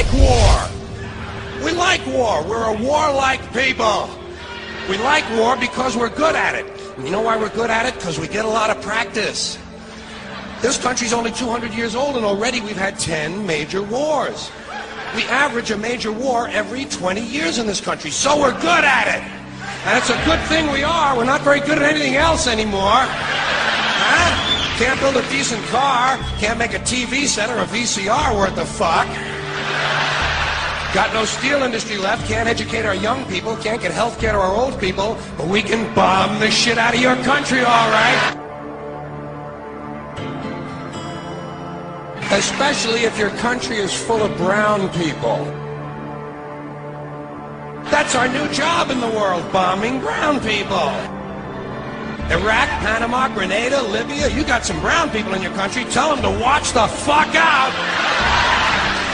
like war. We like war. We're a warlike people. We like war because we're good at it. And you know why we're good at it? Because we get a lot of practice. This country's only 200 years old, and already we've had 10 major wars. We average a major war every 20 years in this country, so we're good at it. And it's a good thing we are. We're not very good at anything else anymore. Huh? Can't build a decent car, can't make a TV set or a VCR worth of fuck. Got no steel industry left, can't educate our young people, can't get health care to our old people, but we can bomb the shit out of your country, all right? Especially if your country is full of brown people. That's our new job in the world, bombing brown people. Iraq, Panama, Grenada, Libya, you got some brown people in your country, tell them to watch the fuck out,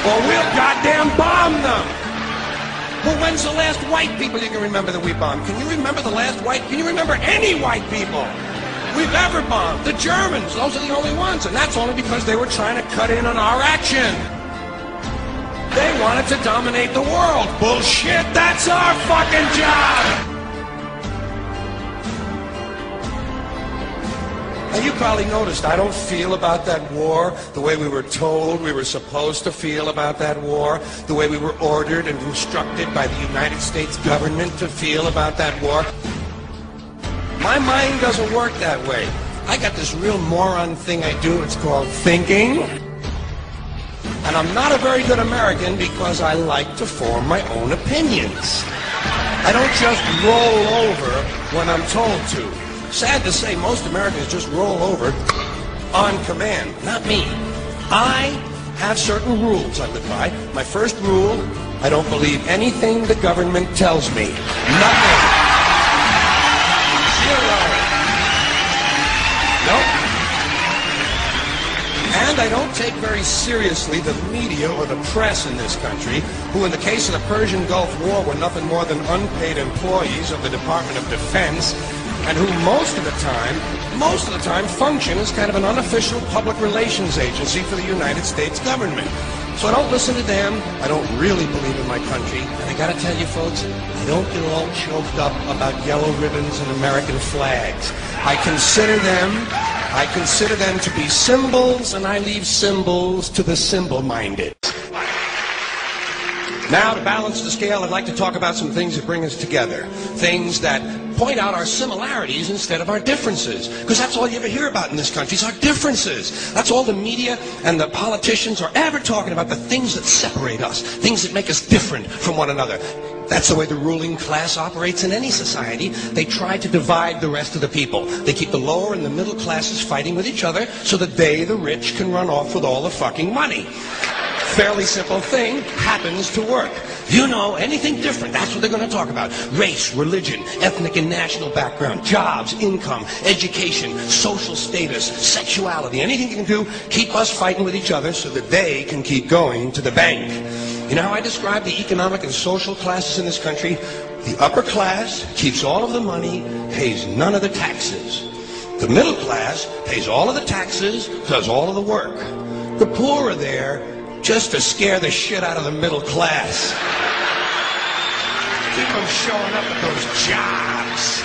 or we'll goddamn bomb them. Well, when's the last white people you can remember that we bombed? Can you remember the last white, can you remember any white people we've ever bombed? The Germans, those are the only ones, and that's only because they were trying to cut in on our action. They wanted to dominate the world. Bullshit, that's our fucking job! And you probably noticed I don't feel about that war the way we were told we were supposed to feel about that war, the way we were ordered and instructed by the United States government to feel about that war. My mind doesn't work that way. I got this real moron thing I do, it's called thinking. And I'm not a very good American because I like to form my own opinions. I don't just roll over when I'm told to. Sad to say, most Americans just roll over on command. Not me. I have certain rules I live by. My first rule, I don't believe anything the government tells me. Nothing. Zero. Nope. And I don't take very seriously the media or the press in this country, who in the case of the Persian Gulf War were nothing more than unpaid employees of the Department of Defense, and who most of the time function as kind of an unofficial public relations agency for the United States government. So I don't listen to them, I don't really believe in my country, and I gotta tell you folks, I don't get all choked up about yellow ribbons and American flags. I consider them to be symbols, and I leave symbols to the symbol-minded. Now, to balance the scale, I'd like to talk about some things that bring us together. Things that point out our similarities instead of our differences. Because that's all you ever hear about in this country is our differences. That's all the media and the politicians are ever talking about, the things that separate us, things that make us different from one another. That's the way the ruling class operates in any society. They try to divide the rest of the people. They keep the lower and the middle classes fighting with each other so that they, the rich, can run off with all the fucking money. Fairly simple thing, happens to work. You know, anything different, that's what they're going to talk about. Race, religion, ethnic and national background, jobs, income, education, social status, sexuality, anything you can do, keep us fighting with each other so that they can keep going to the bank. You know how I describe the economic and social classes in this country? The upper class keeps all of the money, pays none of the taxes. The middle class pays all of the taxes, does all of the work. The poor are there just to scare the shit out of the middle class. Keep them showing up at those jobs.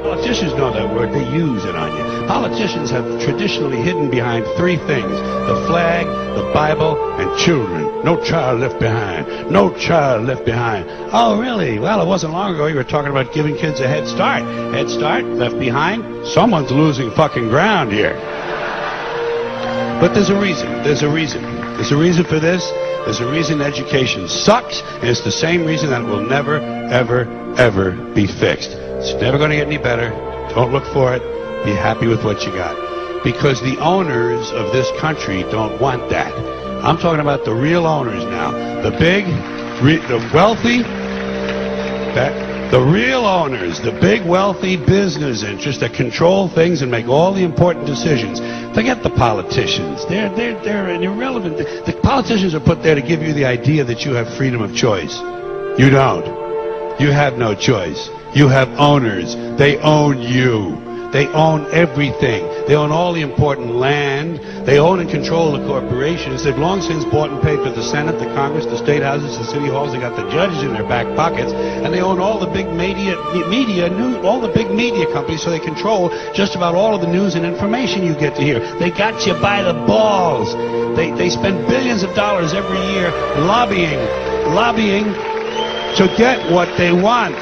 Politicians know that word. They use it on you. Politicians have traditionally hidden behind three things: the flag, the Bible, and children. No child left behind. No child left behind. Oh, really? Well, it wasn't long ago you were talking about giving kids a head start. Head start? Left behind? Someone's losing fucking ground here. But there's a reason. There's a reason. There's a reason for this. There's a reason education sucks, and it's the same reason that it will never, ever, ever be fixed. It's never going to get any better. Don't look for it. Be happy with what you got. Because the owners of this country don't want that. I'm talking about the real owners now. The big, the wealthy, the real owners, the big wealthy business interests that control things and make all the important decisions. Forget the politicians. They're irrelevant. The politicians are put there to give you the idea that you have freedom of choice. You don't. You have no choice. You have owners. They own you. They own everything. They own all the important land. They own and control the corporations. They've long since bought and paid for the Senate, the Congress, the state houses, the city halls. They got the judges in their back pockets, and they own all the big all the big media companies, so they control just about all of the news and information you get to hear. They got you by the balls. They spend billions of dollars every year lobbying to get what they want.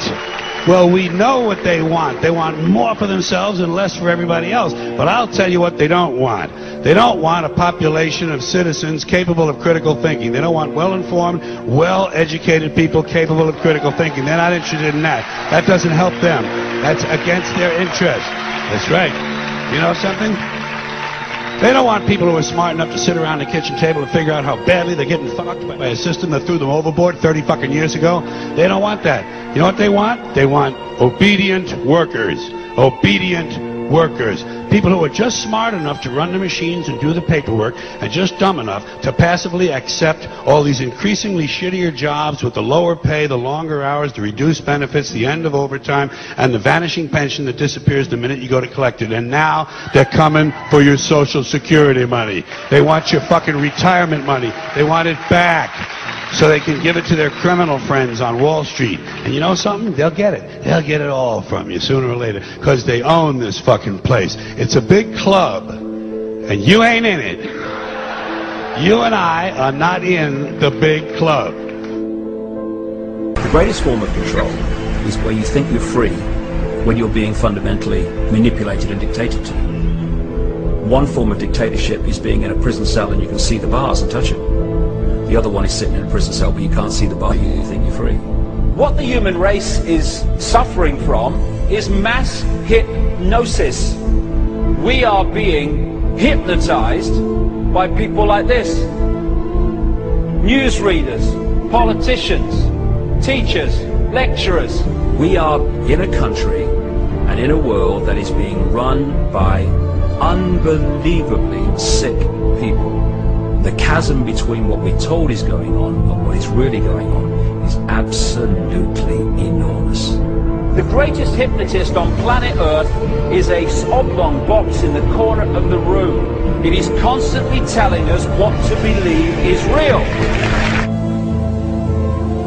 Well, we know what they want. They want more for themselves and less for everybody else. But I'll tell you what they don't want. They don't want a population of citizens capable of critical thinking. They don't want well-informed, well-educated people capable of critical thinking. They're not interested in that. That doesn't help them. That's against their interest. That's right. You know something? They don't want people who are smart enough to sit around the kitchen table and figure out how badly they're getting fucked by a system that threw them overboard 30 fucking years ago. They don't want that. You know what they want? They want obedient workers. Obedient workers. People who are just smart enough to run the machines and do the paperwork, and just dumb enough to passively accept all these increasingly shittier jobs with the lower pay, the longer hours, the reduced benefits, the end of overtime, and the vanishing pension that disappears the minute you go to collect it. And now they're coming for your Social Security money. They want your fucking retirement money. They want it back so they can give it to their criminal friends on Wall Street. And you know something? They'll get it. They'll get it all from you sooner or later, because they own this fucking place. It's a big club, and you ain't in it. You and I are not in the big club. The greatest form of control is where you think you're free when you're being fundamentally manipulated and dictated to. One form of dictatorship is being in a prison cell and you can see the bars and touch them. The other one is sitting in a prison cell but you can't see the bar, you think you're free. What the human race is suffering from is mass hypnosis. We are being hypnotized by people like this. Newsreaders, politicians, teachers, lecturers. We are in a country and in a world that is being run by unbelievably sick people. The chasm between what we're told is going on and what is really going on is absolutely enormous. The greatest hypnotist on planet Earth is a oblong box in the corner of the room. It is constantly telling us what to believe is real.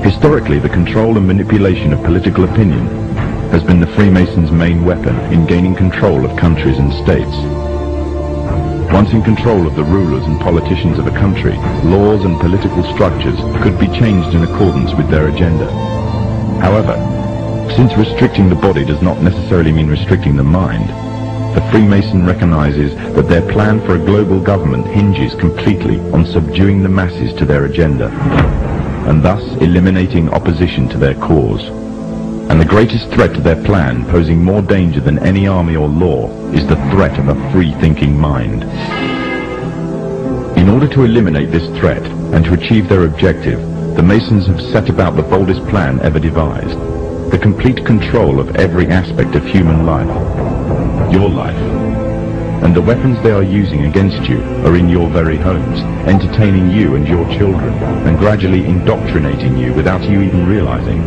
Historically, the control and manipulation of political opinion has been the Freemasons' main weapon in gaining control of countries and states. Once in control of the rulers and politicians of a country, laws and political structures could be changed in accordance with their agenda. However, since restricting the body does not necessarily mean restricting the mind, the Freemason recognizes that their plan for a global government hinges completely on subduing the masses to their agenda, and thus eliminating opposition to their cause. And the greatest threat to their plan, posing more danger than any army or law, is the threat of a free-thinking mind. In order to eliminate this threat and to achieve their objective, the Masons have set about the boldest plan ever devised: the complete control of every aspect of human life, your life. And the weapons they are using against you are in your very homes, entertaining you and your children, and gradually indoctrinating you without you even realizing.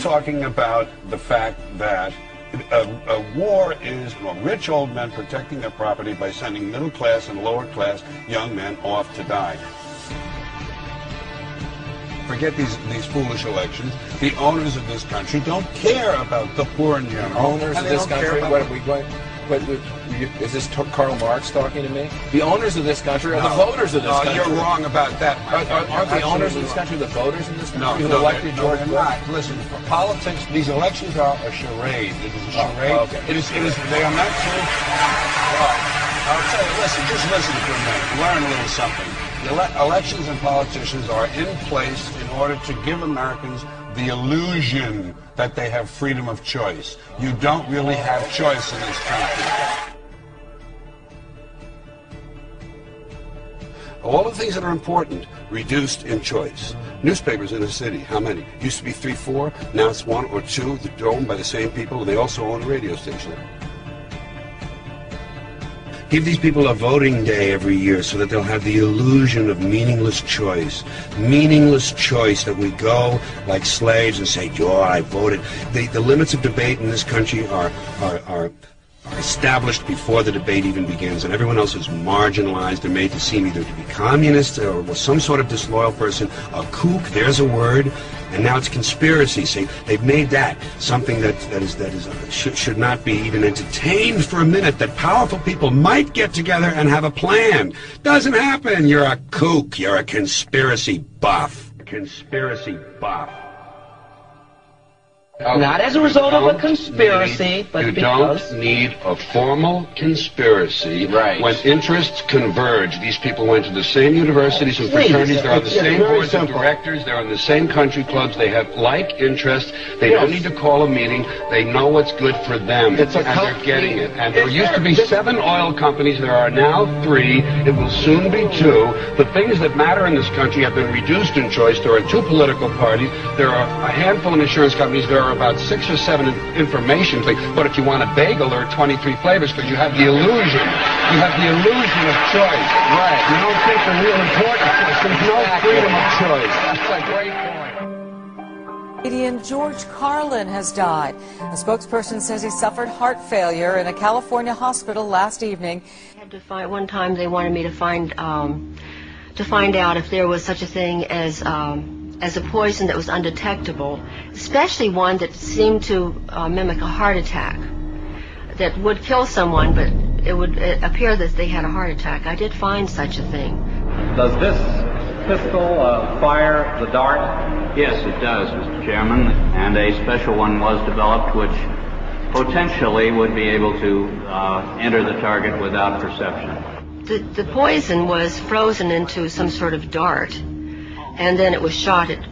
talking about the fact that a war is rich old men protecting their property by sending middle class and lower class young men off to die. Forget these foolish elections. The owners of this country don't care about the poor in general. Owners of this country? What are we going? Is this Karl Marx talking to me? The owners of this country are the voters of this country. You're wrong about that. Aren't the owners of this country the voters in this country who No, elected George Bush? Listen, for politics, these elections are a charade. It is a charade. Okay. It is. They are meant to. I'll tell you. Listen, just listen for a minute. Learn a little something. Elections and politicians are in place in order to give Americans the illusion that they have freedom of choice. You don't really have choice in this country. All the things that are important, reduced in choice. Newspapers in the city, how many? Used to be 3, 4, now it's 1 or 2. They're owned by the same people, and they also own a radio station. Give these people a voting day every year so that they'll have the illusion of meaningless choice. Meaningless choice, that we go like slaves and say, "Oh, I voted." The limits of debate in this country are established before the debate even begins, and everyone else is marginalized. They're made to seem either to be communists or some sort of disloyal person. A kook, there's a word. And now it's conspiracy. See, they've made that something that should not be even entertained for a minute. That powerful people might get together and have a plan. Doesn't happen. You're a kook. You're a conspiracy buff. Conspiracy buff. Not as a result of a conspiracy, but because... You don't need a formal conspiracy when interests converge. These people went to the same universities and fraternities. They're on the same boards of directors. They're in the same country clubs. They have like interests. They don't need to call a meeting. They know what's good for them, and they're getting it. And there used to be 7 oil companies. There are now 3. It will soon be 2. The things that matter in this country have been reduced in choice. There are 2 political parties. There are a handful of insurance companies. There are about 6 or 7 information things. But if you want a bagel, there are 23 flavors because you have the illusion. You have the illusion of choice. Right. You don't think the real important choice. There's no freedom of choice. That's a great point. Comedian George Carlin has died. A spokesperson says he suffered heart failure in a California hospital last evening. One time they wanted me to find out if there was such a thing as a poison that was undetectable, especially one that seemed to mimic a heart attack, that would kill someone, but it would appear that they had a heart attack. I did find such a thing. Does this pistol fire the dart? Yes, it does, Mr. Chairman, and a special one was developed which potentially would be able to enter the target without perception. The poison was frozen into some sort of dart, and then it was shot at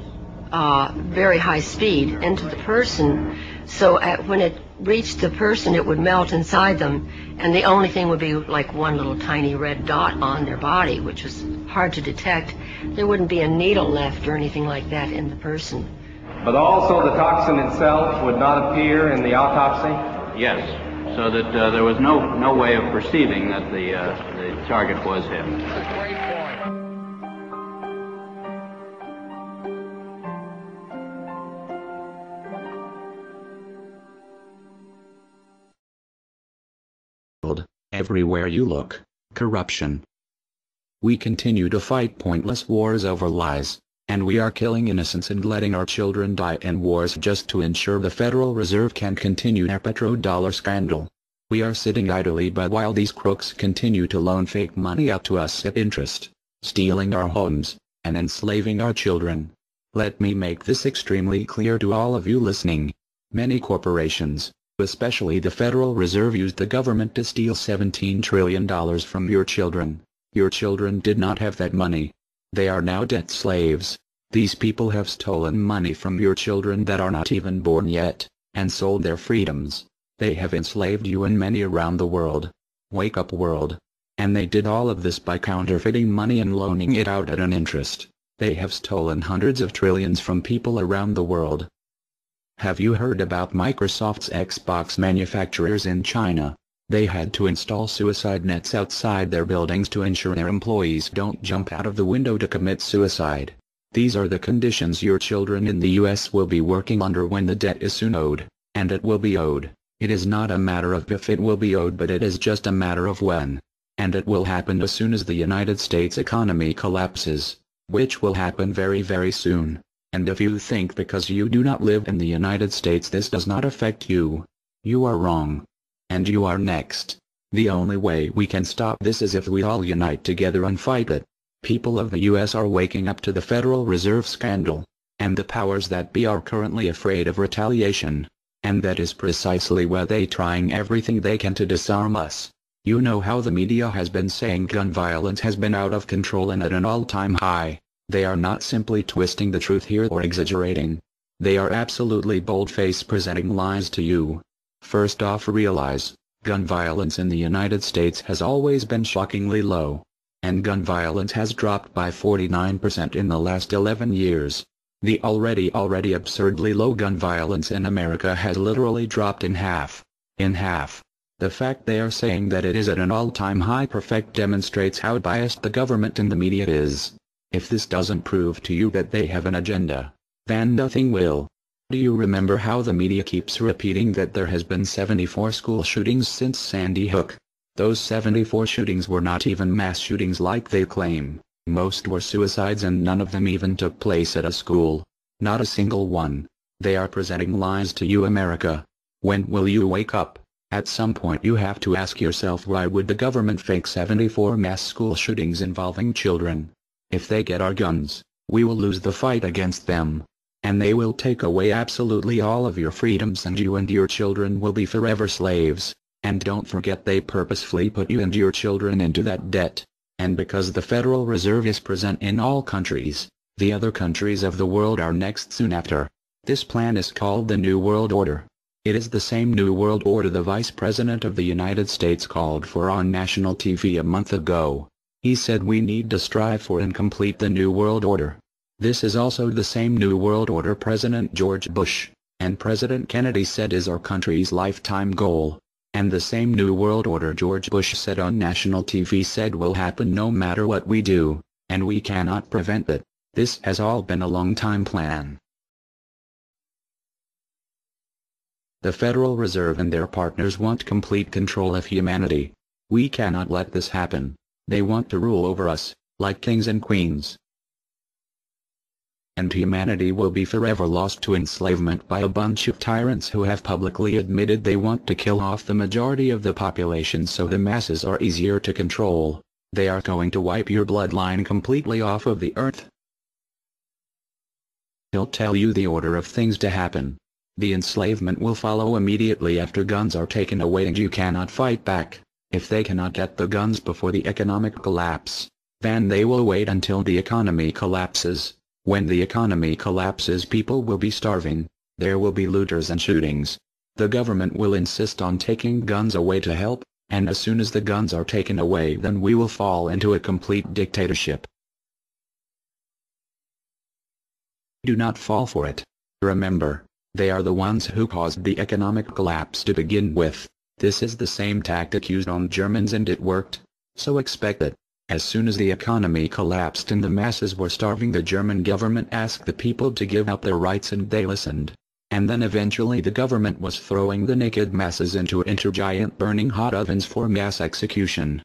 very high speed into the person. So when it reached the person, it would melt inside them, and the only thing would be like one little tiny red dot on their body, which was hard to detect. There wouldn't be a needle left or anything like that in the person. But also the toxin itself would not appear in the autopsy? Yes, so that there was no way of perceiving that the target was him. That's a great point. Everywhere you look, corruption. We continue to fight pointless wars over lies, and we are killing innocents and letting our children die in wars just to ensure the Federal Reserve can continue their petrodollar scandal. We are sitting idly by while these crooks continue to loan fake money out to us at interest, stealing our homes, and enslaving our children. Let me make this extremely clear to all of you listening. Many corporations, especially the Federal Reserve, used the government to steal $17 trillion from your children. Your children did not have that money. They are now debt slaves. These people have stolen money from your children that are not even born yet, and sold their freedoms. They have enslaved you and many around the world. Wake up, world. And they did all of this by counterfeiting money and loaning it out at an interest. They have stolen hundreds of trillions from people around the world. Have you heard about Microsoft's Xbox manufacturers in China? They had to install suicide nets outside their buildings to ensure their employees don't jump out of the window to commit suicide. These are the conditions your children in the U.S. will be working under when the debt is soon owed, and it will be owed. It is not a matter of if it will be owed, but it is just a matter of when. And it will happen as soon as the United States economy collapses, which will happen very, very soon. And if you think because you do not live in the United States this does not affect you, you are wrong. And you are next. The only way we can stop this is if we all unite together and fight it. People of the U.S. are waking up to the Federal Reserve scandal, and the powers that be are currently afraid of retaliation. And that is precisely why they trying everything they can to disarm us. You know how the media has been saying gun violence has been out of control and at an all-time high. They are not simply twisting the truth here or exaggerating. They are absolutely bold-faced presenting lies to you. First off, realize, gun violence in the United States has always been shockingly low. And gun violence has dropped by 49% in the last 11 years. The already absurdly low gun violence in America has literally dropped in half. In half. The fact they are saying that it is at an all-time high perfect demonstrates how biased the government and the media is. If this doesn't prove to you that they have an agenda, then nothing will. Do you remember how the media keeps repeating that there has been 74 school shootings since Sandy Hook? Those 74 shootings were not even mass shootings like they claim. Most were suicides and none of them even took place at a school. Not a single one. They are presenting lies to you, America. When will you wake up? At some point you have to ask yourself, why would the government fake 74 mass school shootings involving children? If they get our guns, we will lose the fight against them. And they will take away absolutely all of your freedoms and you and your children will be forever slaves. And don't forget they purposefully put you and your children into that debt. And because the Federal Reserve is present in all countries, the other countries of the world are next soon after. This plan is called the New World Order. It is the same New World Order the Vice President of the United States called for on national TV a month ago. He said we need to strive for and complete the New World Order. This is also the same New World Order President George Bush and President Kennedy said is our country's lifetime goal. And the same New World Order George Bush said on national TV said will happen no matter what we do, and we cannot prevent it. This has all been a long-time plan. The Federal Reserve and their partners want complete control of humanity. We cannot let this happen. They want to rule over us, like kings and queens. And humanity will be forever lost to enslavement by a bunch of tyrants who have publicly admitted they want to kill off the majority of the population so the masses are easier to control. They are going to wipe your bloodline completely off of the earth. He'll tell you the order of things to happen. The enslavement will follow immediately after guns are taken away and you cannot fight back. If they cannot get the guns before the economic collapse, then they will wait until the economy collapses. When the economy collapses, people will be starving. There will be looters and shootings. The government will insist on taking guns away to help, and as soon as the guns are taken away, then we will fall into a complete dictatorship. Do not fall for it. Remember, they are the ones who caused the economic collapse to begin with. This is the same tactic used on Germans and it worked. So expect it. As soon as the economy collapsed and the masses were starving, the German government asked the people to give up their rights and they listened. And then eventually the government was throwing the naked masses into giant burning hot ovens for mass execution.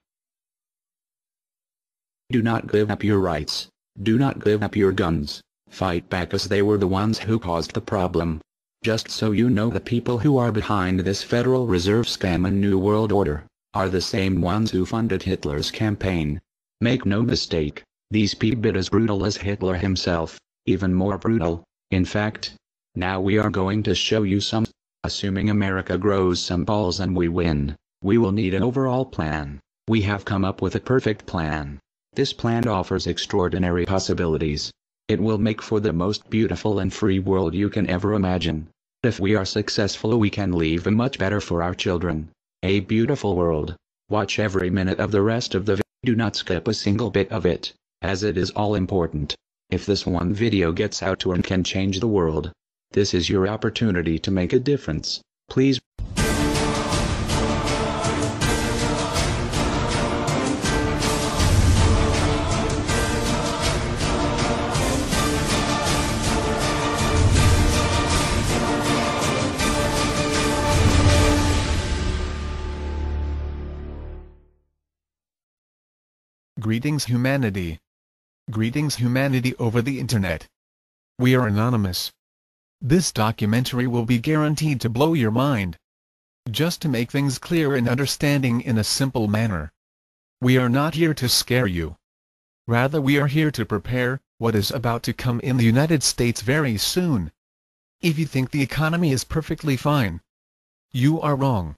Do not give up your rights. Do not give up your guns. Fight back, as they were the ones who caused the problem. Just so you know, the people who are behind this Federal Reserve scam and New World Order are the same ones who funded Hitler's campaign. Make no mistake, these people are as brutal as Hitler himself, even more brutal. In fact, now we are going to show you some. Assuming America grows some balls and we win, we will need an overall plan. We have come up with a perfect plan. This plan offers extraordinary possibilities. It will make for the most beautiful and free world you can ever imagine. If we are successful, we can leave a much better for our children. A beautiful world. Watch every minute of the rest of the video. Do not skip a single bit of it, as it is all important. If this one video gets out to and can change the world, this is your opportunity to make a difference. Please. Greetings humanity. Greetings humanity over the internet. We are anonymous. This documentary will be guaranteed to blow your mind. Just to make things clear and understanding in a simple manner. We are not here to scare you. Rather we are here to prepare what is about to come in the United States very soon. If you think the economy is perfectly fine, you are wrong.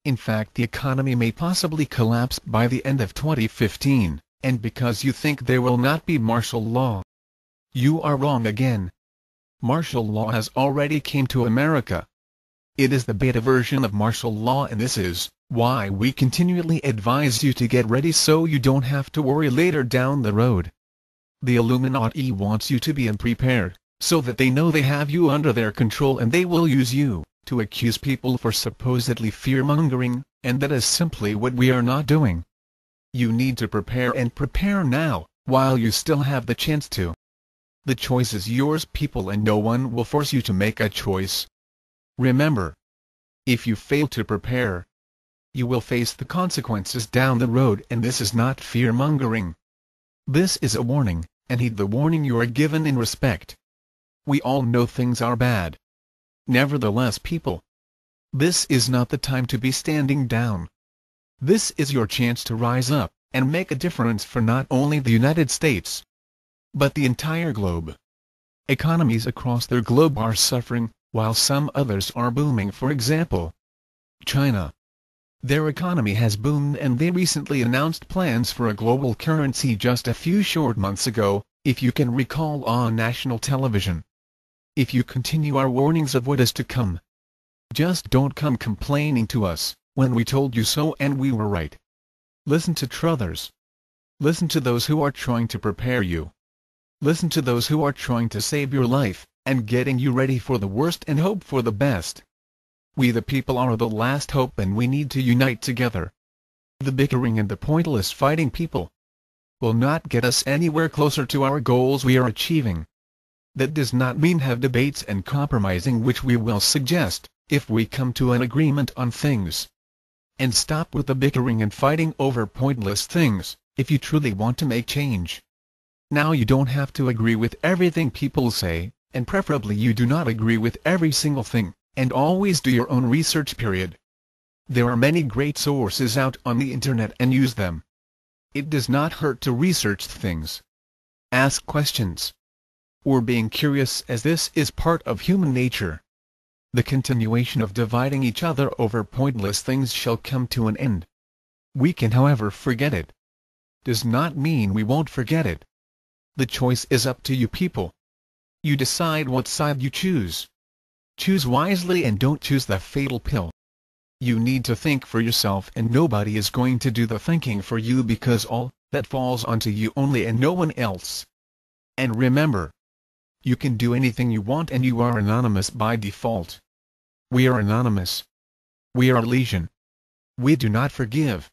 In fact, the economy may possibly collapse by the end of 2015, and because you think there will not be martial law, you are wrong again. Martial law has already came to America. It is the beta version of martial law, and this is why we continually advise you to get ready so you don't have to worry later down the road. The Illuminati wants you to be unprepared, so that they know they have you under their control and they will use you to accuse people for supposedly fear-mongering, and that is simply what we are not doing. You need to prepare, and prepare now, while you still have the chance to. The choice is yours, people, and no one will force you to make a choice. Remember, if you fail to prepare, you will face the consequences down the road, and this is not fear-mongering. This is a warning, and heed the warning you are given in respect. We all know things are bad. Nevertheless, people, this is not the time to be standing down. This is your chance to rise up and make a difference for not only the United States, but the entire globe. Economies across their globe are suffering, while some others are booming. For example, China. Their economy has boomed, and they recently announced plans for a global currency just a few short months ago, if you can recall, on national television. If you continue our warnings of what is to come, just don't come complaining to us when we told you so and we were right. Listen to others. Listen to those who are trying to prepare you. Listen to those who are trying to save your life and getting you ready for the worst and hope for the best. We the people are the last hope, and we need to unite together. The bickering and the pointless fighting, people, will not get us anywhere closer to our goals we are achieving. That does not mean have debates and compromising, which we will suggest, if we come to an agreement on things. And stop with the bickering and fighting over pointless things, if you truly want to make change. Now you don't have to agree with everything people say, and preferably you do not agree with every single thing, and always do your own research. There are many great sources out on the internet, and use them. It does not hurt to research things. Ask questions. Or being curious, as this is part of human nature. The continuation of dividing each other over pointless things shall come to an end. We can, however, forget it. Does not mean we won't forget it. The choice is up to you, people. You decide what side you choose. Choose wisely and don't choose the fatal pill. You need to think for yourself, and nobody is going to do the thinking for you, because all that falls onto you only and no one else. And remember, you can do anything you want, and you are anonymous by default. We are anonymous. We are legion. We do not forgive.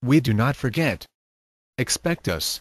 We do not forget. Expect us.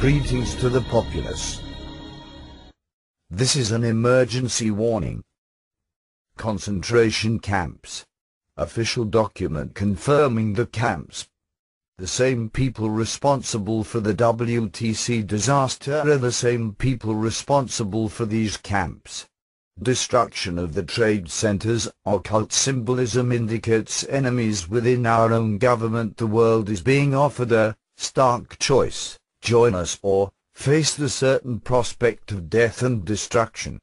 Greetings to the populace. This is an emergency warning. Concentration camps. Official document confirming the camps. The same people responsible for the WTC disaster are the same people responsible for these camps. Destruction of the trade centers. Occult symbolism indicates enemies within our own government. The world is being offered a stark choice: join us or face the certain prospect of death and destruction.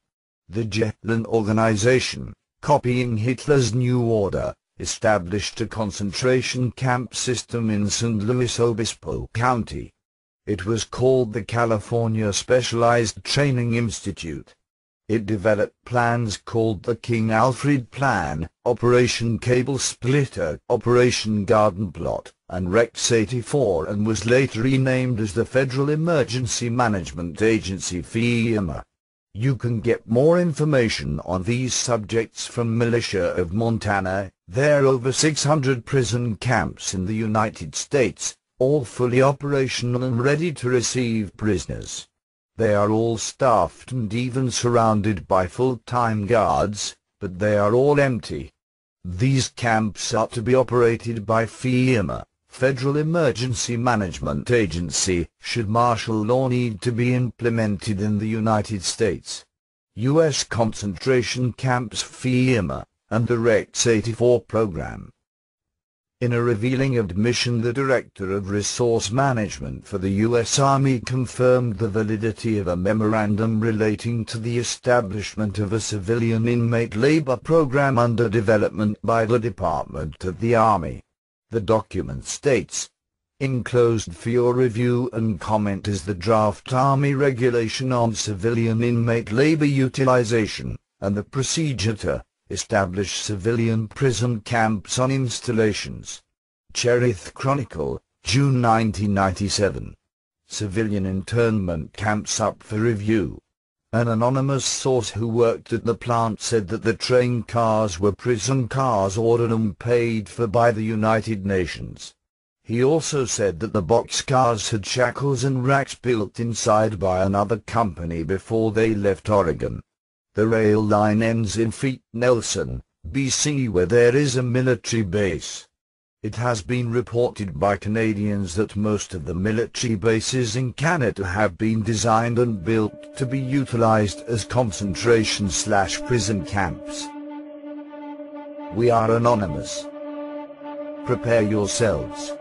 The Decay organization, copying Hitler's New Order, established a concentration camp system in San Luis Obispo County. It was called the California Specialized Training Institute. It developed plans called the King Alfred Plan, Operation Cable Splitter, Operation Garden Plot, and Rex 84, and was later renamed as the Federal Emergency Management Agency FEMA. You can get more information on these subjects from Militia of Montana. There are over 600 prison camps in the United States, all fully operational and ready to receive prisoners. They are all staffed and even surrounded by full-time guards, but they are all empty. These camps are to be operated by FEMA, Federal Emergency Management Agency, should martial law need to be implemented in the United States. U.S. concentration camps, FEMA, and the Rex 84 program. In a revealing admission, the Director of Resource Management for the U.S. Army confirmed the validity of a memorandum relating to the establishment of a civilian inmate labor program under development by the Department of the Army. The document states, "Enclosed for your review and comment is the draft Army regulation on civilian inmate labor utilization, and the procedure to establish civilian prison camps on installations." Cherith Chronicle, June 1997. Civilian internment camps up for review. An anonymous source who worked at the plant said that the train cars were prison cars ordered and paid for by the United Nations. He also said that the boxcars had shackles and racks built inside by another company before they left Oregon. The rail line ends in Fort Nelson, BC, where there is a military base. It has been reported by Canadians that most of the military bases in Canada have been designed and built to be utilized as concentration/prison camps. We are anonymous. Prepare yourselves.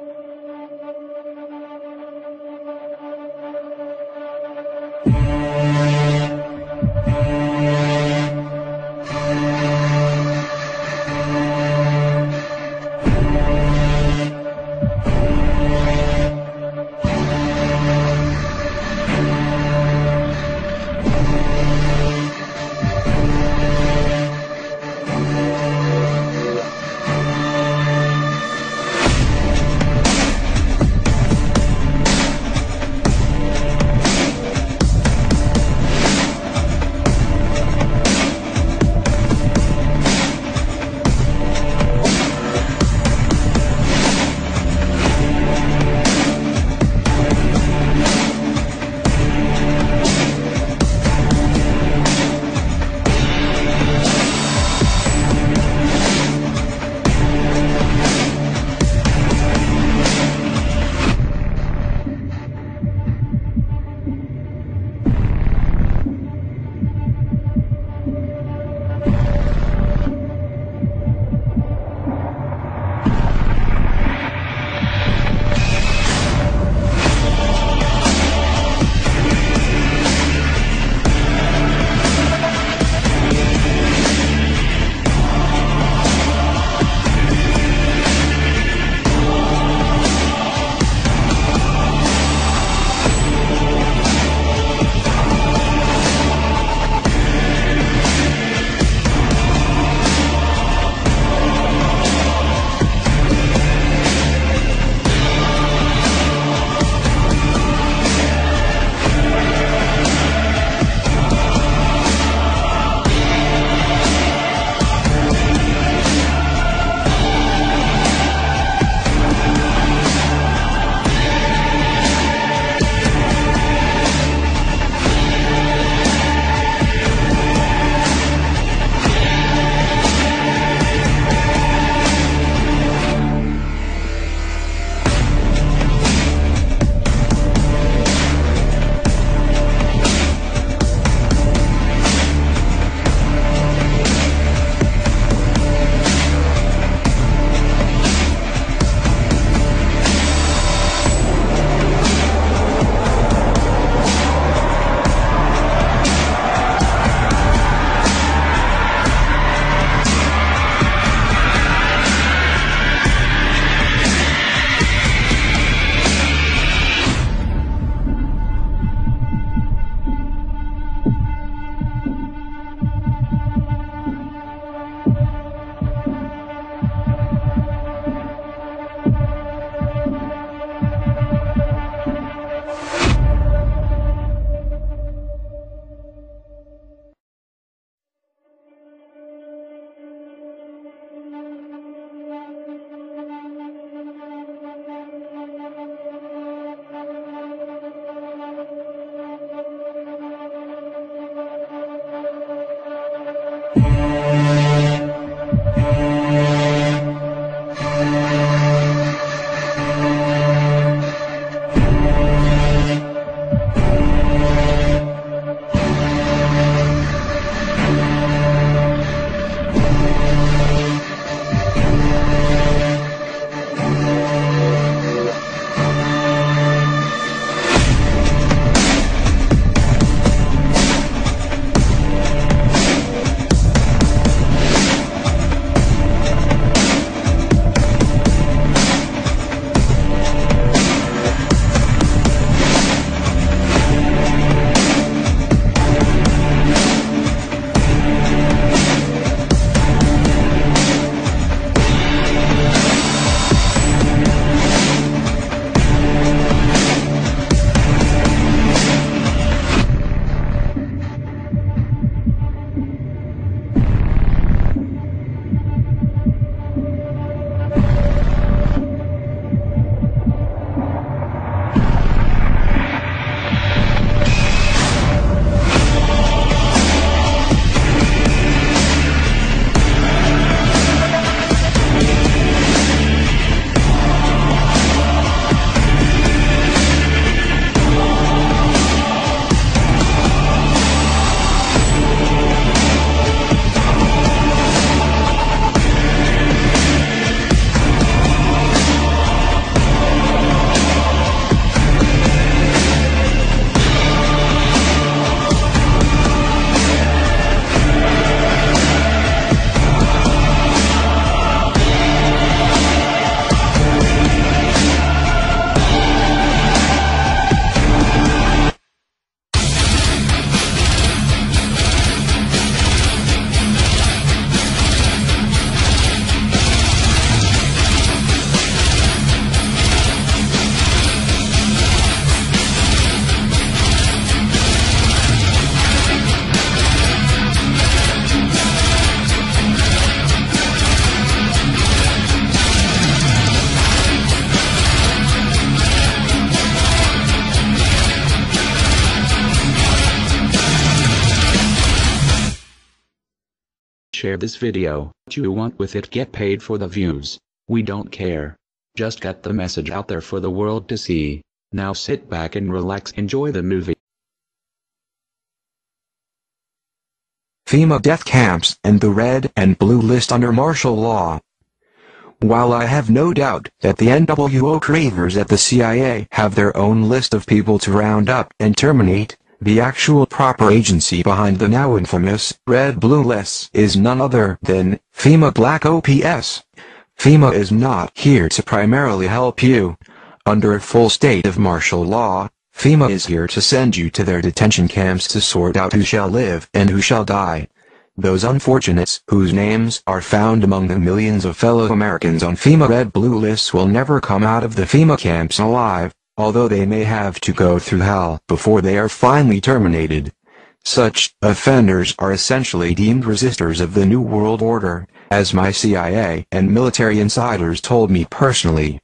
Share this video. What you want with it, get paid for the views. We don't care. Just get the message out there for the world to see. Now sit back and relax, enjoy the movie. FEMA death camps and the red and blue list under martial law. While I have no doubt that the NWO cravers at the CIA have their own list of people to round up and terminate, the actual proper agency behind the now infamous red-blue lists is none other than FEMA Black OPS. FEMA is not here to primarily help you. Under a full state of martial law, FEMA is here to send you to their detention camps to sort out who shall live and who shall die. Those unfortunates whose names are found among the millions of fellow Americans on FEMA red-blue lists will never come out of the FEMA camps alive, although they may have to go through hell before they are finally terminated. Such offenders are essentially deemed resistors of the New World Order, as my CIA and military insiders told me personally.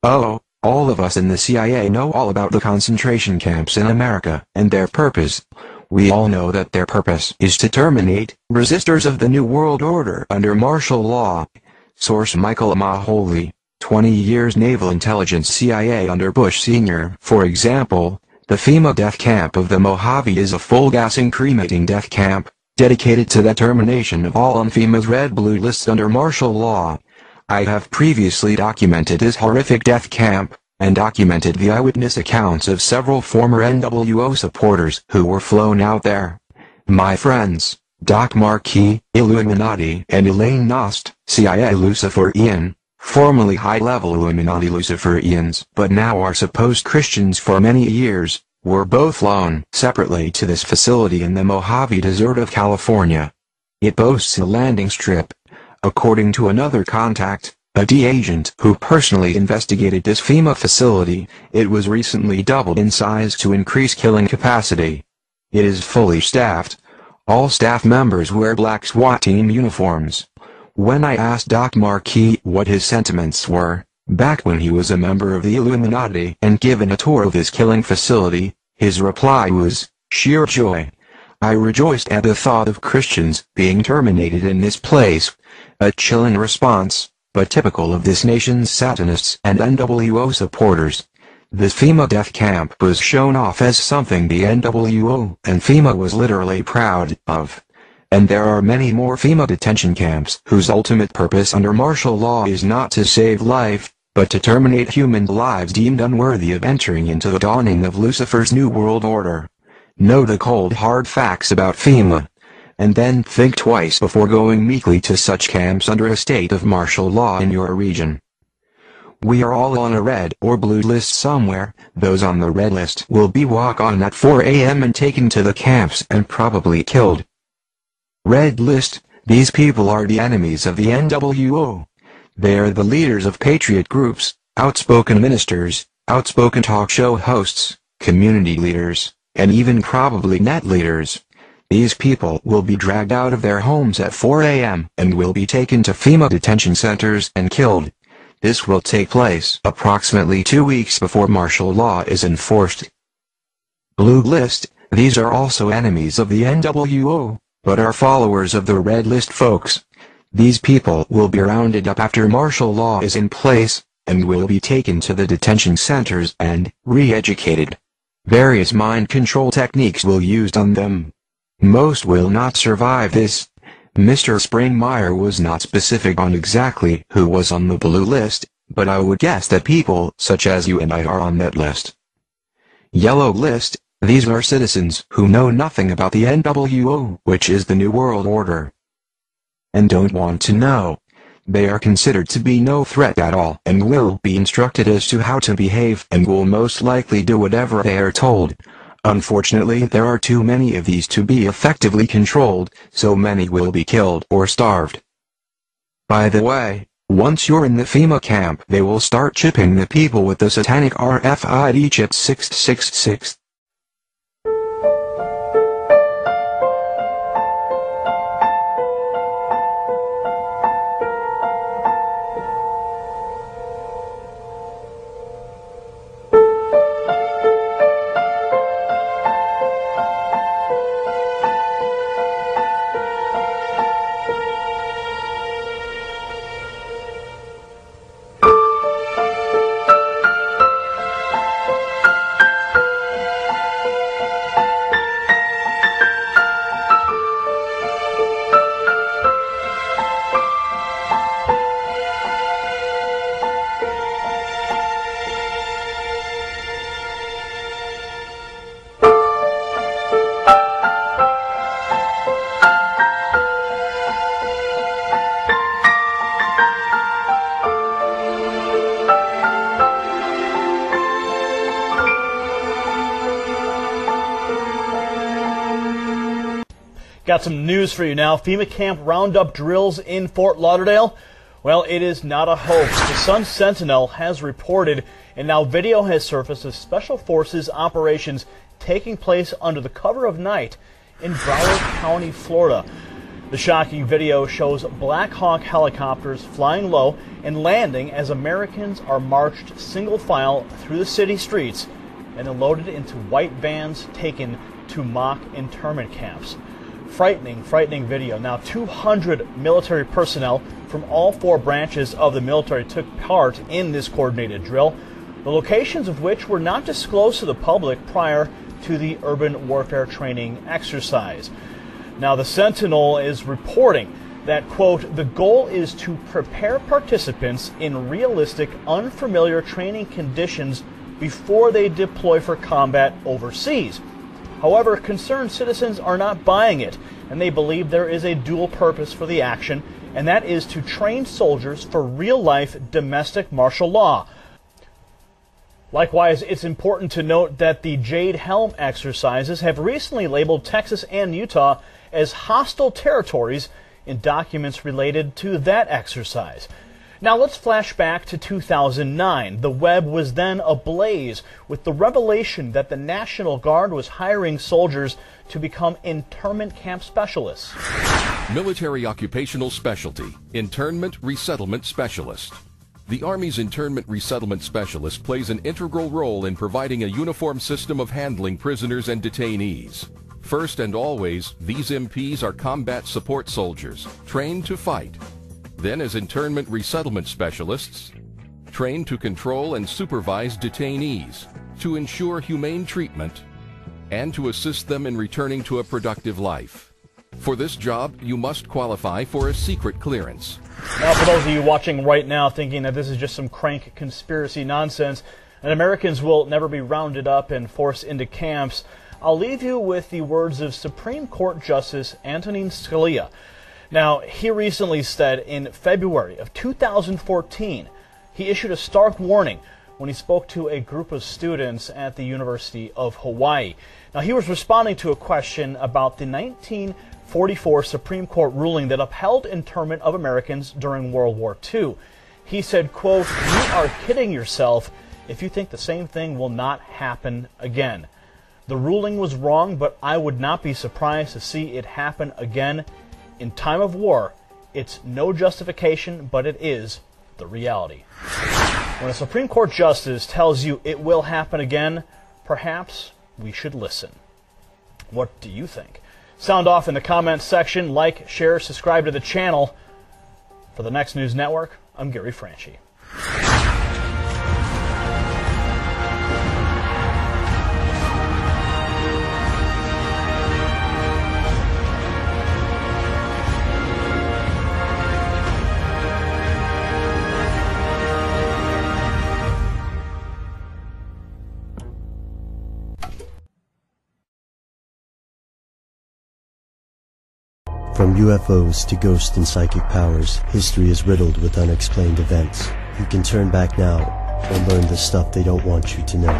Oh, all of us in the CIA know all about the concentration camps in America and their purpose. We all know that their purpose is to terminate resistors of the New World Order under martial law. Source: Michael Mahoney, 20 years Naval Intelligence, CIA under Bush Sr. For example, the FEMA death camp of the Mojave is a full-gassing cremating death camp, dedicated to the termination of all on FEMA's red-blue lists under martial law. I have previously documented this horrific death camp, and documented the eyewitness accounts of several former NWO supporters who were flown out there. My friends, Doc Marquis, Illuminati, and Elaine Nost, CIA Luciferian, formerly high-level Illuminati Luciferians, but now are supposed Christians for many years, were both flown separately to this facility in the Mojave Desert of California. It boasts a landing strip. According to another contact, a D agent who personally investigated this FEMA facility, it was recently doubled in size to increase killing capacity. It is fully staffed. All staff members wear black SWAT team uniforms. When I asked Doc Marquis what his sentiments were, back when he was a member of the Illuminati and given a tour of his killing facility, his reply was, "Sheer joy. I rejoiced at the thought of Christians being terminated in this place." A chilling response, but typical of this nation's Satanists and NWO supporters. This FEMA death camp was shown off as something the NWO and FEMA was literally proud of. And there are many more FEMA detention camps whose ultimate purpose under martial law is not to save life, but to terminate human lives deemed unworthy of entering into the dawning of Lucifer's New World Order. Know the cold hard facts about FEMA, and then think twice before going meekly to such camps under a state of martial law in your region. We are all on a red or blue list somewhere. Those on the red list will be walked on at 4 a.m. and taken to the camps and probably killed. Red list: these people are the enemies of the NWO. They are the leaders of patriot groups, outspoken ministers, outspoken talk show hosts, community leaders, and even probably net leaders. These people will be dragged out of their homes at 4 a.m. and will be taken to FEMA detention centers and killed. This will take place approximately 2 weeks before martial law is enforced. Blue list: these are also enemies of the NWO, but are followers of the red list folks. These people will be rounded up after martial law is in place, and will be taken to the detention centers and re-educated. Various mind control techniques will be used on them. Most will not survive this. Mr. Springmeyer was not specific on exactly who was on the blue list, but I would guess that people such as you and I are on that list. Yellow list: these are citizens who know nothing about the NWO, which is the New World Order, and don't want to know. They are considered to be no threat at all and will be instructed as to how to behave and will most likely do whatever they are told. Unfortunately, there are too many of these to be effectively controlled, so many will be killed or starved. By the way, once you're in the FEMA camp, they will start chipping the people with the satanic RFID chip 666. Got some news for you now. FEMA camp roundup drills in Fort Lauderdale. Well, it is not a hoax. The Sun Sentinel has reported, and now video has surfaced of Special Forces operations taking place under the cover of night in Broward County, Florida. The shocking video shows Black Hawk helicopters flying low and landing as Americans are marched single file through the city streets and then loaded into white vans taken to mock internment camps. Frightening video. Now 200 military personnel from all 4 branches of the military took part in this coordinated drill, the locations of which were not disclosed to the public prior to the urban warfare training exercise. Now the Sentinel is reporting that, quote, the goal is to prepare participants in realistic, unfamiliar training conditions before they deploy for combat overseas. However, concerned citizens are not buying it, and they believe there is a dual purpose for the action, and that is to train soldiers for real-life domestic martial law. Likewise, it's important to note that the Jade Helm exercises have recently labeled Texas and Utah as hostile territories in documents related to that exercise. Now let's flash back to 2009. The web was then ablaze with the revelation that the National Guard was hiring soldiers to become internment camp specialists. Military occupational specialty, internment resettlement specialist. The Army's internment resettlement specialist plays an integral role in providing a uniform system of handling prisoners and detainees. First and always, these MPs are combat support soldiers, trained to fight. Then as internment resettlement specialists, trained to control and supervise detainees, to ensure humane treatment, and to assist them in returning to a productive life. For this job, you must qualify for a secret clearance. Now, for those of you watching right now thinking that this is just some crank conspiracy nonsense and Americans will never be rounded up and forced into camps, I'll leave you with the words of Supreme Court Justice Antonin Scalia. Now, he recently said in February of 2014, he issued a stark warning when he spoke to a group of students at the University of Hawaii. Now, he was responding to a question about the 1944 Supreme Court ruling that upheld internment of Americans during World War II. He said, quote, "You are kidding yourself if you think the same thing will not happen again. The ruling was wrong, but I would not be surprised to see it happen again. In time of war, it's no justification, but it is the reality." When a Supreme Court justice tells you it will happen again, perhaps we should listen. What do you think? Sound off in the comments section. Like, share, subscribe to the channel. For the Next News Network, I'm Gary Franchi. From UFOs to ghost and psychic powers, history is riddled with unexplained events. You can turn back now or learn the stuff they don't want you to know.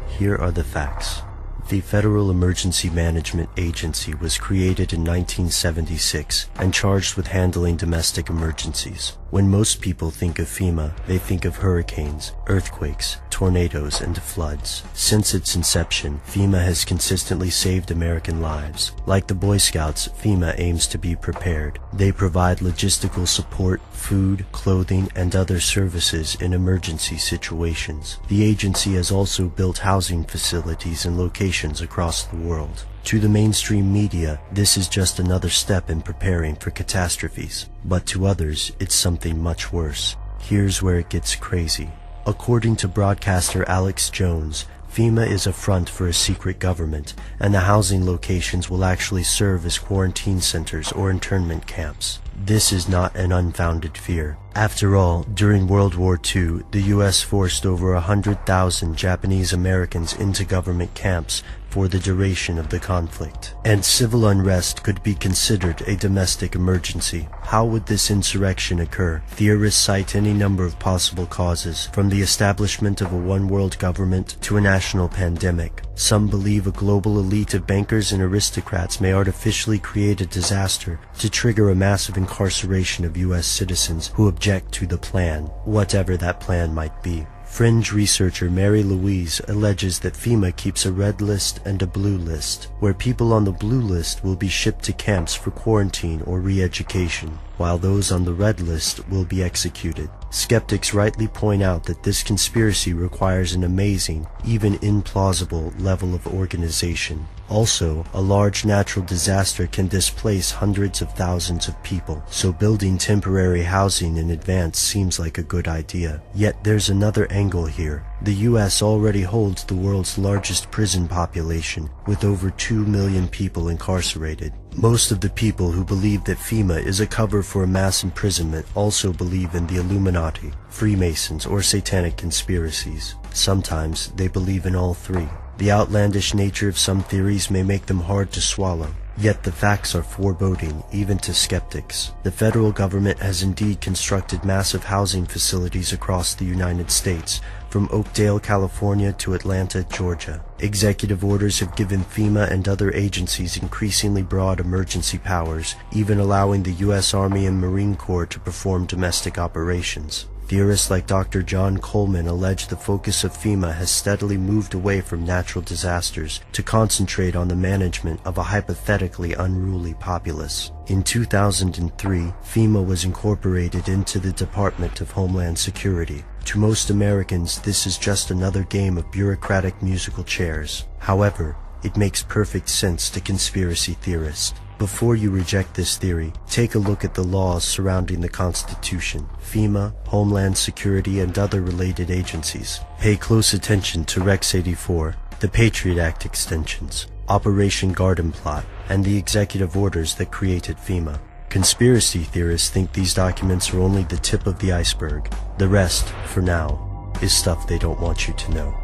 Here are the facts. The Federal Emergency Management Agency was created in 1976 and charged with handling domestic emergencies. When most people think of FEMA, they think of hurricanes, earthquakes, tornadoes, and floods. Since its inception, FEMA has consistently saved American lives. Like the Boy Scouts, FEMA aims to be prepared. They provide logistical support, food, clothing, and other services in emergency situations. The agency has also built housing facilities in locations across the world. To the mainstream media, this is just another step in preparing for catastrophes. But to others, it's something much worse. Here's where it gets crazy. According to broadcaster Alex Jones, FEMA is a front for a secret government, and the housing locations will actually serve as quarantine centers or internment camps. This is not an unfounded fear. After all, during World War II, the U.S. forced over 100,000 Japanese Americans into government camps for the duration of the conflict, and civil unrest could be considered a domestic emergency. How would this insurrection occur? Theorists cite any number of possible causes, from the establishment of a one-world government to a national pandemic. Some believe a global elite of bankers and aristocrats may artificially create a disaster to trigger a massive incarceration of U.S. citizens who object to the plan, whatever that plan might be. Fringe researcher Mary Louise alleges that FEMA keeps a red list and a blue list, where people on the blue list will be shipped to camps for quarantine or re-education, while those on the red list will be executed. Skeptics rightly point out that this conspiracy requires an amazing, even implausible, level of organization. Also, a large natural disaster can displace hundreds of thousands of people, so building temporary housing in advance seems like a good idea. Yet there's another angle here. The US already holds the world's largest prison population, with over 2 million people incarcerated. Most of the people who believe that FEMA is a cover for a mass imprisonment also believe in the Illuminati, Freemasons, or satanic conspiracies. Sometimes they believe in all three. The outlandish nature of some theories may make them hard to swallow, yet the facts are foreboding even to skeptics. The federal government has indeed constructed massive housing facilities across the United States, from Oakdale, California to Atlanta, Georgia. Executive orders have given FEMA and other agencies increasingly broad emergency powers, even allowing the U.S. Army and Marine Corps to perform domestic operations. Theorists like Dr. John Coleman allege the focus of FEMA has steadily moved away from natural disasters to concentrate on the management of a hypothetically unruly populace. In 2003, FEMA was incorporated into the Department of Homeland Security. To most Americans, this is just another game of bureaucratic musical chairs. However, it makes perfect sense to conspiracy theorists. Before you reject this theory, take a look at the laws surrounding the Constitution, FEMA, Homeland Security, and other related agencies. Pay close attention to Rex 84, the Patriot Act extensions, Operation Garden Plot, and the executive orders that created FEMA. Conspiracy theorists think these documents are only the tip of the iceberg. The rest, for now, is stuff they don't want you to know.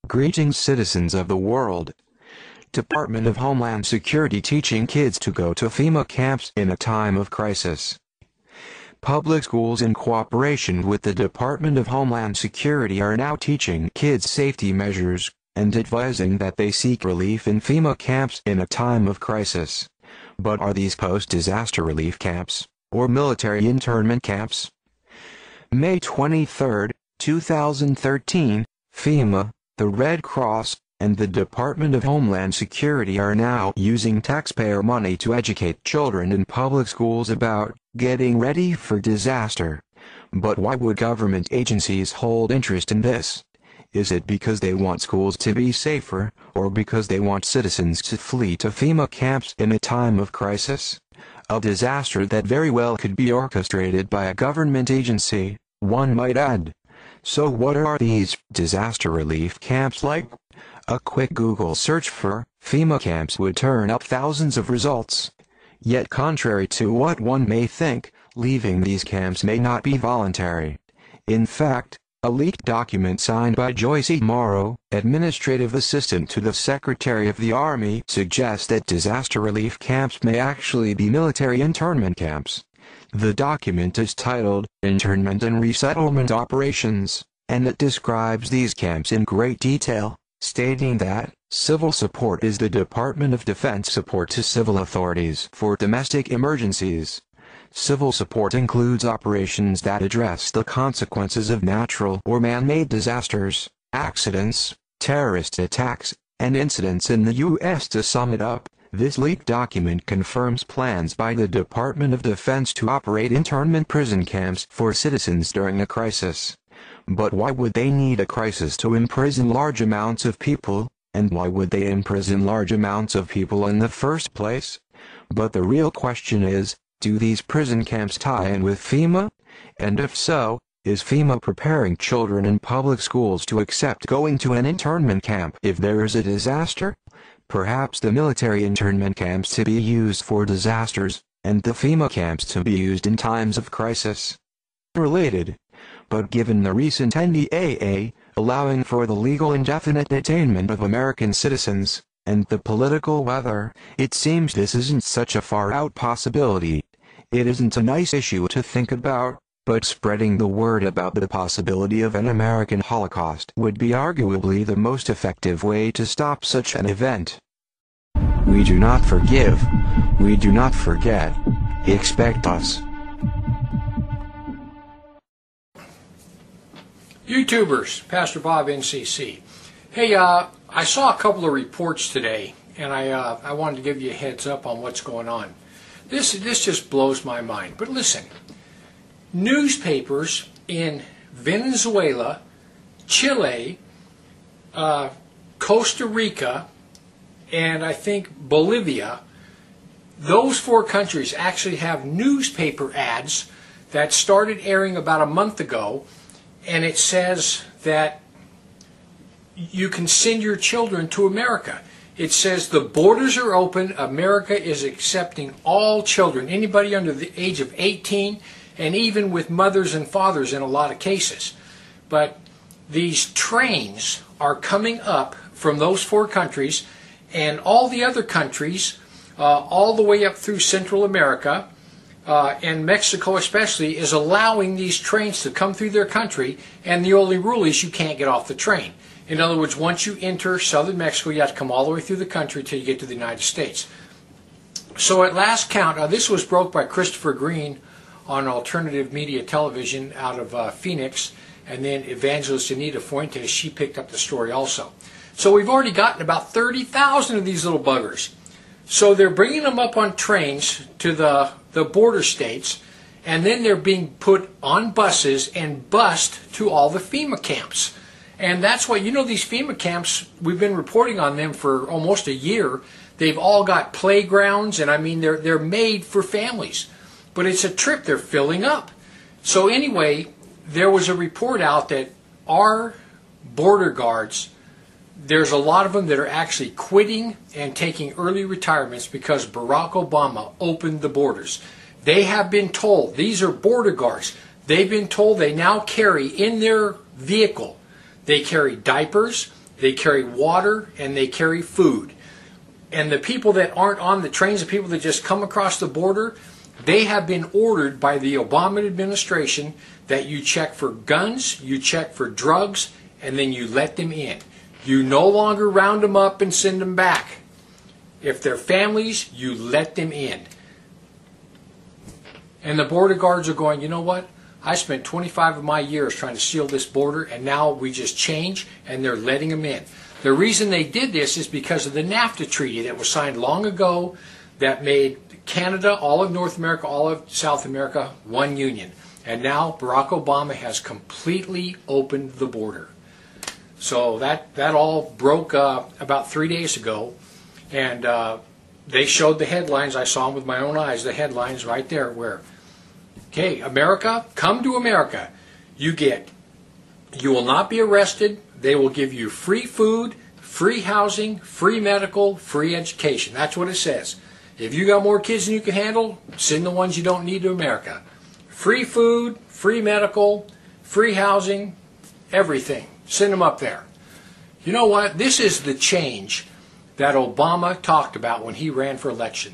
Greetings, citizens of the world. Department of Homeland Security teaching kids to go to FEMA camps in a time of crisis. Public schools in cooperation with the Department of Homeland Security are now teaching kids safety measures and advising that they seek relief in FEMA camps in a time of crisis. But are these post-disaster relief camps or military internment camps? May 23, 2013, FEMA, the Red Cross, and the Department of Homeland Security are now using taxpayer money to educate children in public schools about getting ready for disaster. But why would government agencies hold interest in this? Is it because they want schools to be safer, or because they want citizens to flee to FEMA camps in a time of crisis? A disaster that very well could be orchestrated by a government agency, one might add. So what are these disaster relief camps like? A quick Google search for FEMA camps would turn up thousands of results. Yet contrary to what one may think, leaving these camps may not be voluntary. In fact, a leaked document signed by Joyce E. Morrow, administrative assistant to the Secretary of the Army, suggests that disaster relief camps may actually be military internment camps. The document is titled, Internment and Resettlement Operations, and it describes these camps in great detail, stating that, civil support is the Department of Defense support to civil authorities for domestic emergencies. Civil support includes operations that address the consequences of natural or man-made disasters, accidents, terrorist attacks, and incidents in the U.S. To sum it up, this leaked document confirms plans by the Department of Defense to operate internment prison camps for citizens during a crisis. But why would they need a crisis to imprison large amounts of people, and why would they imprison large amounts of people in the first place? But the real question is, do these prison camps tie in with FEMA? And if so, Is FEMA preparing children in public schools to accept going to an internment camp if there is a disaster? Perhaps the military internment camps to be used for disasters, and the FEMA camps to be used in times of crisis. Related. But given the recent NDAA, allowing for the legal indefinite detainment of American citizens, and the political weather, it seems this isn't such a far-out possibility. It isn't a nice issue to think about, but spreading the word about the possibility of an American Holocaust would be arguably the most effective way to stop such an event. We do not forgive. We do not forget. Expect us. YouTubers, Pastor Bob NCC. Hey, I saw a couple of reports today, and I wanted to give you a heads up on what's going on. This just blows my mind. But listen, newspapers in Venezuela, Chile, Costa Rica, and I think Bolivia, those 4 countries actually have newspaper ads that started airing about a month ago, and it says that you can send your children to America. It says the borders are open, America is accepting all children, anybody under the age of 18, and even with mothers and fathers in a lot of cases. But these trains are coming up from those 4 countries, and all the other countries, all the way up through Central America, and Mexico especially, is allowing these trains to come through their country, and the only rule is you can't get off the train. In other words, once you enter southern Mexico, you have to come all the way through the country until you get to the United States. So at last count, this was broke by Christopher Green on alternative media television out of Phoenix, and then evangelist Anita Fuentes, she picked up the story also. So we've already gotten about 30,000 of these little buggers. So they're bringing them up on trains to the border states, and then they're being put on buses and bused to all the FEMA camps. And that's why, you know, these FEMA camps, we've been reporting on them for almost a year. They've all got playgrounds, and I mean, they're made for families. But it's a trip they're filling up. So anyway, there was a report out that our border guards, there's a lot of them that are actually quitting and taking early retirements because Barack Obama opened the borders. They have been told, these are border guards, they've been told they now carry in their vehicle, they carry diapers, they carry water, and they carry food. And the people that aren't on the trains, the people that just come across the border, they have been ordered by the Obama administration that you check for guns, you check for drugs, and then you let them in. You no longer round them up and send them back. If they're families, you let them in. And the border guards are going, you know what? I spent 25 of my years trying to seal this border, and now we just change, and they're letting them in. The reason they did this is because of the NAFTA treaty that was signed long ago that made Canada, all of North America, all of South America, one union. And now Barack Obama has completely opened the border. So that all broke about 3 days ago, and they showed the headlines. I saw them with my own eyes, the headlines right there where, okay, America, come to America. You will not be arrested. They will give you free food, free housing, free medical, free education. That's what it says. If you got more kids than you can handle, send the ones you don't need to America. Free food, free medical, free housing, everything. Send them up there. You know what? This is the change that Obama talked about when he ran for election.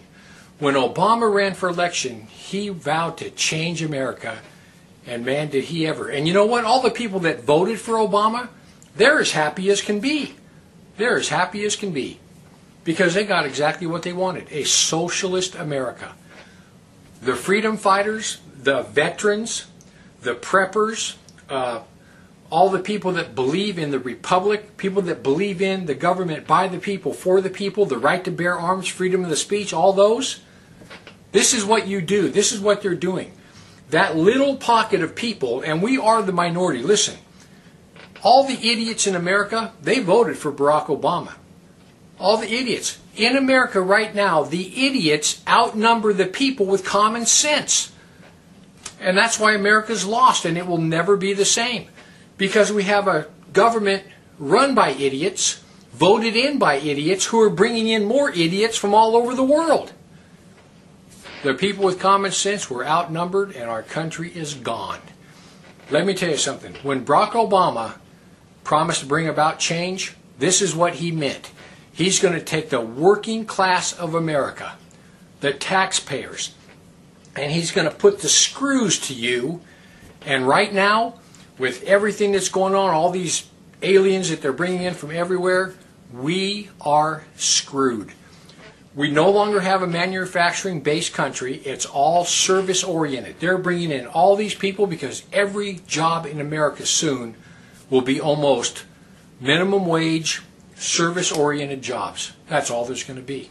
When Obama ran for election, he vowed to change America, and man, did he ever. And you know what? All the people that voted for Obama, they're as happy as can be. They're as happy as can be because they got exactly what they wanted, a socialist America. The freedom fighters, the veterans, the preppers, all the people that believe in the republic, people that believe in the government by the people, for the people, the right to bear arms, freedom of the speech, all those. This is what you do. This is what they're doing. That little pocket of people, and we are the minority. Listen, all the idiots in America, they voted for Barack Obama. All the idiots. In America right now, the idiots outnumber the people with common sense. And that's why America's lost, and it will never be the same. Because we have a government run by idiots, voted in by idiots, who are bringing in more idiots from all over the world. The people with common sense were outnumbered, and our country is gone. Let me tell you something. When Barack Obama promised to bring about change, this is what he meant. He's going to take the working class of America, the taxpayers, and he's going to put the screws to you. And right now, with everything that's going on, all these aliens that they're bringing in from everywhere, we are screwed. We no longer have a manufacturing-based country. It's all service-oriented. They're bringing in all these people because every job in America soon will be almost minimum wage, service-oriented jobs. That's all there's going to be.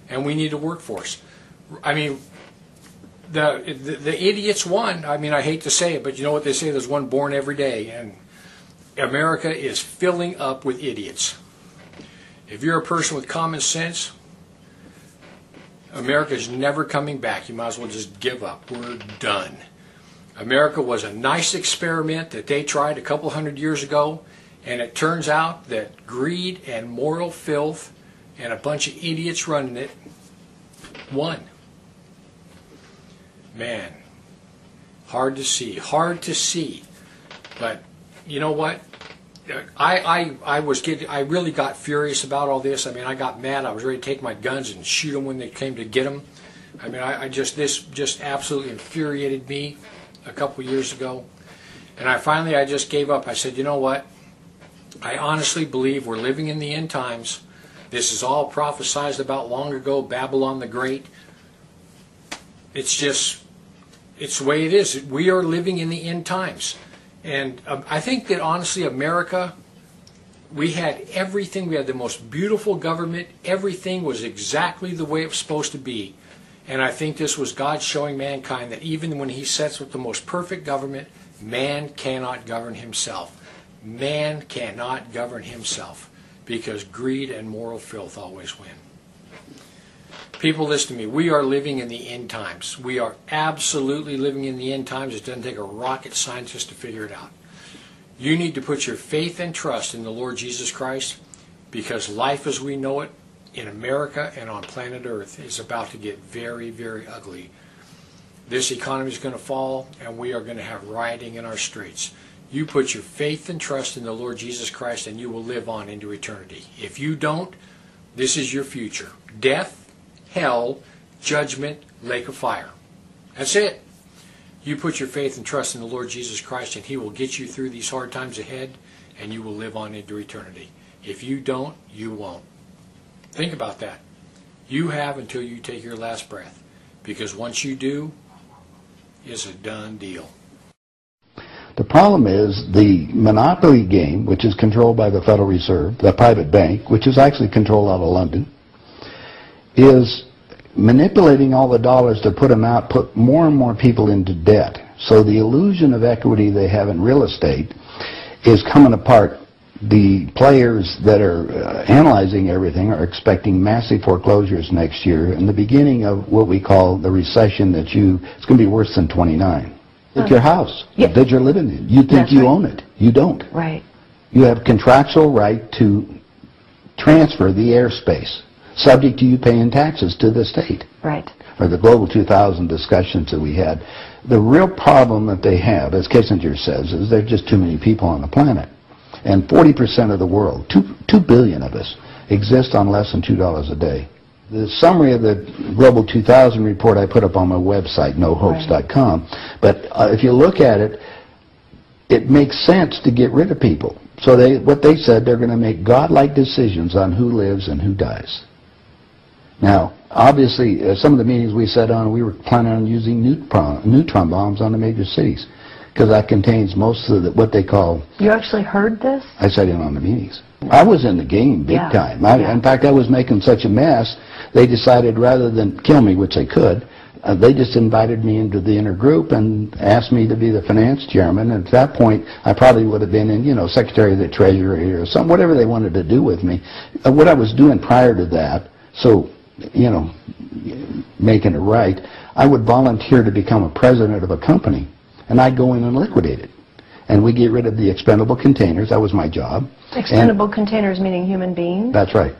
And we need a workforce. I mean, the idiots won. I mean, I hate to say it, but you know what they say? There's one born every day. And America is filling up with idiots. If you're a person with common sense, America's never coming back. You might as well just give up. We're done. America was a nice experiment that they tried a couple hundred years ago, and it turns out that greed and moral filth and a bunch of idiots running it won. Man, hard to see. Hard to see. But you know what? I really got furious about all this. I mean, I got mad. I was ready to take my guns and shoot them when they came to get them. I mean, this just absolutely infuriated me a couple years ago. And I just gave up. I said, you know what? I honestly believe we're living in the end times. This is all prophesied about long ago, Babylon the Great. It's the way it is. We are living in the end times. And I think that honestly, America, we had everything. We had the most beautiful government. Everything was exactly the way it was supposed to be. And I think this was God showing mankind that even when He sets up the most perfect government, man cannot govern himself. Man cannot govern himself because greed and moral filth always win. People, listen to me. We are living in the end times. We are absolutely living in the end times. It doesn't take a rocket scientist to figure it out. You need to put your faith and trust in the Lord Jesus Christ, because life as we know it in America and on planet Earth is about to get very, very ugly. This economy is going to fall, and we are going to have rioting in our streets. You put your faith and trust in the Lord Jesus Christ, and you will live on into eternity. If you don't, this is your future. Death, hell, judgment, lake of fire. That's it. You put your faith and trust in the Lord Jesus Christ, and He will get you through these hard times ahead, and you will live on into eternity. If you don't, you won't. Think about that. You have until you take your last breath, because once you do, it's a done deal. The problem is the monopoly game, which is controlled by the Federal Reserve, the private bank, which is actually controlled out of London, is manipulating all the dollars to put them out, put more and more people into debt. So the illusion of equity they have in real estate is coming apart. The players that are analyzing everything are expecting massive foreclosures next year and the beginning of what we call the recession it's going to be worse than 29. It's your house that you're living in. You think you own it. You don't. Right. You have contractual right to transfer the airspace, subject to you paying taxes to the state. Right. Or the Global 2000 discussions that we had. The real problem that they have, as Kissinger says, is there's just too many people on the planet. And 40% of the world, 2 billion of us, exist on less than $2 a day. The summary of the Global 2000 report I put up on my website, nohopes.com, but if you look at it, it makes sense to get rid of people. So what they said, they're going to make godlike decisions on who lives and who dies. Now, obviously, some of the meetings we sat on, we were planning on using neutron bombs on the major cities, because that contains most of what they call... You actually heard this? I sat in on the meetings. I was in the game big time. In fact, I was making such a mess, they decided rather than kill me, which they could, they just invited me into the inner group and asked me to be the finance chairman. And at that point, I probably would have been in, Secretary of the Treasury or something, whatever they wanted to do with me. What I was doing prior to that, so, making it right, I would volunteer to become a president of a company, and I'd go in and liquidate it. And we get rid of the expendable containers. That was my job. Expendable containers meaning human beings? That's right.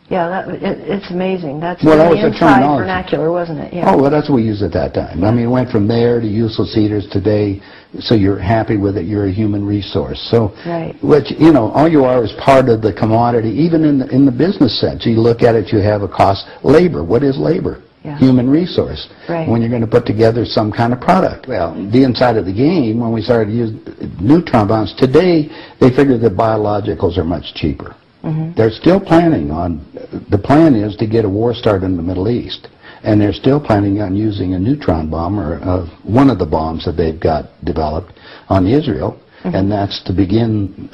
Yeah, it's amazing. That's well, that really was inside vernacular, wasn't it? Yeah. Oh, well, that's what we used at that time. I mean, it went from there to useless eaters today, so you're happy with it, you're a human resource. So, right. which, you know, all you are is part of the commodity, even in the business sense. You look at it, you have a cost. Labor, what is labor? Yeah. Human resource. Right. When you're going to put together some kind of product. Well, the inside of the game, when we started to use neutron bombs, today they figure that biologicals are much cheaper. Mm-hmm. They're still planning on, the plan is to get a war started in the Middle East. And they're still planning on using a neutron bomb, or one of the bombs that they've got developed on Israel. Mm-hmm. And that's to begin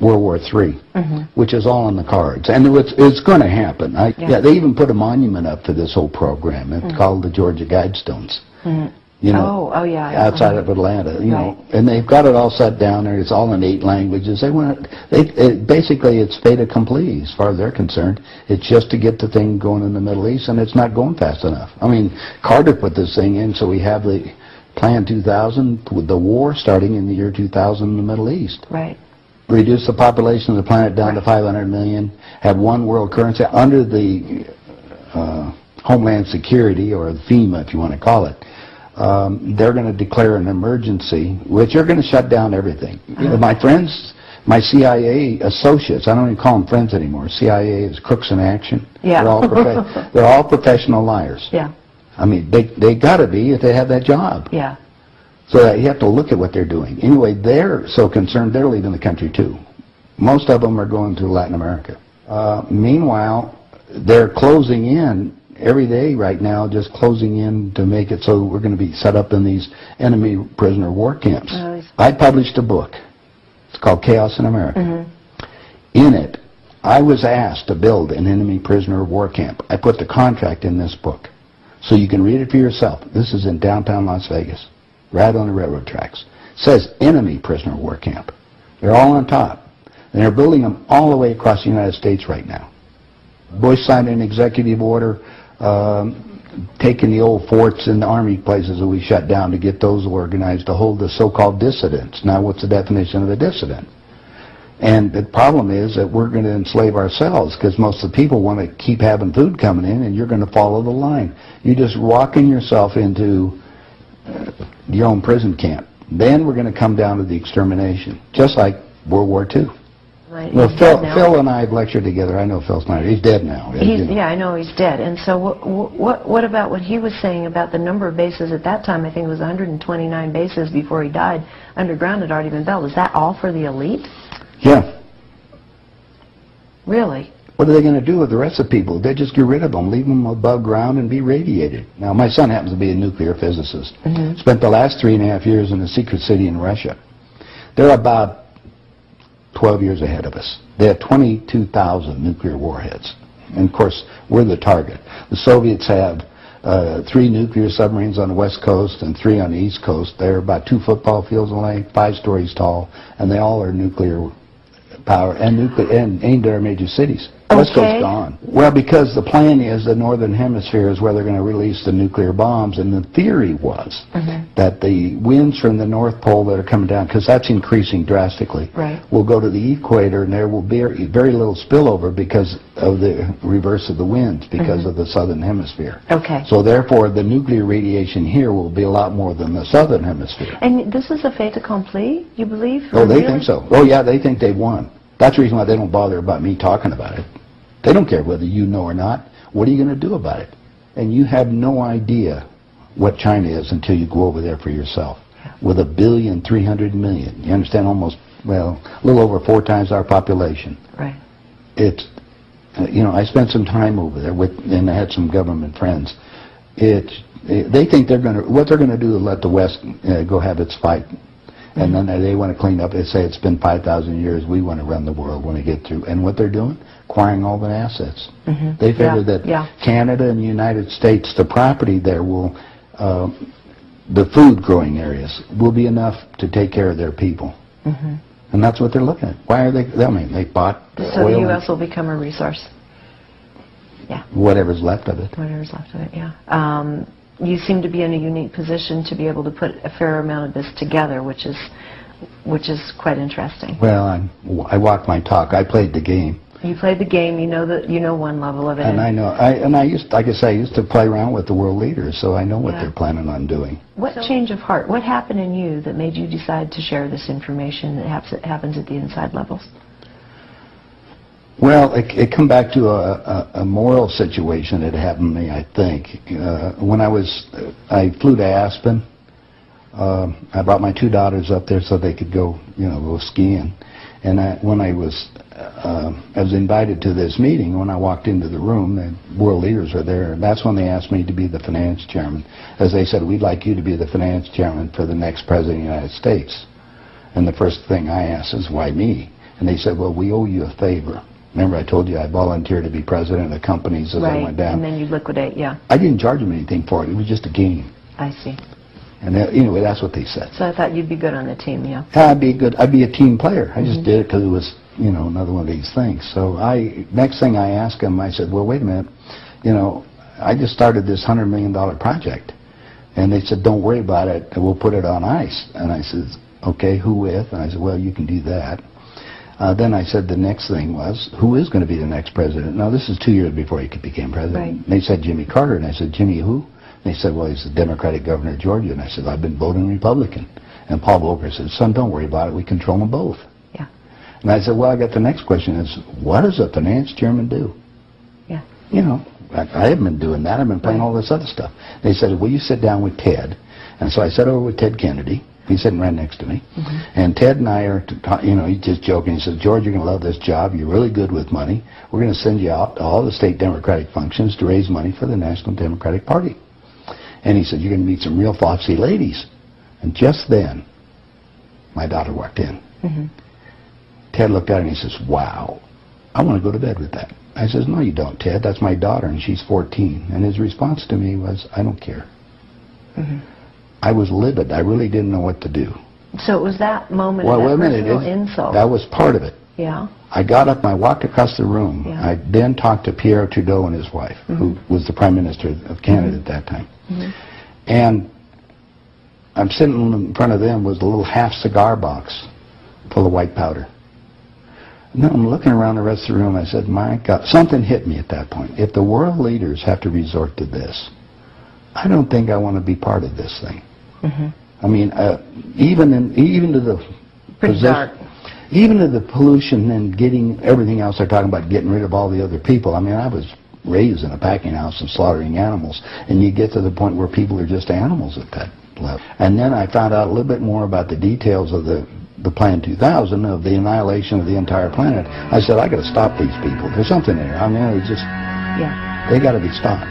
World War III, mm-hmm. which is all on the cards. And it's going to happen. Yeah, they even put a monument up for this whole program. It's called the Georgia Guidestones. Mm-hmm. You know, outside of Atlanta, you know, and they've got it all set down there. It's all in 8 languages. They want basically it's fait accompli as far as they're concerned. It's just to get the thing going in the Middle East, and it's not going fast enough. I mean, Carter put this thing in, so we have the Plan 2000 with the war starting in the year 2000 in the Middle East. Right. Reduce the population of the planet down to 500 million. Have one world currency under the Homeland Security, or FEMA, if you want to call it. They're going to declare an emergency, which are going to shut down everything. You know, my friends, my CIA associates, I don't even call them friends anymore. CIA is crooks in action. Yeah. They're all professional liars. Yeah. I mean, they got to be if they have that job. Yeah. So you have to look at what they're doing. Anyway, they're so concerned they're leaving the country too. Most of them are going to Latin America. Meanwhile, they're closing in every day right now, just closing in to make it so we're going to be set up in these enemy prisoner of war camps. I published a book. It's called Chaos in America. Mm-hmm. In it, I was asked to build an enemy prisoner of war camp. I put the contract in this book, so you can read it for yourself. This is in downtown Las Vegas, right on the railroad tracks. It says enemy prisoner of war camp. They're all on top. And they're building them all the way across the United States right now. Bush signed an executive order taking the old forts and the army places that we shut down to get those organized to hold the so-called dissidents. Now, what's the definition of a dissident? And the problem is that we're going to enslave ourselves, because most of the people want to keep having food coming in, and you're going to follow the line. You're just walking yourself into your own prison camp. Then we're going to come down to the extermination, just like World War II. Right. Well, Phil and I have lectured together. I know Phil Snyder. He's dead now. Yeah, I know he's dead. And so what about what he was saying about the number of bases at that time? I think it was 129 bases before he died. Underground had already been built. Is that all for the elite? Yeah. Really? What are they going to do with the rest of the people? They just get rid of them, leave them above ground, and be radiated. Now, my son happens to be a nuclear physicist. Mm-hmm. Spent the last 3.5 years in a secret city in Russia. They're about 12 years ahead of us. They have 22,000 nuclear warheads. And of course, we're the target. The Soviets have 3 nuclear submarines on the west coast and 3 on the east coast. They're about 2 football fields in length, 5 stories tall, and they all are nuclear power and aimed at our major cities. West Coast gone. Well, because the plan is the northern hemisphere is where they're going to release the nuclear bombs, and the theory was that the winds from the North Pole that are coming down, because that's increasing drastically, will go to the equator, and there will be very little spillover because of the reverse of the winds, because of the southern hemisphere. Okay. So therefore, the nuclear radiation here will be a lot more than the southern hemisphere. And this is a fait accompli, you believe? Oh, they think so. Oh, yeah, they think they've won. That's the reason why they don't bother about me talking about it. They don't care whether you know or not. What are you going to do about it? And you have no idea what China is until you go over there for yourself. With 1,300,000,000. You understand? Almost, well, a little over 4 times our population. Right. It's, you know, I spent some time over there and I had some government friends. They think what they're going to do is let the West go have its fight. And then they want to clean up. They say it's been 5,000 years. We want to run the world when we get through. And what they're doing? Acquiring all the assets. They figure that Canada and the United States, the property there will, the food growing areas will be enough to take care of their people. And that's what they're looking at. Why are they? I mean, they bought so oil. the U.S. will become a resource. Yeah. Whatever's left of it. Whatever's left of it. Yeah. you seem to be in a unique position to be able to put a fair amount of this together, which is quite interesting. Well, I walked my talk. I played the game. You played the game. You know one level of it. And I used, like I say, I used to play around with the world leaders, so I know what they're planning on doing. What change of heart? What happened in you that made you decide to share this information that happens at the inside levels? Well, it come back to a moral situation that happened to me, I think. When I flew to Aspen. I brought my 2 daughters up there so they could go skiing. And when I was invited to this meeting. When I walked into the room, the world leaders were there. And that's when they asked me to be the finance chairman. As they said, we'd like you to be the finance chairman for the next president of the United States. And the first thing I asked is, why me? And they said, well, we owe you a favor. Remember I told you I volunteered to be president of companies as I went down? And then you liquidate, yeah. I didn't charge them anything for it. It was just a game. I see. And anyway, that's what they said. So I thought you'd be good on the team, yeah. I'd be good. I'd be a team player. I just did it because it was, another one of these things. So next thing I asked them, I said, well, wait a minute. I just started this $100 million project. And they said, don't worry about it. We'll put it on ice. And I said, okay, who with? And I said, well, you can do that. Then I said the next thing was, who is going to be the next president? Now, this is 2 years before he became president. Right. They said Jimmy Carter. And I said, Jimmy who? They said, well, he's the Democratic governor of Georgia. And I said, I've been voting Republican. And Paul Volcker said, son, don't worry about it. We control them both. Yeah. And I said, well, I got the next question is, what does a finance chairman do? Yeah. I haven't been doing that. I've been playing all this other stuff. They said, will you sit down with Ted? And so I sat over with Ted Kennedy. He's sitting right next to me. And Ted and I are, he's just joking. He says, George, you're going to love this job. You're really good with money. We're going to send you out to all the state Democratic functions to raise money for the National Democratic Party. And he said, you're going to meet some real foxy ladies. And just then, my daughter walked in. Ted looked at her and he says, wow, I want to go to bed with that. I says, no, you don't, Ted. That's my daughter, and she's 14. And his response to me was, I don't care. I was livid. I really didn't know what to do. So it was that moment Well, of wait a that minute. personal insult. That was part of it. Yeah. I got up and I walked across the room. Yeah. I then talked to Pierre Trudeau and his wife, who was the Prime Minister of Canada at that time. And I'm sitting in front of them was a little half cigar box full of white powder. And then I'm looking around the rest of the room. I said, my God, something hit me at that point. If the world leaders have to resort to this, I don't think I want to be part of this thing. I mean, even to the even to the pollution and getting everything else they're talking about, getting rid of all the other people. I mean, I was raised in a packing house and slaughtering animals, and you get to the point where people are just animals at that level. And then I found out a little bit more about the details of the Plan 2000, of the annihilation of the entire planet. I said, I got to stop these people. There's something there. I mean, it's just, they got to be stopped.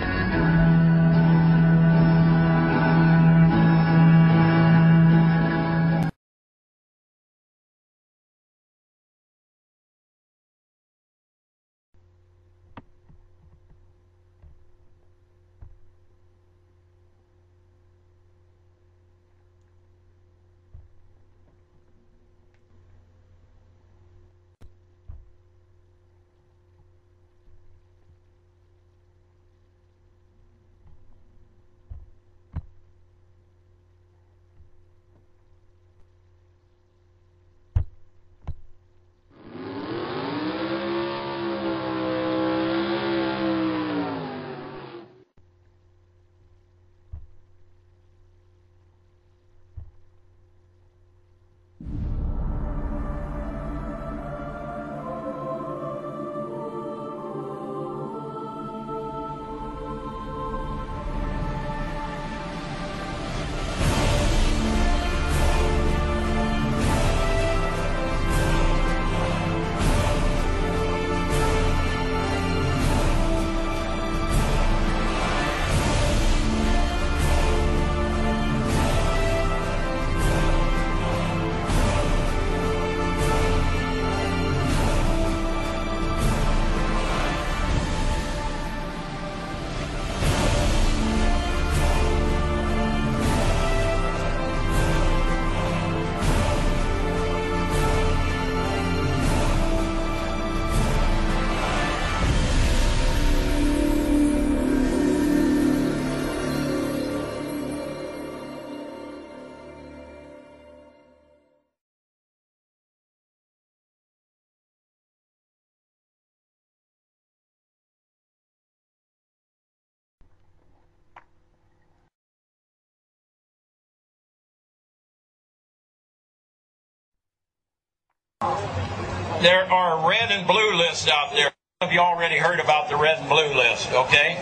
There are red and blue lists out there. Some of you already heard about the red and blue list, okay?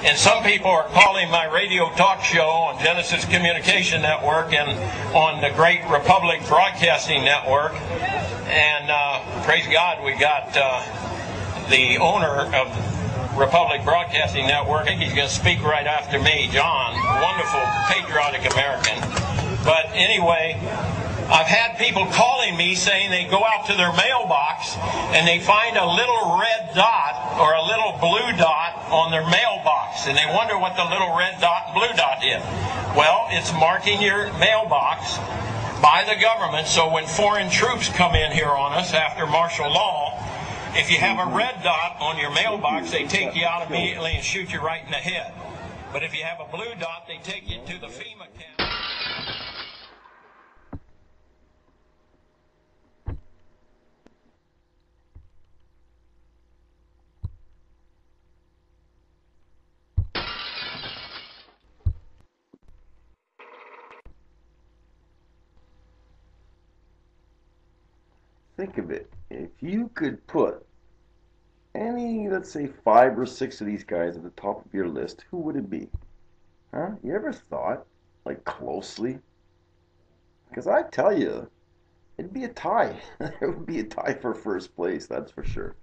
And some people are calling my radio talk show on Genesis Communication Network and on the Great Republic Broadcasting Network. And praise God, we got the owner of Republic Broadcasting Network. I think he's going to speak right after me, John, wonderful patriotic American. But anyway, I've had people calling me saying they go out to their mailbox and they find a little red dot or a little blue dot on their mailbox, and they wonder what the little red dot and blue dot is. Well, it's marking your mailbox by the government, so when foreign troops come in here on us after martial law, if you have a red dot on your mailbox, they take you out immediately and shoot you right in the head. But if you have a blue dot, they take you to the FEMA camp. Think of it. If you could put any, let's say, 5 or 6 of these guys at the top of your list, who would it be? Huh? You ever thought, like, closely? Because I tell you, it'd be a tie. It would be a tie for first place, that's for sure.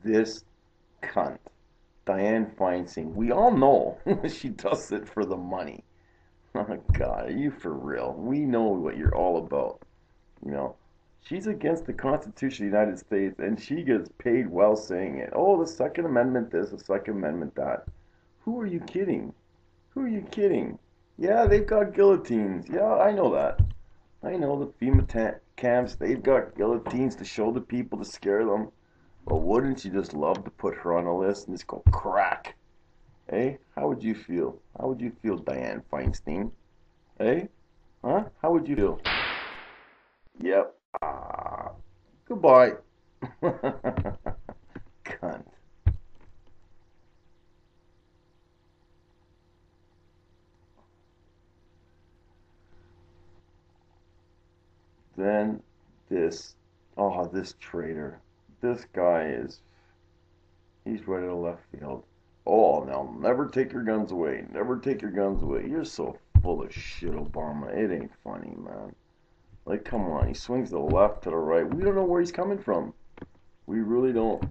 This cunt, Dianne Feinstein, we all know she does it for the money. Oh God, are you for real? We know what you're all about. You know, she's against the Constitution of the United States, and she gets paid well saying it. Oh, the Second Amendment this, the Second Amendment that. Who are you kidding? Who are you kidding? Yeah, they've got guillotines. Yeah, I know that. I know the FEMA camps, they've got guillotines to show the people, to scare them. But wouldn't you just love to put her on a list and just go crack? Eh? How would you feel? How would you feel, Dianne Feinstein? Eh? Huh? How would you feel? Yep. Goodbye. Cunt. Then this traitor. This guy he's right out of left field. Oh, now never take your guns away. Never take your guns away. You're so full of shit, Obama. It ain't funny, man. Like, come on. He swings to the left, to the right. We don't know where he's coming from. We really don't.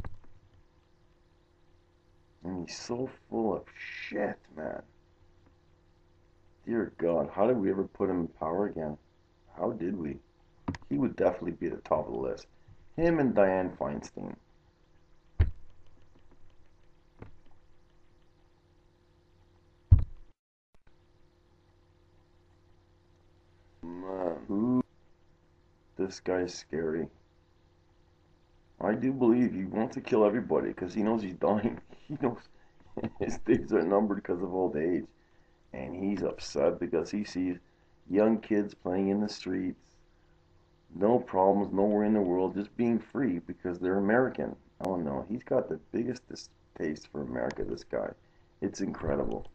And he's so full of shit, man. Dear God, how did we ever put him in power again? How did we? He would definitely be at the top of the list. Him and Dianne Feinstein. Man, this guy's scary. I do believe he wants to kill everybody because he knows he's dying. He knows his days are numbered because of old age. And he's upset because he sees young kids playing in the streets. No problems, nowhere in the world, just being free because they're American. Oh no, he's got the biggest distaste for America, this guy. It's incredible.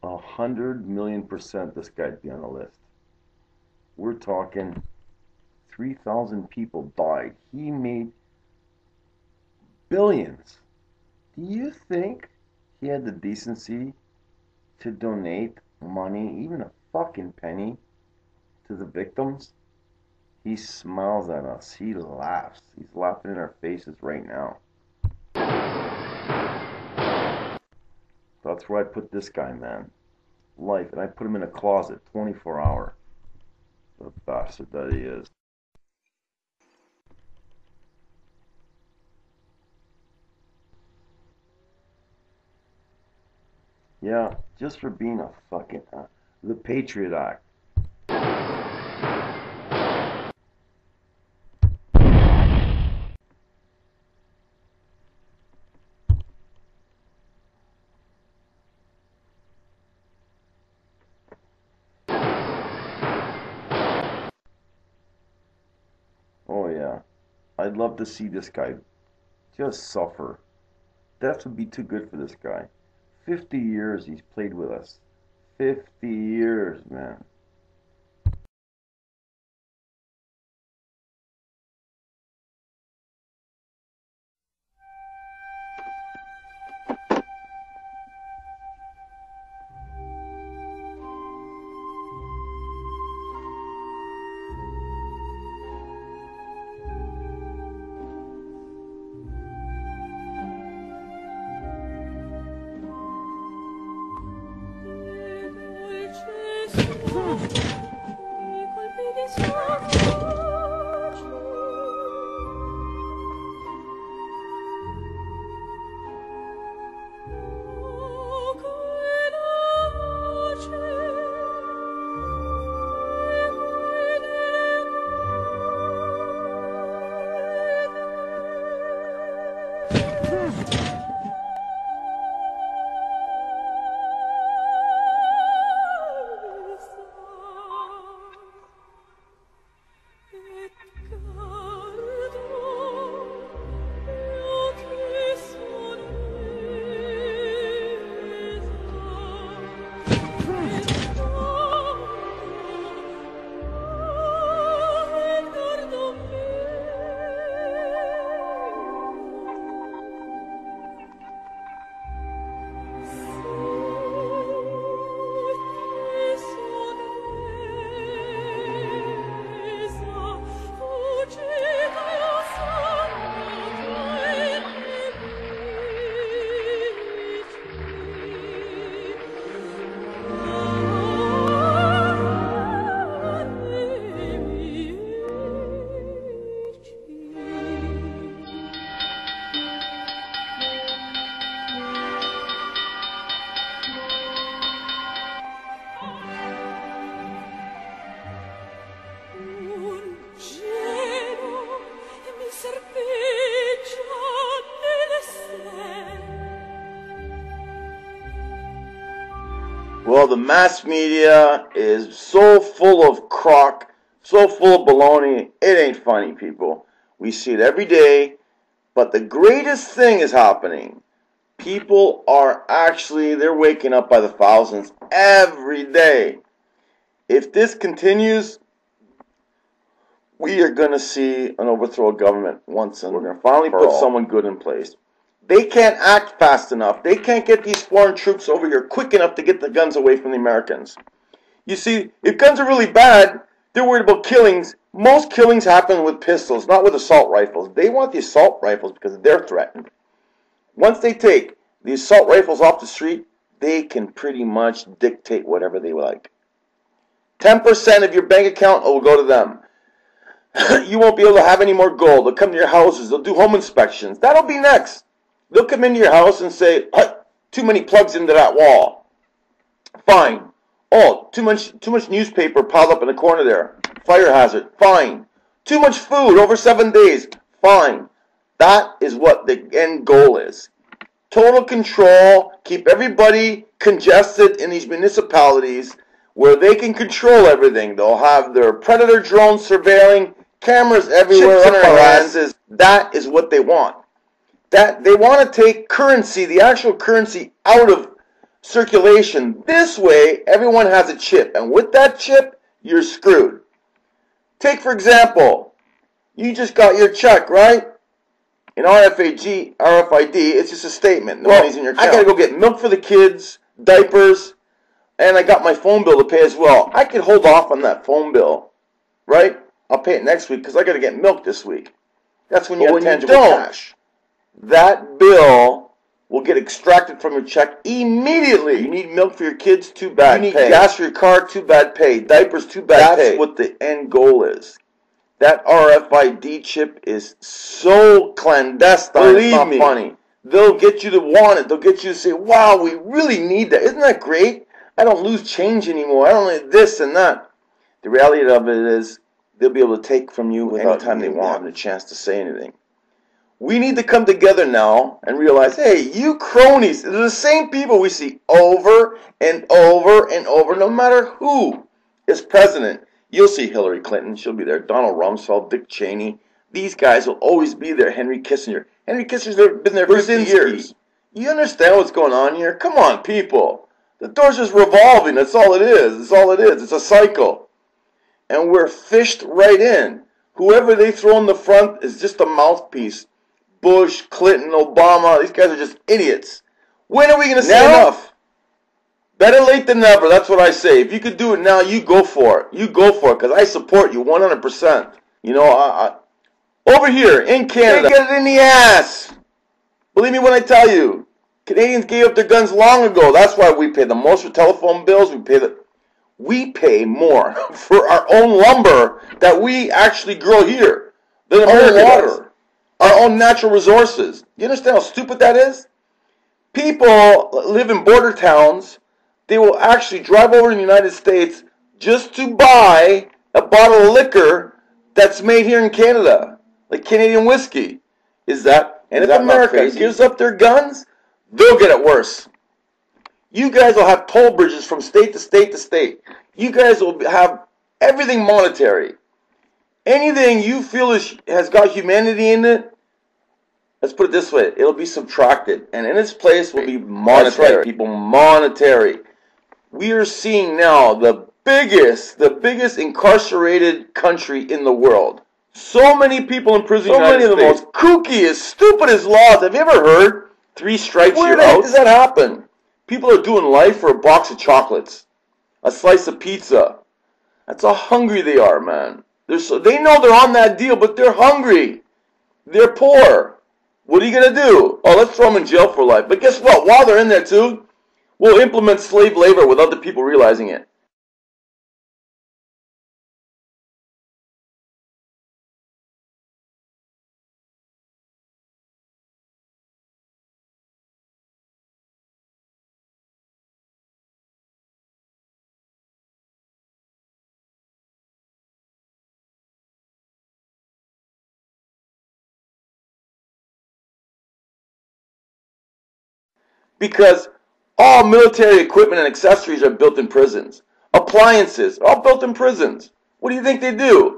$100,000,000% this guy'd be on the list. We're talking 3,000 people died. He made billions. Do you think he had the decency to donate money, even a fucking penny, to the victims? He smiles at us. He laughs. He's laughing in our faces right now. That's where I put this guy, man. Life. And I put him in a closet, 24-hour. The bastard that he is. Yeah, just for being a fucking... the Patriot Act. Oh yeah. I'd love to see this guy just suffer. Death would be too good for this guy. 50 years he's played with us. 50 years, man. Well, the mass media is so full of crock, so full of baloney, it ain't funny, people. We see it every day, but the greatest thing is happening. People are actually, they're waking up by the thousands every day. If this continues, we are going to see an overthrow of government once, and we're going to finally put someone good in place. They can't act fast enough. They can't get these foreign troops over here quick enough to get the guns away from the Americans. You see, if guns are really bad, they're worried about killings. Most killings happen with pistols, not with assault rifles. They want the assault rifles because they're threatened. Once they take the assault rifles off the street, they can pretty much dictate whatever they like. 10% of your bank account will go to them. You won't be able to have any more gold. They'll come to your houses. They'll do home inspections. That'll be next. They'll come into your house and say, hey, too many plugs into that wall. Fine. Oh, too much newspaper piled up in the corner there. Fire hazard. Fine. Too much food over 7 days. Fine. That is what the end goal is. Total control. Keep everybody congested in these municipalities where they can control everything. They'll have their predator drones surveilling, cameras everywhere on their hands. That is what they want. That they want to take currency, the actual currency, out of circulation. This way, everyone has a chip, and with that chip, you're screwed. Take, for example, you just got your check, right? In RFID, it's just a statement. The money's in your account. I got to go get milk for the kids, diapers, and I got my phone bill to pay as well. I could hold off on that phone bill, right? I'll pay it next week because I got to get milk this week. That's when you have tangible cash. That bill will get extracted from your check immediately. You need milk for your kids? Too bad. You need gas for your car? Too bad. Pay. Diapers? Too bad. Pay. That's what the end goal is. That RFID chip is so clandestine. Believe it's not funny. They'll get you to want it. They'll get you to say, wow, we really need that. Isn't that great? I don't lose change anymore. I don't need this and that. The reality of it is they'll be able to take from you anytime they want, having a chance to say anything. We need to come together now and realize, hey, you cronies, they're the same people we see over and over and over, no matter who is president. You'll see Hillary Clinton, she'll be there. Donald Rumsfeld, Dick Cheney, These guys will always be there. Henry Kissinger. Henry Kissinger's been there for 50 years. You understand what's going on here? Come on, people. The door's just revolving. That's all it is. That's all it is. It's a cycle. And we're fished right in. Whoever they throw in the front is just a mouthpiece. Bush, Clinton, Obama, these guys are just idiots. When are we going to say enough? Better late than never, that's what I say. If you could do it now, you go for it. You go for it, because I support you 100%. You know, over here in Canada, they get it in the ass. Believe me when I tell you. Canadians gave up their guns long ago. That's why we pay the most for telephone bills. We pay more for our own lumber that we actually grow here than America does. Our own natural resources. You understand how stupid that is? People live in border towns. They will actually drive over to the United States just to buy a bottle of liquor that's made here in Canada, like Canadian whiskey. And if America gives up their guns, they'll get it worse. You guys will have toll bridges from state to state to state. You guys will have everything monetary. Anything you feel has got humanity in it, let's put it this way, it'll be subtracted. And in its place will be monetary. That's right, people, monetary. We are seeing now the biggest incarcerated country in the world. So many people in prison. So many of the most kooky, stupidest laws. Have you ever heard 3 strikes you're out? Where does that happen? People are doing life for a box of chocolates, a slice of pizza. That's how hungry they are, man. They know they're on that deal, but they're hungry. They're poor. What are you going to do? Oh, let's throw them in jail for life. But guess what? While they're in there too, we'll implement slave labor without the people realizing it. Because all military equipment and accessories are built in prisons. Appliances are all built in prisons. What do you think they do?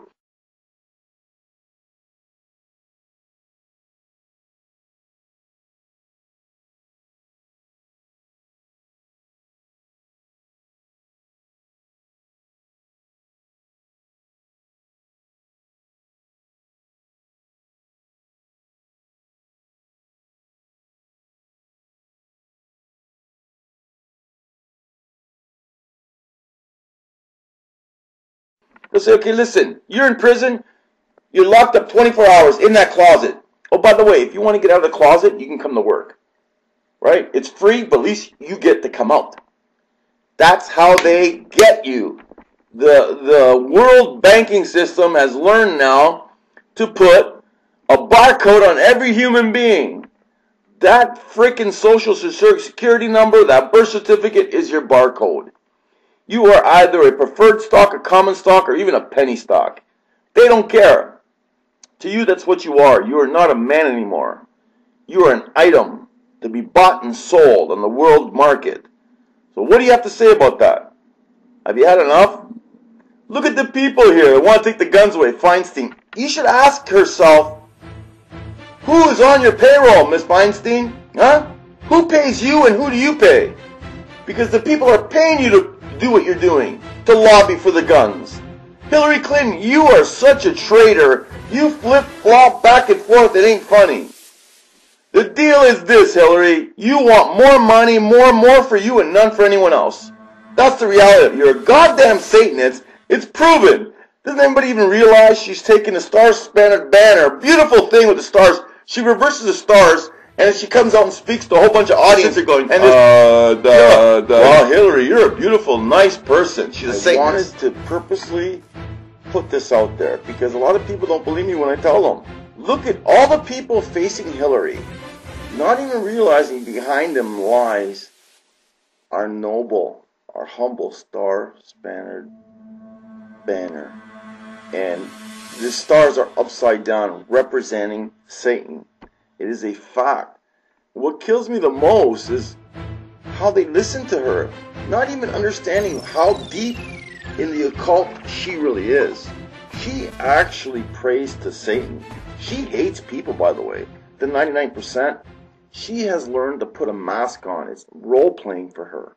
They'll say, okay, listen, you're in prison, you're locked up 24 hours in that closet. Oh, by the way, if you want to get out of the closet, you can come to work. Right? It's free, but at least you get to come out. That's how they get you. The world banking system has learned now to put a barcode on every human being. That freaking social security number, that birth certificate is your barcode. You are either a preferred stock, a common stock, or even a penny stock. They don't care. To you, that's what you are. You are not a man anymore. You are an item to be bought and sold on the world market. So what do you have to say about that? Have you had enough? Look at the people here that want to take the guns away. Feinstein. You should ask yourself, who is on your payroll, Miss Feinstein? Huh? Who pays you and who do you pay? Because the people are paying you to do what you're doing, to lobby for the guns. Hillary Clinton, you are such a traitor. You flip-flop back and forth. It ain't funny. The deal is this, Hillary. You want more money, more for you and none for anyone else. That's the reality. You're a goddamn Satanist. It's proven. Doesn't anybody even realize she's taking the star-spangled banner, beautiful thing with the stars. She reverses the stars, and then she comes out and speaks to a whole bunch of audience are going, wow, Hillary, you're a beautiful, nice person. She's a Satanist. I wanted to purposely put this out there because a lot of people don't believe me when I tell them. Look at all the people facing Hillary, not even realizing behind them lies our noble, our humble star-spangled banner. And the stars are upside down, representing Satan. It is a fact. What kills me the most is how they listen to her, not even understanding how deep in the occult she really is. She actually prays to Satan. She hates people, by the way. The 99%, she has learned to put a mask on. It's role-playing for her.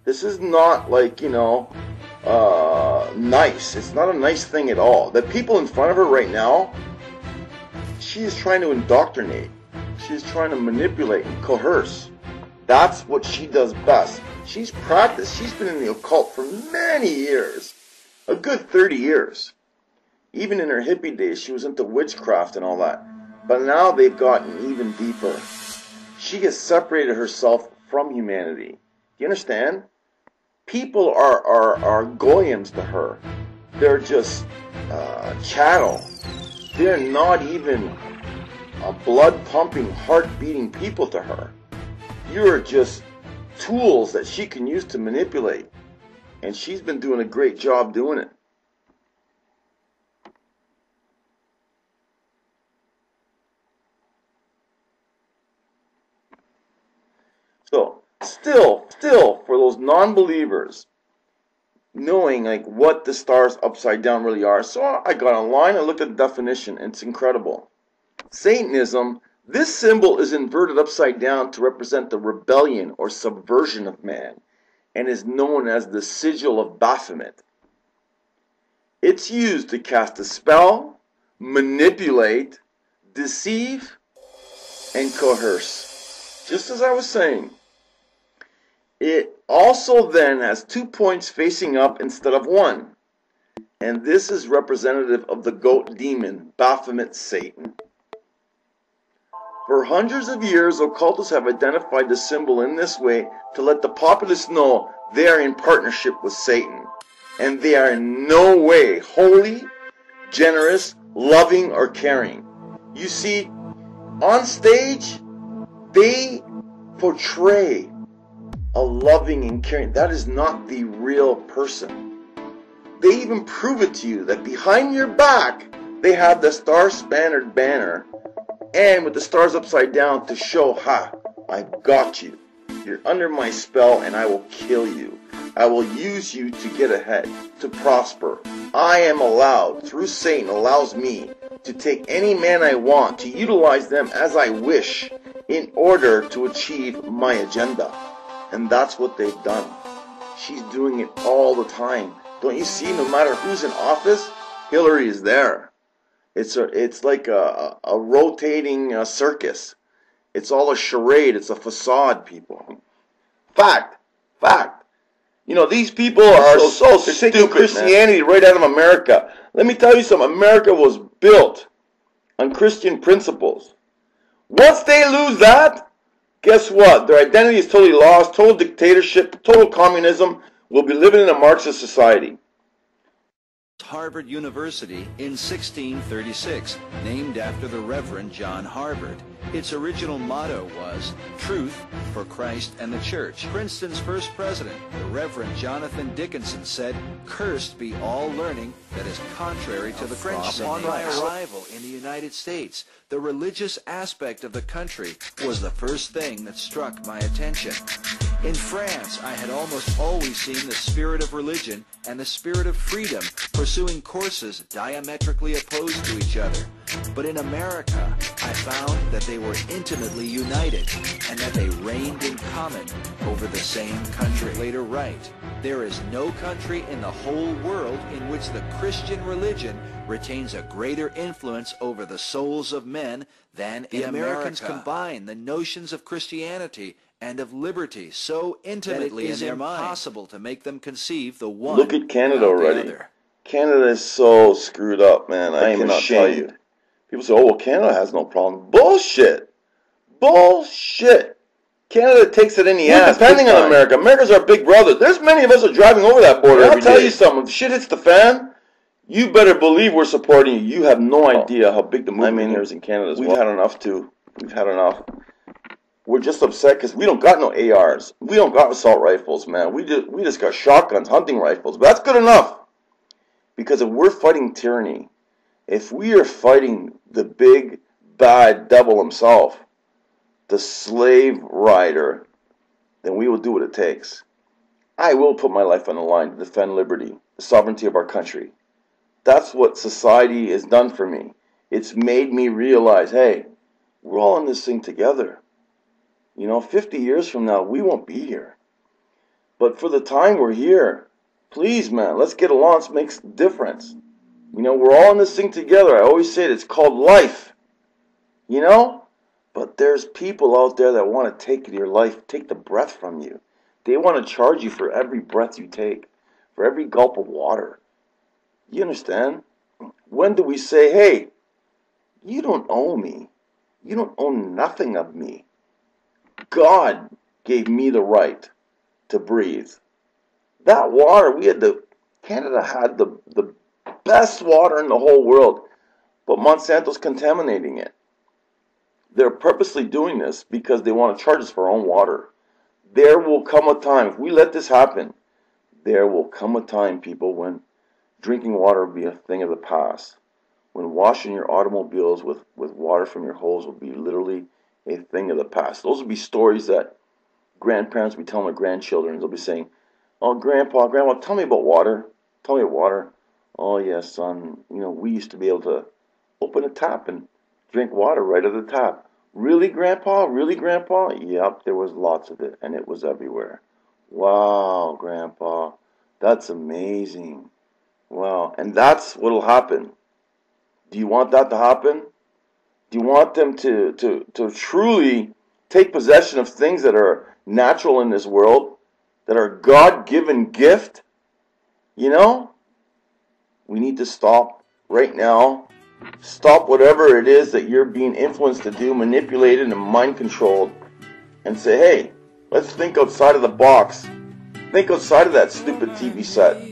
This is not like, you know, nice. It's not a nice thing at all. The people in front of her right now, she is trying to indoctrinate. She is trying to manipulate and coerce. That's what she does best. She's practiced. She's been in the occult for many years. A good 30 years. Even in her hippie days, she was into witchcraft and all that. But now they've gotten even deeper. She has separated herself from humanity. Do you understand? People are goyams to her. They're just chattel. They're not even blood-pumping, heart-beating people to her. You're just tools that she can use to manipulate. And she's been doing a great job doing it. So, still, for those non-believers, knowing like what the stars upside down really are, so I got online, I looked at the definition, and it's incredible. Satanism, this symbol is inverted upside down to represent the rebellion or subversion of man, and is known as the sigil of Baphomet. It's used to cast a spell, manipulate, deceive, and coerce. Just as I was saying. It also then has 2 points facing up instead of one. And this is representative of the goat demon, Baphomet Satan. For hundreds of years, occultists have identified the symbol in this way to let the populace know they are in partnership with Satan. And they are in no way holy, generous, loving, or caring. You see, on stage, they portray a loving and caring. That is not the real person. They even prove it to you that behind your back, they have the star-spannered banner and with the stars upside down to show, ha, I've got you. You're under my spell and I will kill you. I will use you to get ahead, to prosper. I am allowed, through Satan allows me to take any man I want, to utilize them as I wish in order to achieve my agenda. And that's what they've done. She's doing it all the time. Don't you see, no matter who's in office, Hillary is there. It's like a rotating circus. It's all a charade. It's a facade, people. Fact. You know, these people are so stupid, taking Christianity right out of America. Let me tell you something. America was built on Christian principles. Once they lose that, guess what? Their identity is totally lost, total dictatorship, total communism. We'll be living in a Marxist society. Harvard University in 1636, named after the Reverend John Harvard. Its original motto was, Truth for Christ and the Church. Princeton's first president, the Reverend Jonathan Dickinson, said, Cursed be all learning that is contrary to the French. Upon my arrival in the United States, the religious aspect of the country was the first thing that struck my attention. In France, I had almost always seen the spirit of religion and the spirit of freedom pursuing courses diametrically opposed to each other. But in America, I found that they were intimately united and that they reigned in common over the same country. Later write, there is no country in the whole world in which the Christian religion retains a greater influence over the souls of men than in America. The Americans combine the notions of Christianity and of liberty so intimately it is impossible to make them conceive the one. Look at Canada already. Canada is so screwed up, man. I cannot tell you. People say, oh, well, Canada has no problem. Bullshit. Canada takes it in the ass. Depending on America. America's our big brother. There's many of us are driving over that border every day. I'll tell you something. If shit hits the fan, you better believe we're supporting you. You have no idea how big the movement here is in Canada as well. We've had enough, too. We've had enough. We're just upset because we don't got no ARs. We don't got assault rifles, man. We just got shotguns, hunting rifles. But that's good enough. Because if we're fighting tyranny, if we are fighting the big, bad devil himself, the slave rider, then we will do what it takes. I will put my life on the line to defend liberty, the sovereignty of our country. That's what society has done for me. It's made me realize, hey, we're all in this thing together. 50 years from now, we won't be here. But for the time we're here, please, man, let's get along. Let's make a difference. We're all in this thing together. I always say it, it's called life. But there's people out there that want to take your life, take the breath from you. They want to charge you for every breath you take, for every gulp of water. You understand? When do we say, hey, you don't owe me. You don't own nothing of me. God gave me the right to breathe. That water, Canada had the best water in the whole world, but Monsanto's contaminating it. They're purposely doing this because they want to charge us for our own water. There will come a time, if we let this happen, there will come a time, people, when drinking water will be a thing of the past. When washing your automobiles with water from your hose will be literally a thing of the past. Those will be stories that grandparents will be telling their grandchildren. They'll be saying, oh, Grandpa, Grandma, tell me about water. Tell me about water. Oh, yes, son, we used to be able to open a tap and drink water right out of the tap. Really, Grandpa? Really, Grandpa? Yep, there was lots of it, and it was everywhere. Wow, Grandpa, that's amazing. Wow, and that's what will happen. Do you want that to happen? Do you want them to truly take possession of things that are natural in this world, that are God-given gift? We need to stop right now. Stop whatever it is that you're being influenced to do, manipulated and mind-controlled, and say, hey, let's think outside of the box. Think outside of that stupid TV set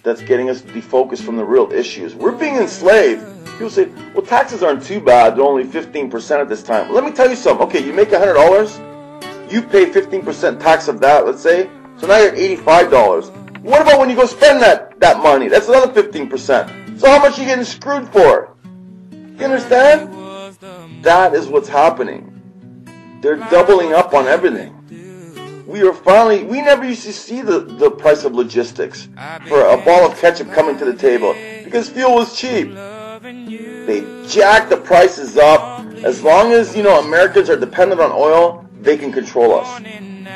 that's getting us defocused from the real issues. We're being enslaved. People say, well, taxes aren't too bad. They're only 15% at this time. Let me tell you something. Okay, you make $100. You pay 15% tax of that, let's say. So now you're at $85. What about when you go spend that money? That's another 15%. So how much are you getting screwed for? You understand? That is what's happening. They're doubling up on everything. We never used to see the price of logistics for a ball of ketchup coming to the table because fuel was cheap. They jack the prices up. As long as, Americans are dependent on oil, they can control us.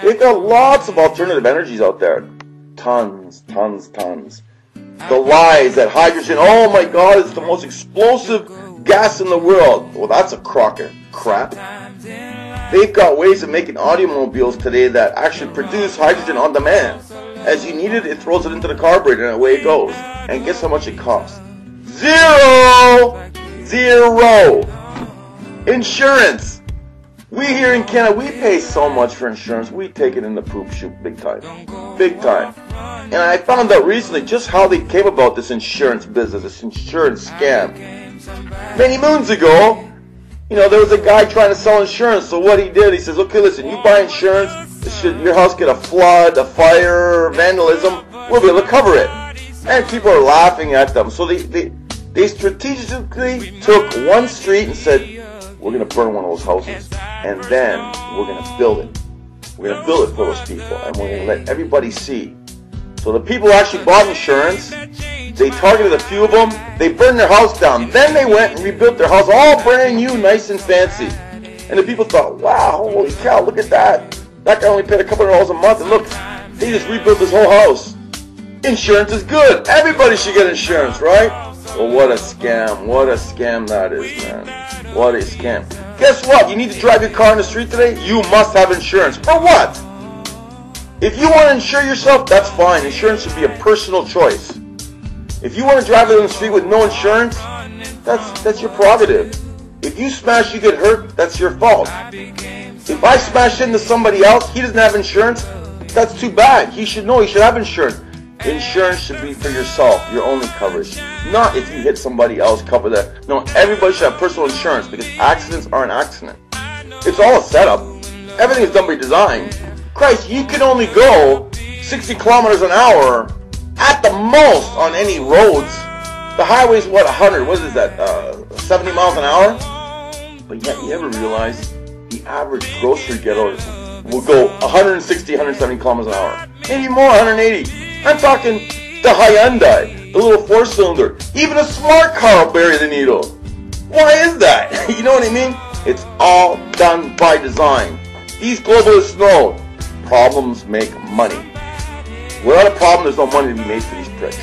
They've got lots of alternative energies out there. Tons. The lies that hydrogen, oh my God, it's the most explosive gas in the world. Well, that's a crock of crap. They've got ways of making automobiles today that actually produce hydrogen on demand. As you need it, it throws it into the carburetor and away it goes. And guess how much it costs? Zero! Insurance. We here in Canada, we pay so much for insurance. We take it in the poop chute big time. Big time. And I found out recently just how they came about this insurance business, this insurance scam. Many moons ago, there was a guy trying to sell insurance. So what he did, he says, okay, listen, you buy insurance. Should your house get a flood, a fire, vandalism, we'll be able to cover it. And people are laughing at them. So they strategically took one street and said, we're going to burn one of those houses. And then we're going to build it. We're going to build it for those people. And we're going to let everybody see. So the people who actually bought insurance, they targeted a few of them. They burned their house down. Then they went and rebuilt their house all brand new, nice and fancy. And the people thought, wow, holy cow, look at that. That guy only paid a couple of dollars a month. And look, they just rebuilt this whole house. Insurance is good. Everybody should get insurance, right? Well, what a scam. What a scam that is, man. What a scam. Guess what? You need to drive your car in the street today? You must have insurance. For what? If you want to insure yourself, that's fine. Insurance should be a personal choice. If you want to drive it on the street with no insurance, that's your prerogative. If you smash, you get hurt, that's your fault. If I smash into somebody else, he doesn't have insurance, that's too bad. He should know he should have insurance. Insurance should be for yourself, your only coverage. Not if you hit somebody else, cover that. No, everybody should have personal insurance because accidents are an accident. It's all a setup. Everything is done by design. Christ, you can only go 60 kilometers an hour at the most on any roads. The highway's what, 100, what is that, 70 miles an hour? But yet you ever realize the average grocery getter will go 160, 170 kilometers an hour. Maybe more, 180. I'm talking the Hyundai, The little 4-cylinder. Even a smart car will bury the needle. Why is that? You know what I mean? It's all done by design. These globalists know problems make money. Without a problem, there's no money to be made for these pricks.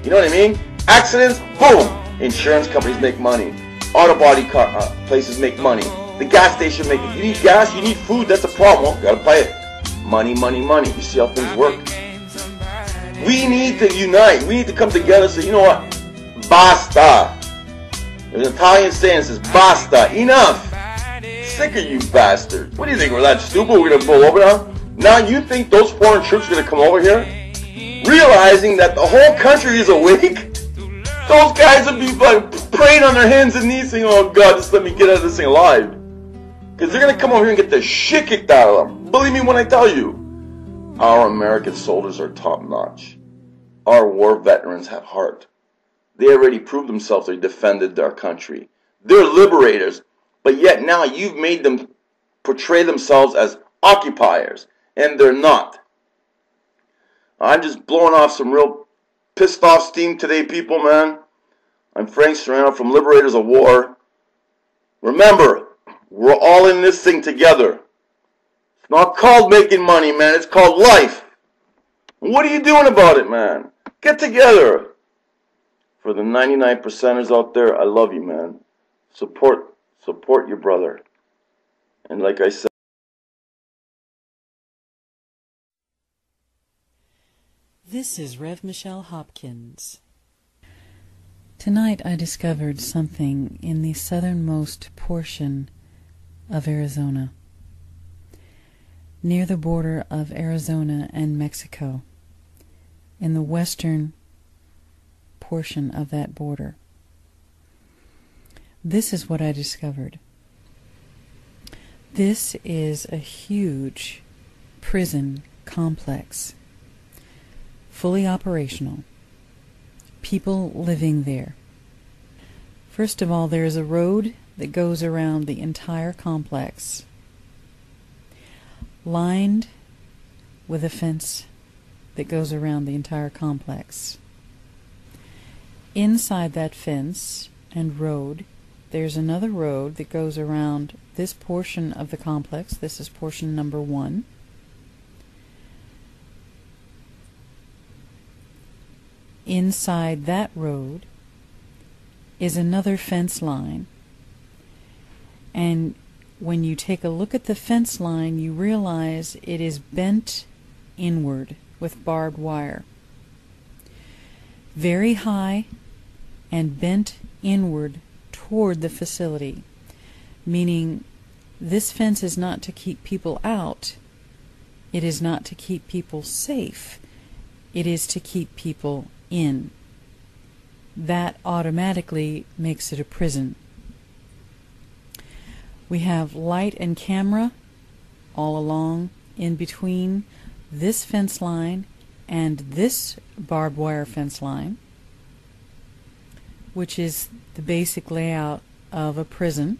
You know what I mean? Accidents, boom! Insurance companies make money. Auto body places make money. The gas station make it. You need gas, you need food, that's a problem. Well, you gotta buy it. Money, money, money. You see how things work. We need to unite. We need to come together and say, you know what? Basta. There's an Italian saying that says, basta. Enough. Sick of you bastards. What do you think? We're that stupid? We're going to pull over now? Now you think those foreign troops are going to come over here? Realizing that the whole country is awake? Those guys would be like praying on their hands and knees saying, oh God, just let me get out of this thing alive. Because they're going to come over here and get the shit kicked out of them. Believe me when I tell you. Our American soldiers are top notch. Our war veterans have heart. They already proved themselves they defended our country. They're liberators. But yet now you've made them portray themselves as occupiers. And they're not. I'm just blowing off some real pissed off steam today, people, man. I'm Frank Serrano from Liberators of War. Remember, we're all in this thing together. It's not called making money, man. It's called life. What are you doing about it, man? Get together. For the 99%ers out there, I love you, man. Support your brother. And like I said, this is Rev. Michelle Hopkins. Tonight I discovered something in the southernmost portion of Arizona, near the border of Arizona and Mexico, in the western portion of that border. This is what I discovered. This is a huge prison complex, fully operational, people living there. First of all, there is a road that goes around the entire complex, lined with a fence that goes around the entire complex. Inside that fence and road, there's another road that goes around this portion of the complex. This is portion number 1. Inside that road is another fence line. And when you take a look at the fence line, you realize it is bent inward with barbed wire. Very high and bent inward toward the facility, meaning this fence is not to keep people out, it is not to keep people safe, it is to keep people in. That automatically makes it a prison. We have light and camera all along in between this fence line and this barbed wire fence line, which is the basic layout of a prison.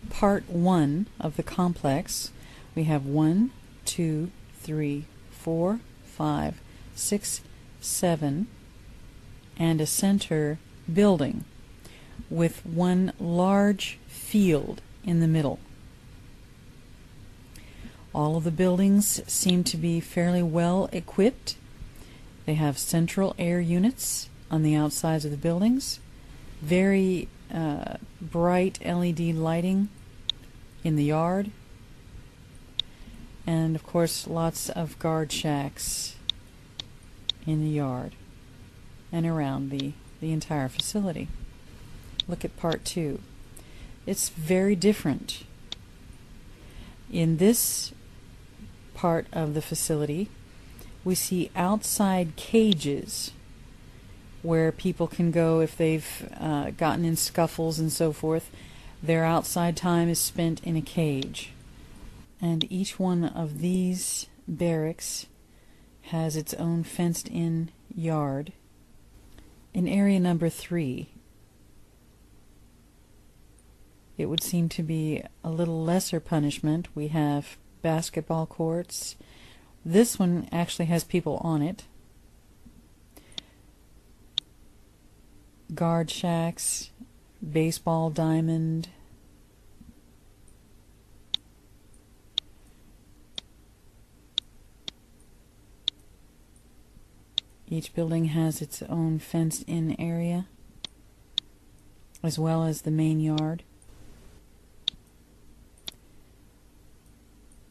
Part 1 of the complex, we have 1, 2, 3, 4, 5, 6, 7, and a center building with one large field in the middle. All of the buildings seem to be fairly well equipped. They have central air units on the outsides of the buildings, very bright LED lighting in the yard, and of course lots of guard shacks in the yard and around the entire facility. Look at part 2. It's very different. In this part of the facility, we see outside cages where people can go if they've gotten in scuffles and so forth. Their outside time is spent in a cage. And each one of these barracks has its own fenced-in yard. In area number 3, it would seem to be a little lesser punishment. We have basketball courts. This one actually has people on it. guard shacks, baseball diamond. Each building has its own fenced-in area, as well as the main yard.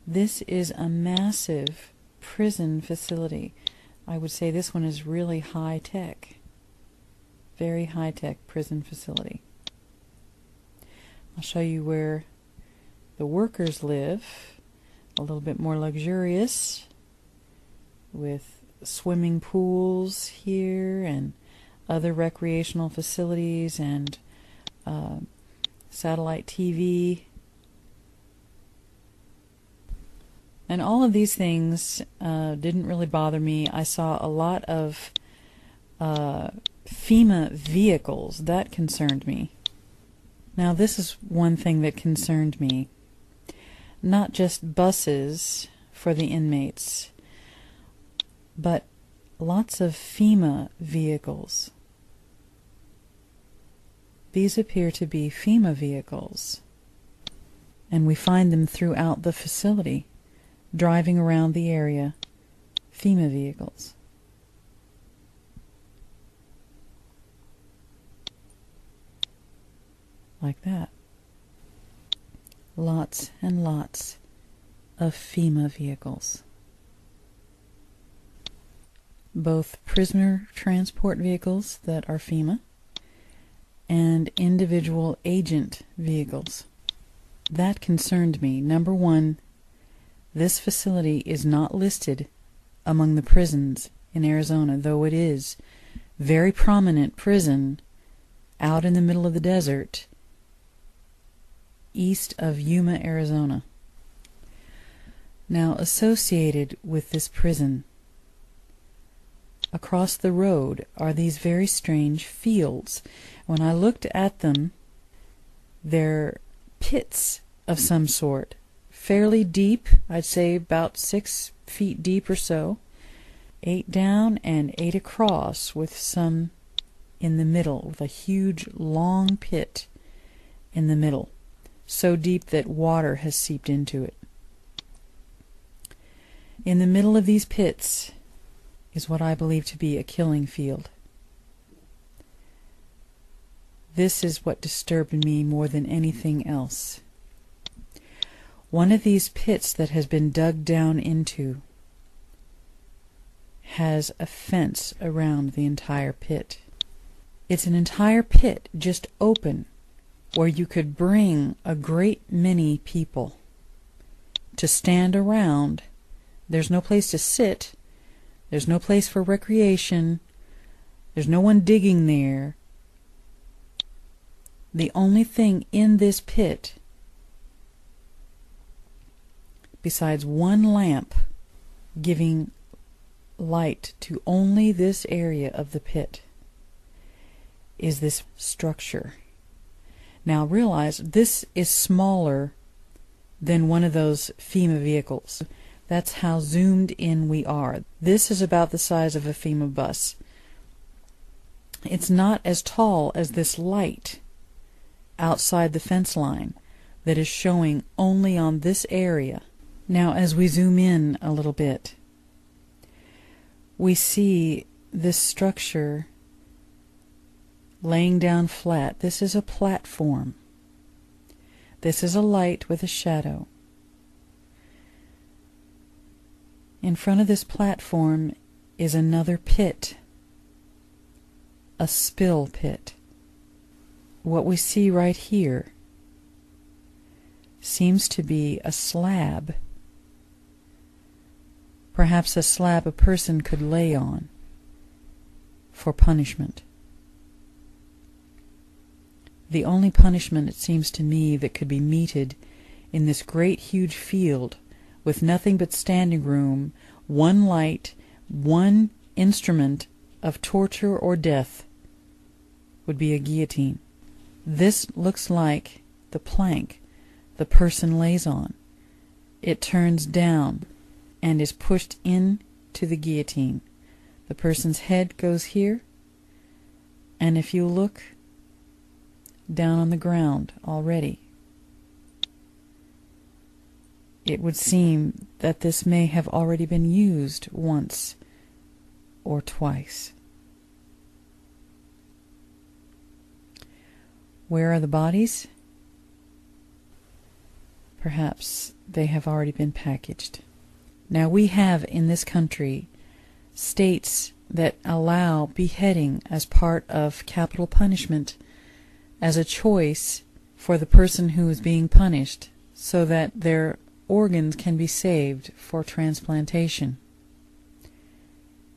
This is a massive prison facility. I would say this one is really high-tech. Very high-tech prison facility. I'll show you where the workers live. A little bit more luxurious, with swimming pools here and other recreational facilities and satellite TV. And all of these things didn't really bother me. I saw a lot of FEMA vehicles. That concerned me. Now this is one thing that concerned me. Not just buses for the inmates, but lots of FEMA vehicles. These appear to be FEMA vehicles, and we find them throughout the facility, driving around the area. FEMA vehicles. Like that. Lots and lots of FEMA vehicles. Both prisoner transport vehicles that are FEMA and individual agent vehicles. That concerned me. Number one, this facility is not listed among the prisons in Arizona, though it is very prominent prison out in the middle of the desert east of Yuma, Arizona. Now, associated with this prison, across the road are these very strange fields. When I looked at them, they're pits of some sort, fairly deep, I'd say about 6 feet deep or so, 8 down and 8 across, with some in the middle, with a huge long pit in the middle, so deep that water has seeped into it. In the middle of these pits is what I believe to be a killing field. This is what disturbed me more than anything else. One of these pits that has been dug down into has a fence around the entire pit. It's an entire pit just open, where you could bring a great many people to stand around. There's no place to sit. There's no place for recreation. There's no one digging there. The only thing in this pit, besides one lamp giving light to only this area of the pit, is this structure. Now realize this is smaller than one of those FEMA vehicles. That's how zoomed in we are. This is about the size of a FEMA bus. It's not as tall as this light outside the fence line that is showing only on this area. Now as we zoom in a little bit, we see this structure laying down flat. This is a platform. This is a light with a shadow. In front of this platform is another pit, a spill pit. What we see right here seems to be a slab, perhaps a slab a person could lay on for punishment. The only punishment, it seems to me, that could be meted in this great huge field with nothing but standing room, one light, one instrument of torture or death, would be a guillotine. This looks like the plank the person lays on. It turns down and is pushed into the guillotine. The person's head goes here, And if you look down on the ground already, it would seem that this may have already been used once or twice. Where are the bodies? Perhaps they have already been packaged. Now we have in this country states that allow beheading as part of capital punishment as a choice for the person who is being punished so that their organs can be saved for transplantation.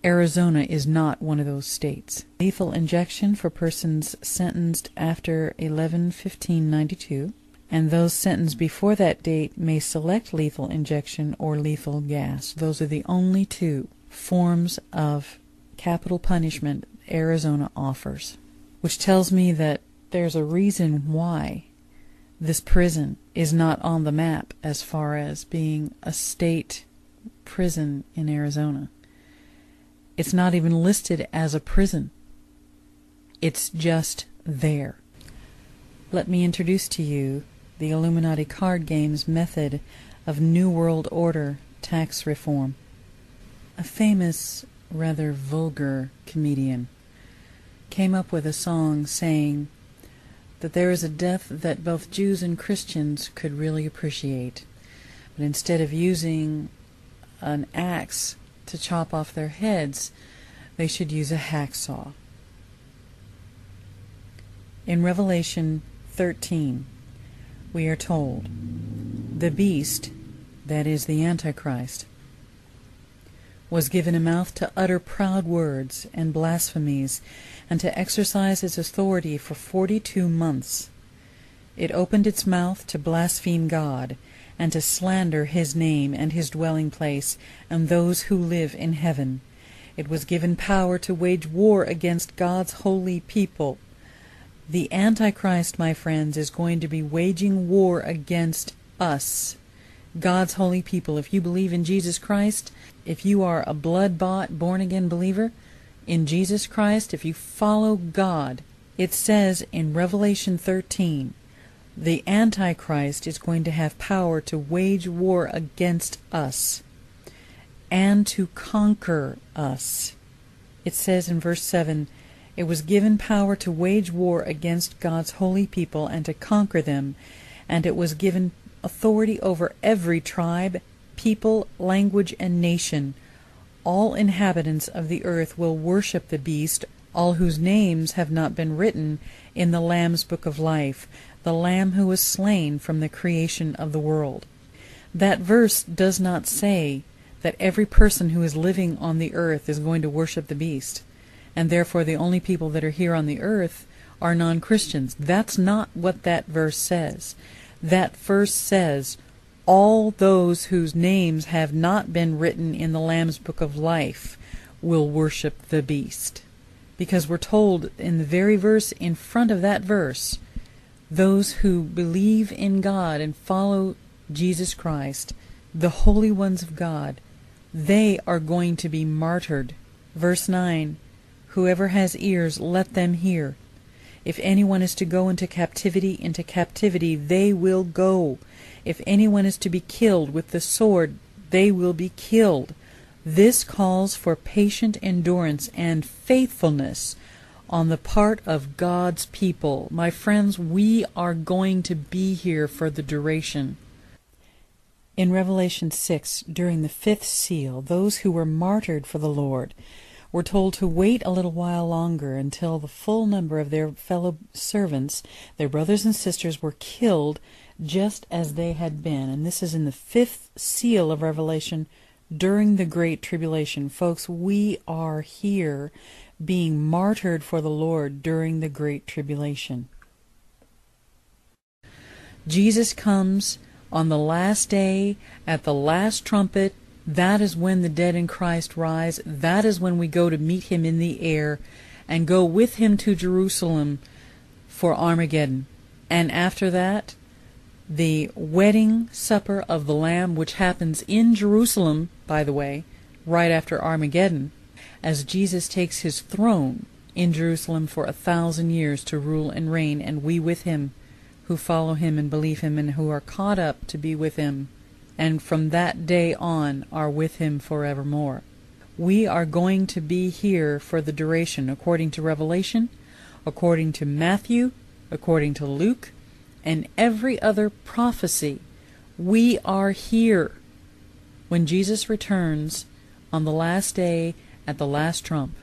Arizona is not one of those states. Lethal injection for persons sentenced after 11/15/92, and those sentenced before that date may select lethal injection or lethal gas. Those are the only two forms of capital punishment Arizona offers, which tells me that there's a reason why this prison is not on the map as far as being a state prison in Arizona. It's not even listed as a prison. It's just there. Let me introduce to you the Illuminati card game's method of New World Order tax reform. A famous, rather vulgar comedian came up with a song saying that there is a death that both Jews and Christians could really appreciate. But instead of using an axe to chop off their heads, they should use a hacksaw. In Revelation 13, we are told, the beast, that is the Antichrist, was given a mouth to utter proud words and blasphemies, and to exercise its authority for 42 months. It opened its mouth to blaspheme God, and to slander his name and his dwelling place, and those who live in heaven. It was given power to wage war against God's holy people. The Antichrist, my friends, is going to be waging war against us, God's holy people. If you believe in Jesus Christ, if you are a blood-bought, born-again believer in Jesus Christ, if you follow God, it says in Revelation 13, the Antichrist is going to have power to wage war against us and to conquer us. It says in verse 7, it was given power to wage war against God's holy people and to conquer them, and it was given authority over every tribe, people, language, and nation. All inhabitants of the earth will worship the beast, all whose names have not been written in the Lamb's book of life, the Lamb who was slain from the creation of the world. That verse does not say that every person who is living on the earth is going to worship the beast, and therefore the only people that are here on the earth are non-Christians. That's not what that verse says. That verse says, all those whose names have not been written in the Lamb's book of life will worship the beast. Because we're told in the very verse in front of that verse, those who believe in God and follow Jesus Christ, the holy ones of God, they are going to be martyred. Verse 9, whoever has ears, let them hear. If anyone is to go into captivity, they will go. If anyone is to be killed with the sword, they will be killed. This calls for patient endurance and faithfulness on the part of God's people. My friends, we are going to be here for the duration. In Revelation 6, during the 5th seal, those who were martyred for the Lord were told to wait a little while longer until the full number of their fellow servants, their brothers and sisters, were killed just as they had been. And this is in the 5th seal of Revelation during the Great Tribulation. Folks, we are here being martyred for the Lord during the Great Tribulation. Jesus comes on the last day, at the last trumpet. That is when the dead in Christ rise. That is when we go to meet him in the air and go with him to Jerusalem for Armageddon. And after that, the wedding supper of the Lamb, which happens in Jerusalem, by the way, right after Armageddon, as Jesus takes his throne in Jerusalem for 1,000 years to rule and reign, and we with him, who follow him and believe him and who are caught up to be with him, and from that day on are with him forevermore. We are going to be here for the duration, according to Revelation, according to Matthew, according to Luke, and every other prophecy. We are here when Jesus returns on the last day at the last trump.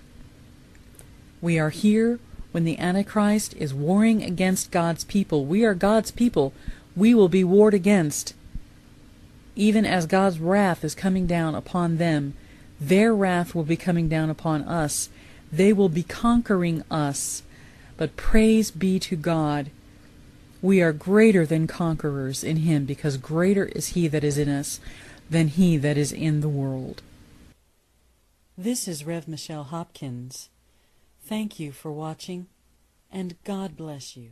We are here when the Antichrist is warring against God's people. We are God's people. We will be warred against. Even as God's wrath is coming down upon them, their wrath will be coming down upon us. They will be conquering us. But praise be to God, we are greater than conquerors in him, because greater is he that is in us than he that is in the world. This is Rev. Michelle Hopkins. Thank you for watching, and God bless you.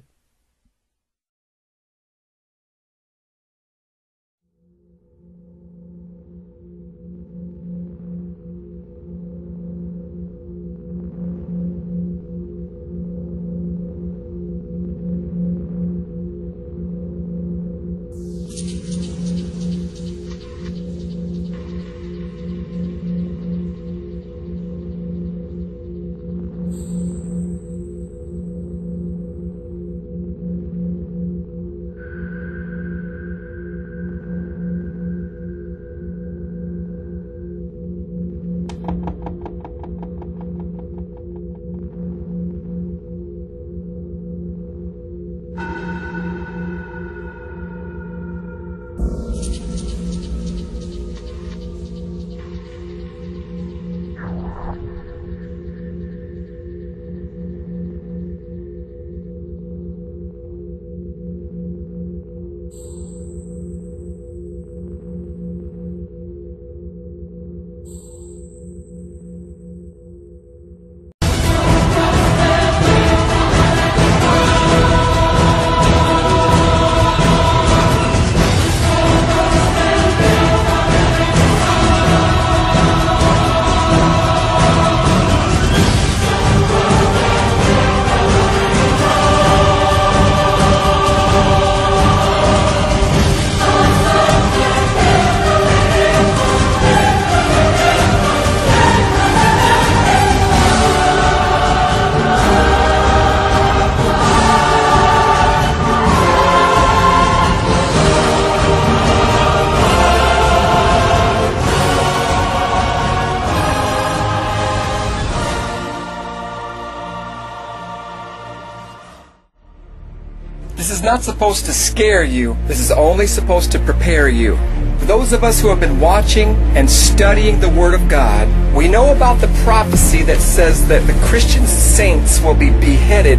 This is not supposed to scare you. This is only supposed to prepare you. For those of us who have been watching and studying the Word of God, we know about the prophecy that says that the Christian saints will be beheaded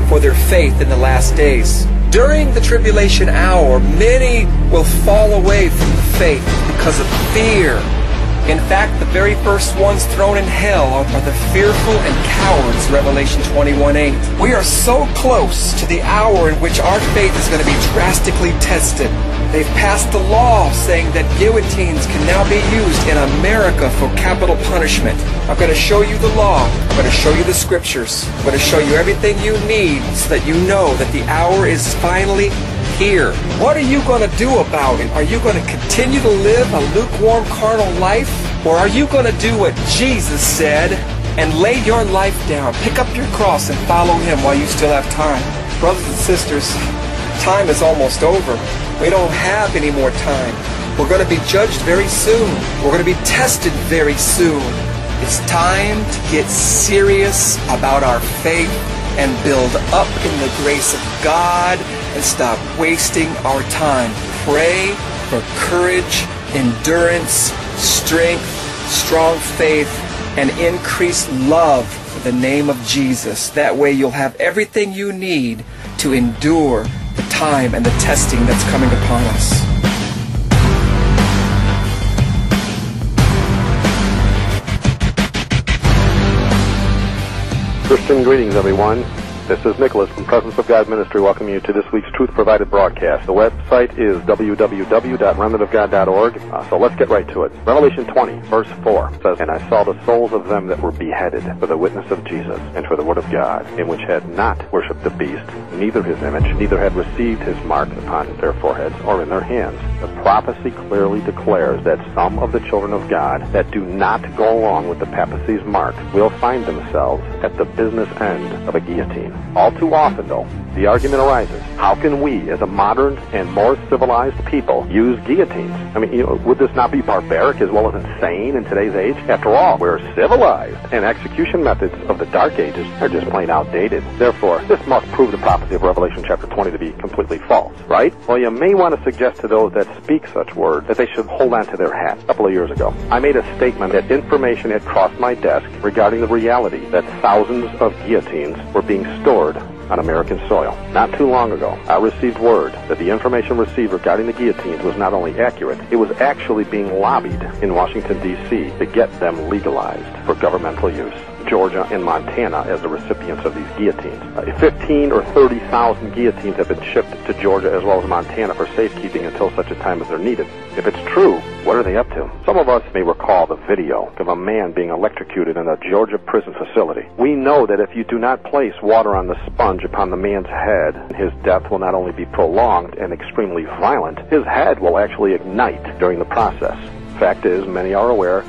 for their faith in the last days. During the tribulation hour, many will fall away from the faith because of fear. In fact, the very first ones thrown in hell are the fearful and cowards, Revelation 21:8. We are so close to the hour in which our faith is going to be drastically tested. They've passed the law saying that guillotines can now be used in America for capital punishment. I'm going to show you the law. I'm going to show you the scriptures. I'm going to show you everything you need so that you know that the hour is finally here. What are you going to do about it? Are you going to continue to live a lukewarm carnal life? Or are you going to do what Jesus said and lay your life down? Pick up your cross and follow him while you still have time. Brothers and sisters, time is almost over. We don't have any more time. We're going to be judged very soon. We're going to be tested very soon. It's time to get serious about our faith and build up in the grace of God and stop wasting our time. Pray for courage, endurance, strength, strong faith, and increased love for the name of Jesus. That way you'll have everything you need to endure the time and the testing that's coming upon us. Christian greetings, everyone. This is Nicholas from Presence of God Ministry welcoming you to this week's Truth Provided broadcast. The website is www.remnantofgod.org. So let's get right to it. Revelation 20, verse 4 says, "And I saw the souls of them that were beheaded for the witness of Jesus and for the word of God, in which had not worshipped the beast, neither his image, neither had received his mark upon their foreheads or in their hands." The prophecy clearly declares that some of the children of God that do not go along with the papacy's mark will find themselves at the business end of a guillotine. All too often, though, the argument arises, how can we, as a modern and more civilized people, use guillotines? I mean, would this not be barbaric as well as insane in today's age? After all, we're civilized, and execution methods of the Dark Ages are just plain outdated. Therefore, this must prove the prophecy of Revelation chapter 20 to be completely false, right? Well, you may want to suggest to those that speak such words that they should hold on to their hat. A couple of years ago, I made a statement that information had crossed my desk regarding the reality that thousands of guillotines were being stored on American soil. Not too long ago, I received word that the information received regarding the guillotines was not only accurate, it was actually being lobbied in Washington, D.C. to get them legalized for governmental use. Georgia and Montana as the recipients of these guillotines. 15 or 30,000 guillotines have been shipped to Georgia as well as Montana for safekeeping until such a time as they're needed. If it's true, what are they up to? Some of us may recall the video of a man being electrocuted in a Georgia prison facility. We know that if you do not place water on the sponge upon the man's head, his death will not only be prolonged and extremely violent, his head will actually ignite during the process. Fact is, many are aware,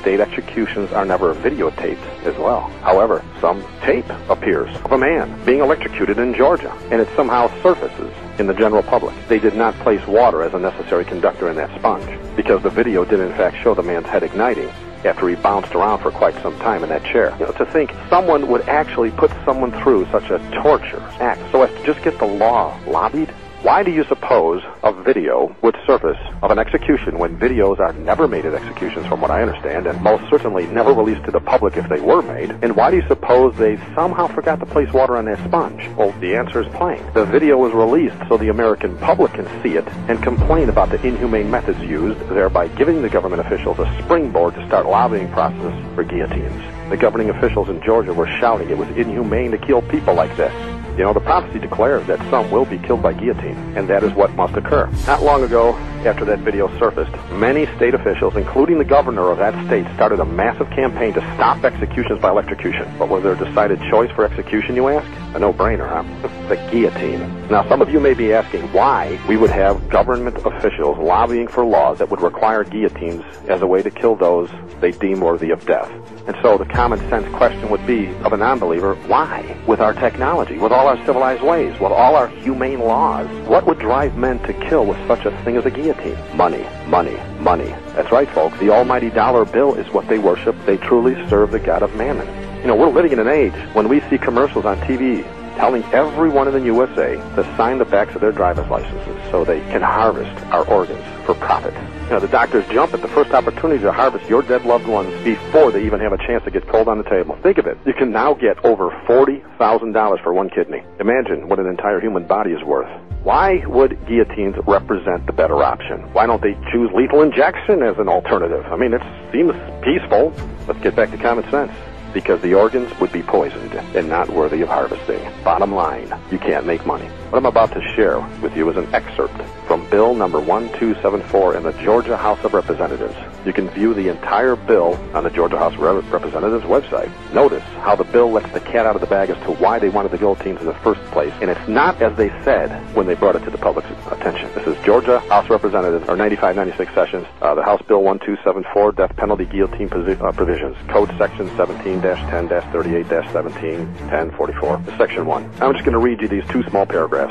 state executions are never videotaped as well. However, some tape appears of a man being electrocuted in Georgia, and it somehow surfaces in the general public. They did not place water as a necessary conductor in that sponge, because the video did in fact show the man's head igniting after he bounced around for quite some time in that chair. To think someone would actually put someone through such a torture act so as to just get the law lobbied? Why do you suppose a video would surface of an execution when videos are never made at executions, from what I understand, and most certainly never released to the public if they were made? And why do you suppose they somehow forgot to place water on their sponge? Well, the answer is plain. The video was released so the American public can see it and complain about the inhumane methods used, thereby giving the government officials a springboard to start lobbying process for guillotines. The governing officials in Georgia were shouting it was inhumane to kill people like this. The prophecy declares that some will be killed by guillotine, and that is what must occur. Not long ago, after that video surfaced, many state officials, including the governor of that state, started a massive campaign to stop executions by electrocution. But was there a decided choice for execution, you ask? A no-brainer, huh? The guillotine. Now, some of you may be asking why we would have government officials lobbying for laws that would require guillotines as a way to kill those they deem worthy of death. And so the common sense question would be, of a non-believer, why? With our technology, with all our civilized ways, with all our humane laws, what would drive men to kill with such a thing as a guillotine? Money, money, money. That's right, folks. The almighty dollar bill is what they worship. They truly serve the god of mammon. We're living in an age when we see commercials on TV telling everyone in the USA to sign the backs of their driver's licenses so they can harvest our organs for profit. The doctors jump at the first opportunity to harvest your dead loved ones before they even have a chance to get cold on the table. Think of it. You can now get over $40,000 for one kidney. Imagine what an entire human body is worth. Why would guillotines represent the better option? Why don't they choose lethal injection as an alternative? I mean, it seems peaceful. Let's get back to common sense. Because the organs would be poisoned and not worthy of harvesting. Bottom line, you can't make money. What I'm about to share with you is an excerpt from Bill number 1274 in the Georgia House of Representatives. You can view the entire bill on the Georgia House of Representatives website. Notice how the bill lets the cat out of the bag as to why they wanted the guillotines in the first place, and it's not as they said when they brought it to the public's attention. This is Georgia House of Representatives, or 95-96 sessions, the House Bill 1274, Death Penalty Guillotine Provisions, Code Section 17-10-38-17-1044, Section 1. I'm just going to read you these two small paragraphs.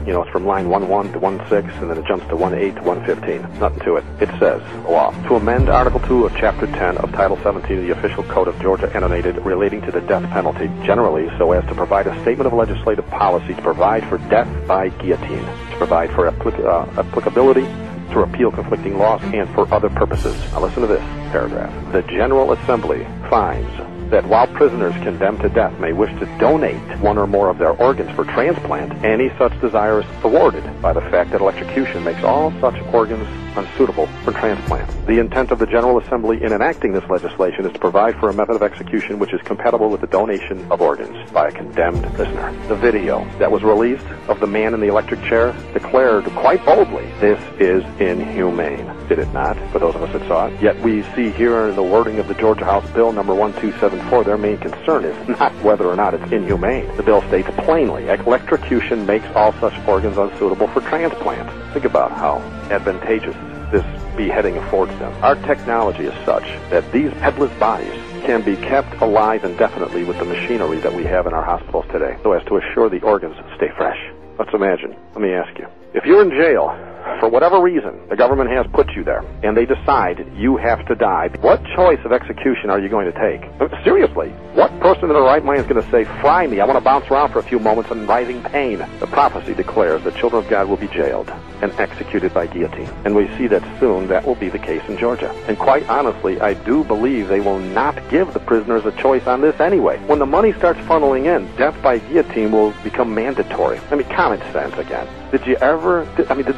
It's from line 11 to 16, and then it jumps to 18 to 115. Nothing to it. It says, law. To amend Article 2 of Chapter 10 of Title 17 of the Official Code of Georgia annotated relating to the death penalty, generally so as to provide a statement of legislative policy to provide for death by guillotine, to provide for applicability to repeal conflicting laws, and for other purposes. Now listen to this paragraph. The General Assembly finds that while prisoners condemned to death may wish to donate one or more of their organs for transplant, any such desire is thwarted by the fact that electrocution makes all such organs unsuitable for transplant. The intent of the General Assembly in enacting this legislation is to provide for a method of execution which is compatible with the donation of organs by a condemned prisoner. The video that was released of the man in the electric chair declared quite boldly, this is inhumane. Did it not, for those of us that saw it? Yet we see here in the wording of the Georgia House Bill number 1274, their main concern is not whether or not it's inhumane. The bill states plainly, electrocution makes all such organs unsuitable for transplant. Think about how advantageous this beheading affords them. Our technology is such that these headless bodies can be kept alive indefinitely with the machinery that we have in our hospitals today, so as to assure the organs stay fresh. Let's imagine. Let me ask you. If you're in jail, for whatever reason, the government has put you there, and they decide you have to die, what choice of execution are you going to take? Seriously, what person in their right mind is going to say, fry me, I want to bounce around for a few moments in writhing pain? The prophecy declares that children of God will be jailed and executed by guillotine. And we see that soon that will be the case in Georgia. And quite honestly, I do believe they will not give the prisoners a choice on this anyway. When the money starts funneling in, death by guillotine will become mandatory. I mean, common sense again. Did they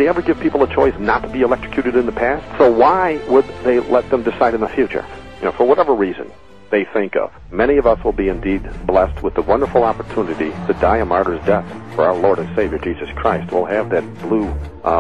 ever give people a choice not to be electrocuted in the past? So why would they let them decide in the future? For whatever reason they think of. Many of us will be indeed blessed with the wonderful opportunity to die a martyr's death for our Lord and Savior Jesus Christ. We'll have that blue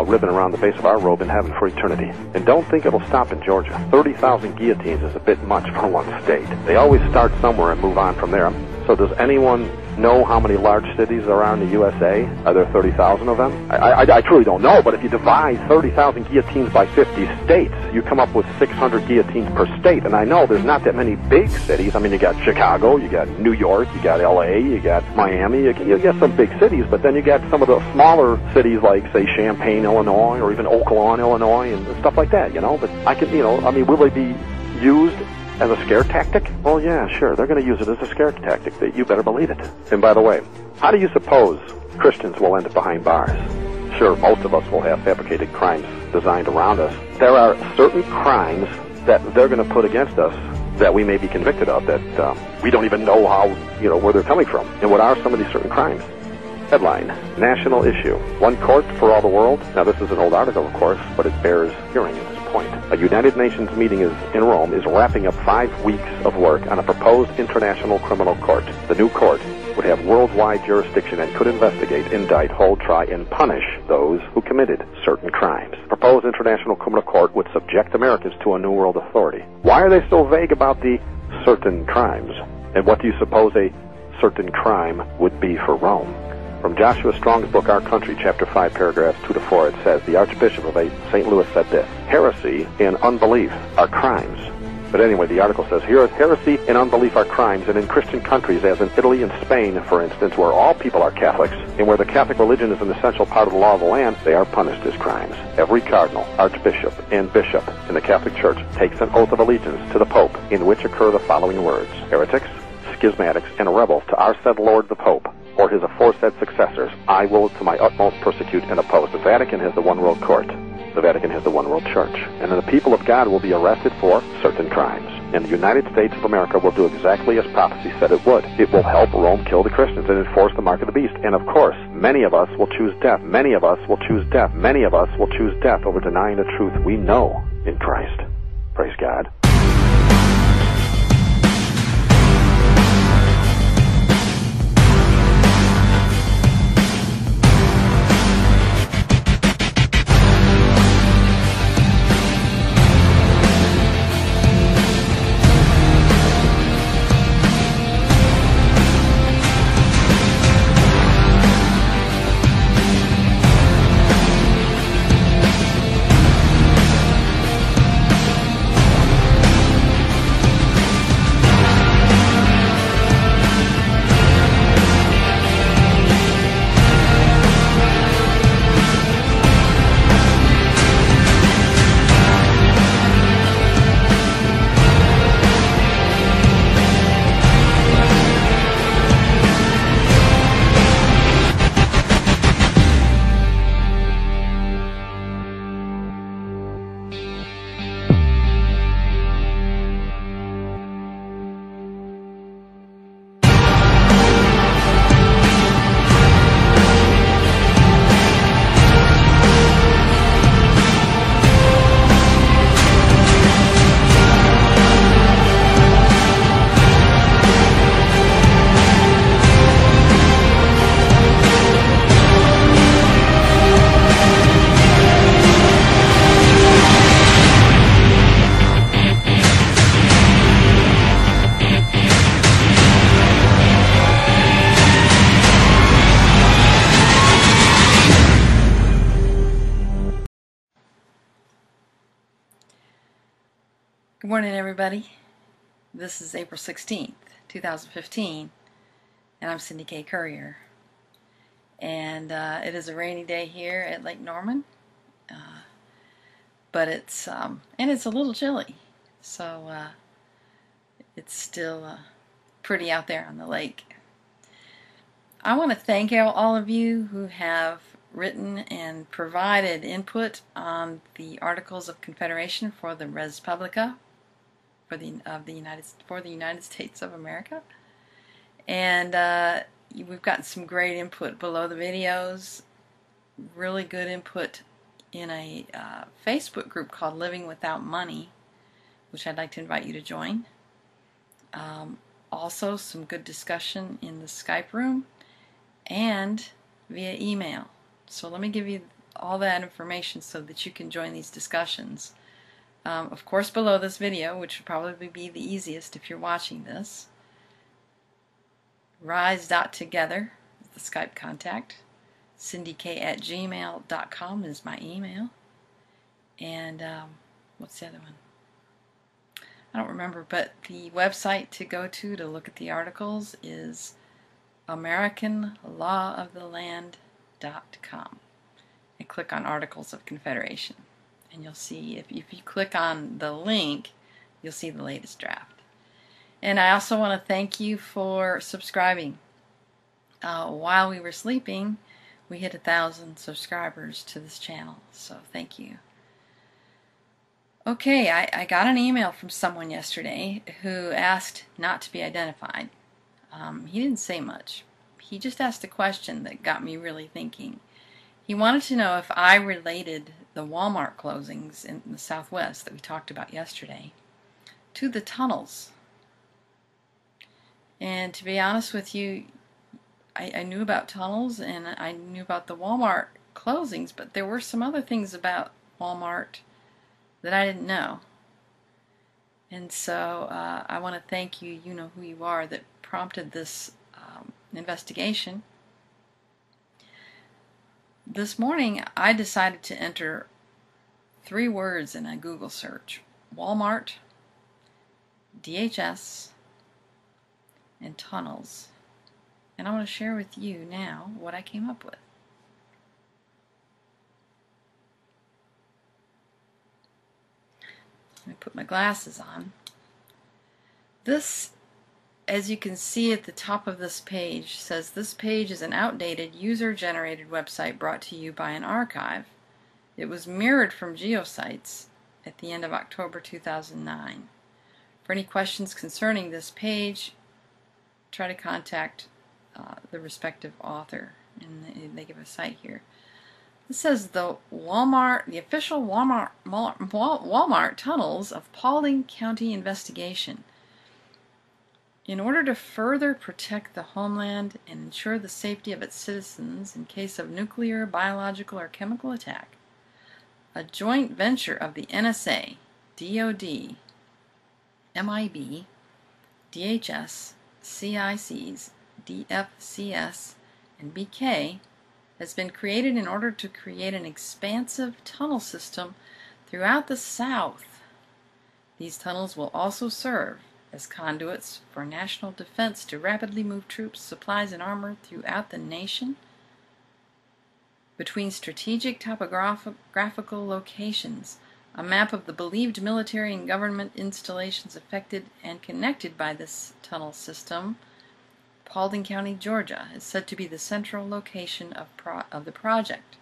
ribbon around the base of our robe in heaven for eternity. And don't think it'll stop in Georgia. 30,000 guillotines is a bit much for one state. They always start somewhere and move on from there. So does anyone know how many large cities there are in the USA? Are there 30,000 of them? I truly don't know, but if you divide 30,000 guillotines by 50 states, you come up with 600 guillotines per state. And I know there's not that many big cities. I mean, you got Chicago, you got New York, you got LA, you got Miami, you got some big cities, but then you got some of the smaller cities like, say, Champaign, Illinois, or even Oaklawn, Illinois, and stuff like that, But will they be used as a scare tactic? Well, yeah, sure. They're going to use it as a scare tactic. You better believe it. And by the way, how do you suppose Christians will end up behind bars? Sure, most of us will have fabricated crimes designed around us. There are certain crimes that they're going to put against us that we may be convicted of that we don't even know how, where they're coming from. And what are some of these certain crimes? Headline, national issue. One court for all the world. Now, this is an old article, of course, but it bears hearing at this point. A United Nations meeting in Rome is wrapping up 5 weeks of work on a proposed international criminal court. The new court would have worldwide jurisdiction and could investigate, indict, hold, try, and punish those who committed certain crimes. The proposed international criminal court would subject Americans to a New World authority. Why are they so vague about the certain crimes? And what do you suppose a certain crime would be for Rome? From Joshua Strong's book, Our Country, chapter 5, paragraphs 2 to 4, it says, the Archbishop of St. Louis said this, heresy and unbelief are crimes. But anyway, the article says, here, heresy and unbelief are crimes, and in Christian countries, as in Italy and Spain, for instance, where all people are Catholics, and where the Catholic religion is an essential part of the law of the land, they are punished as crimes. Every cardinal, archbishop, and bishop in the Catholic Church takes an oath of allegiance to the Pope, in which occur the following words, heretics, schismatics, and rebels to our said Lord the Pope, or his aforesaid successors, I will to my utmost persecute and oppose. The Vatican has the one world court. The Vatican has the one world church. And then the people of God will be arrested for certain crimes. And the United States of America will do exactly as prophecy said it would. It will help Rome kill the Christians and enforce the mark of the beast. And of course, many of us will choose death. Many of us will choose death. Many of us will choose death over denying the truth we know in Christ. Praise God. Good morning, everybody. This is April 16th, 2015, and I'm Cindy K. Courier. And it is a rainy day here at Lake Norman, but it's a little chilly, so it's still pretty out there on the lake. I want to thank all of you who have written and provided input on the Articles of Confederation for the Res Publica for the United States of America, and we've gotten some great input below the videos. Really good input in a Facebook group called Living Without Money, which I'd like to invite you to join. Also, some good discussion in the Skype room and via email. So let me give you all that information so that you can join these discussions. Of course, below this video, which would probably be the easiest if you're watching this, rise.together is the Skype contact. cindyk@gmail.com is my email. And what's the other one? I don't remember, but the website to go to look at the articles is AmericanLawOfTheLand.com. And click on Articles of Confederation. And you'll see, if you click on the link, you'll see the latest draft. And I also want to thank you for subscribing. While we were sleeping, we hit 1,000 subscribers to this channel, so thank you. Okay, I got an email from someone yesterday who asked not to be identified. He didn't say much. He just asked a question that got me really thinking. He wanted to know if I related the Walmart closings in the Southwest that we talked about yesterday to the tunnels. And to be honest with you, I knew about tunnels and I knew about the Walmart closings, but there were some other things about Walmart that I didn't know. And so I want to thank you, you know who you are, that prompted this investigation. This morning I decided to enter 3 words in a Google search: Walmart, DHS, and tunnels. And I want to share with you now what I came up with. Let me put my glasses on. This, as you can see at the top of this page, says this page is an outdated user-generated website brought to you by an archive. It was mirrored from geosites at the end of October 2009. For any questions concerning this page, try to contact the respective author, and they give a site here. It says the official Walmart tunnels of Paulding County investigation. In order to further protect the homeland and ensure the safety of its citizens in case of nuclear, biological, or chemical attack, a joint venture of the NSA, DOD, MIB, DHS, CICs, DFCS, and BK has been created in order to create an expansive tunnel system throughout the South. These tunnels will also serve as conduits for national defense to rapidly move troops, supplies, and armor throughout the nation between strategic topographical locations. A map of the believed military and government installations affected and connected by this tunnel system, Paulding County, Georgia, is said to be the central location of the project.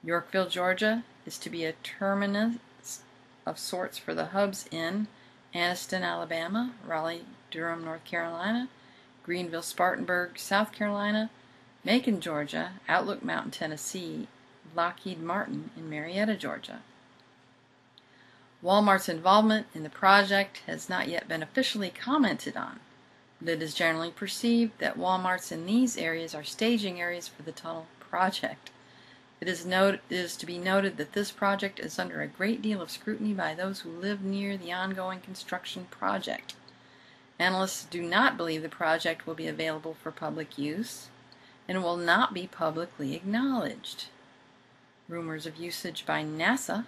Yorkville, Georgia, is to be a terminus of sorts for the hubs in Anniston, Alabama, Raleigh, Durham, North Carolina, Greenville, Spartanburg, South Carolina, Macon, Georgia, Outlook Mountain, Tennessee, Lockheed Martin in Marietta, Georgia. Walmart's involvement in the project has not yet been officially commented on, but it is generally perceived that Walmarts in these areas are staging areas for the tunnel project. It is to be noted that this project is under a great deal of scrutiny by those who live near the ongoing construction project. Analysts do not believe the project will be available for public use and will not be publicly acknowledged. Rumors of usage by NASA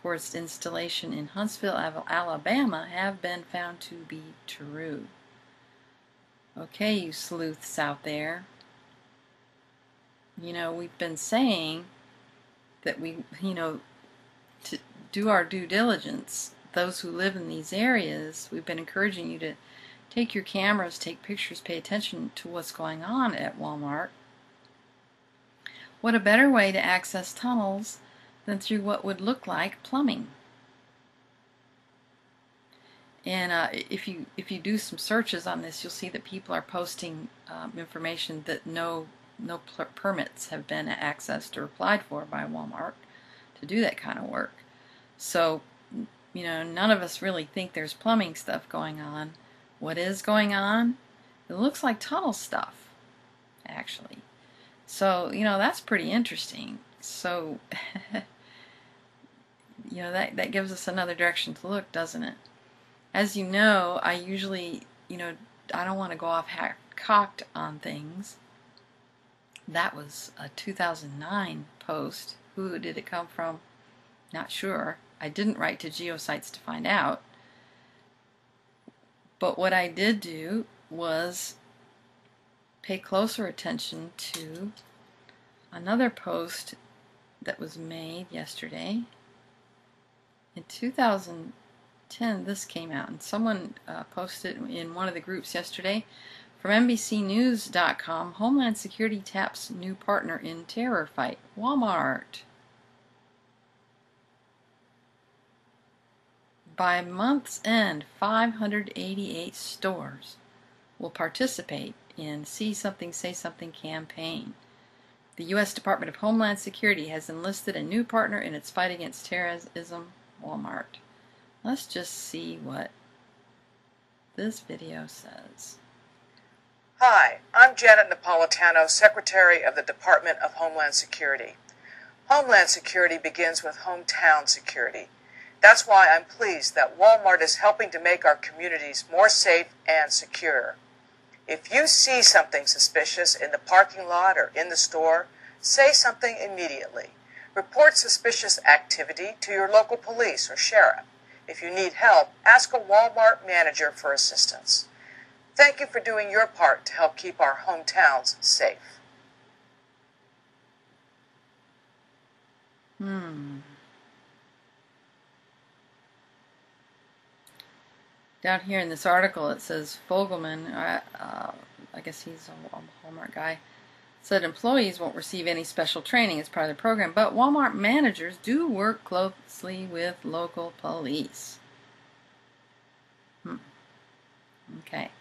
for its installation in Huntsville, Alabama have been found to be true. Okay, you sleuths out there. You know, we've been saying that we, to do our due diligence. Those who live in these areas, we've been encouraging you to take your cameras, take pictures, pay attention to what's going on at Walmart. What a better way to access tunnels than through what would look like plumbing. And if you do some searches on this, you'll see that people are posting information that no permits have been accessed or applied for by Walmart to do that kind of work. So, none of us really think there's plumbing stuff going on. What is going on? It looks like tunnel stuff, actually. So, that's pretty interesting. So, that gives us another direction to look, doesn't it? As you know, I usually, I don't want to go off cocked on things. That was a 2009 post. Who did it come from? Not sure. I didn't write to Geosites to find out. But what I did do was pay closer attention to another post that was made yesterday. In 2010, this came out, and someone posted in one of the groups yesterday. From NBCnews.com, Homeland Security taps new partner in terror fight, Walmart. By month's end, 588 stores will participate in See Something, Say Something campaign. The U.S. Department of Homeland Security has enlisted a new partner in its fight against terrorism, Walmart. Let's just see what this video says. Hi, I'm Janet Napolitano, Secretary of the Department of Homeland Security. Homeland Security begins with hometown security. That's why I'm pleased that Walmart is helping to make our communities more safe and secure. If you see something suspicious in the parking lot or in the store, say something immediately. Report suspicious activity to your local police or sheriff. If you need help, ask a Walmart manager for assistance. Thank you for doing your part to help keep our hometowns safe. Down here in this article it says Fogelman, I guess he's a Walmart guy, said employees won't receive any special training as part of the program, but Walmart managers do work closely with local police. Okay.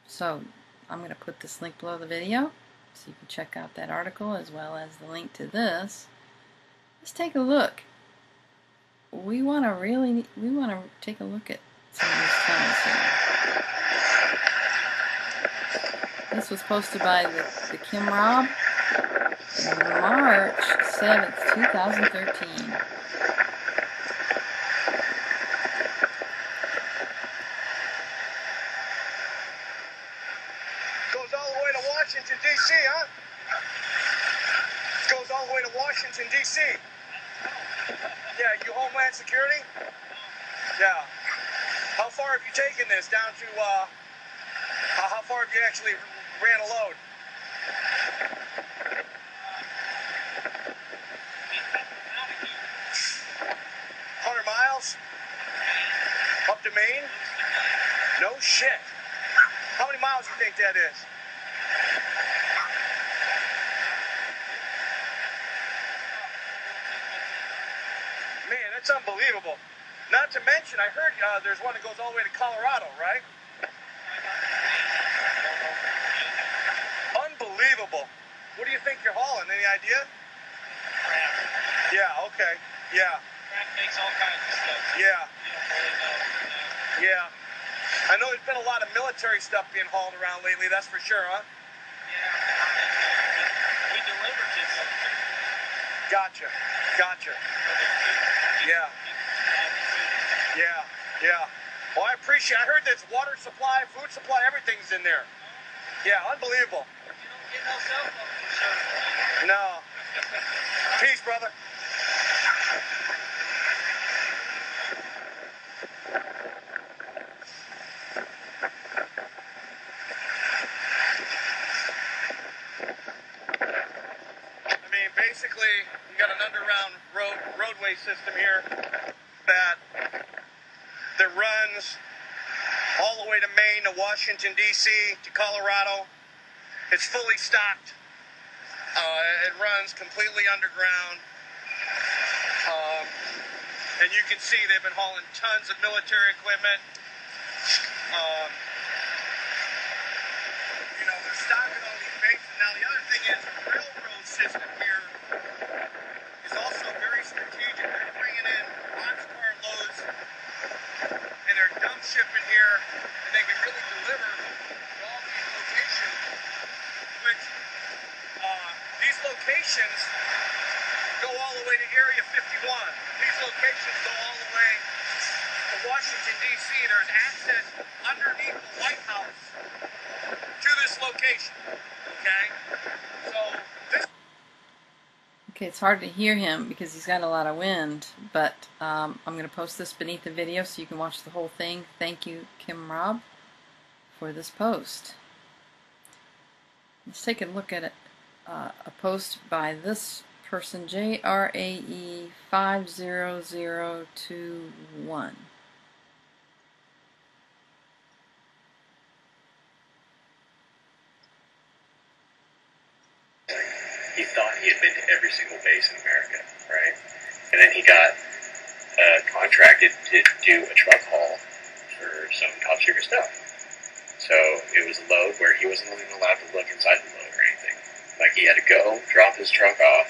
So, I'm going to put this link below the video so you can check out that article as well as the link to this. Let's take a look. We want to take a look at some of these tunnels here. This was posted by the Kim Rob on March 7th, 2013. Washington, D.C., huh? Goes all the way to Washington, D.C. Yeah, you Homeland Security? Yeah. How far have you taken this down to, how far have you actually ran a load? 100 miles? Up to Maine? No shit. How many miles do you think that is? Man, that's unbelievable. Not to mention, I heard there's one that goes all the way to Colorado, right? Unbelievable. What do you think you're hauling? Any idea? Crap. Yeah, okay. Yeah. Crap makes all kinds of stuff. Yeah. You don't really know. No. Yeah. I know there's been a lot of military stuff being hauled around lately, that's for sure, huh? Yeah. We deliver to them. Gotcha. Gotcha. Yeah. Yeah. Yeah. Well, I appreciate it. I heard there's water supply, food supply, everything's in there. Yeah, unbelievable. You don't get no cell phone service. No. Peace, brother. basically, you got an underground roadway system here that runs all the way to Maine, to Washington, D.C., to Colorado. It's fully stocked. It runs completely underground. And you can see they've been hauling tons of military equipment. You know, they're stocking all these bases. Now, the other thing is the railroad system here is also very strategic. They're bringing in boxcar loads, and they're dump shipping here, and they can really deliver to all these locations, which these locations go all the way to Area 51. These locations go all the way to Washington, D.C. There's access underneath the White House to this location. Okay? So this... Okay, it's hard to hear him because he's got a lot of wind, but I'm going to post this beneath the video so you can watch the whole thing. Thank you, Kim Rob, for this post. Let's take a look at it. A post by this person, JRAE50021. He thought he had been to every single base in America, right? And then he got contracted to do a truck haul for some top secret stuff. So it was a load where he wasn't even allowed to look inside the load or anything. Like, he had to go, drop his truck off.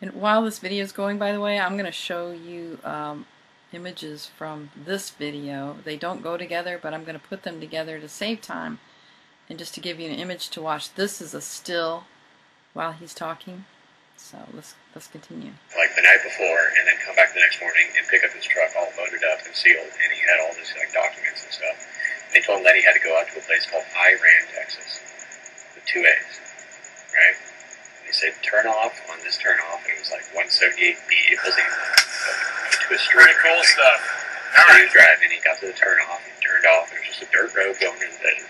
And while this video is going, by the way, I'm going to show you images from this video. They don't go together, but I'm going to put them together to save time and just to give you an image to watch. This is a still while he's talking. So let's continue. Like the night before, and then come back the next morning and pick up his truck all loaded up and sealed, and he had all this like documents and stuff. They told him that he had to go out to a place called Iran, Texas, with 2 A's, right? And they said turn off on this turn off, and it was like 178B. It wasn't even to a street. Pretty cool stuff. So he was driving, he got to the turn off, and turned off. There was just a dirt road going in the desert.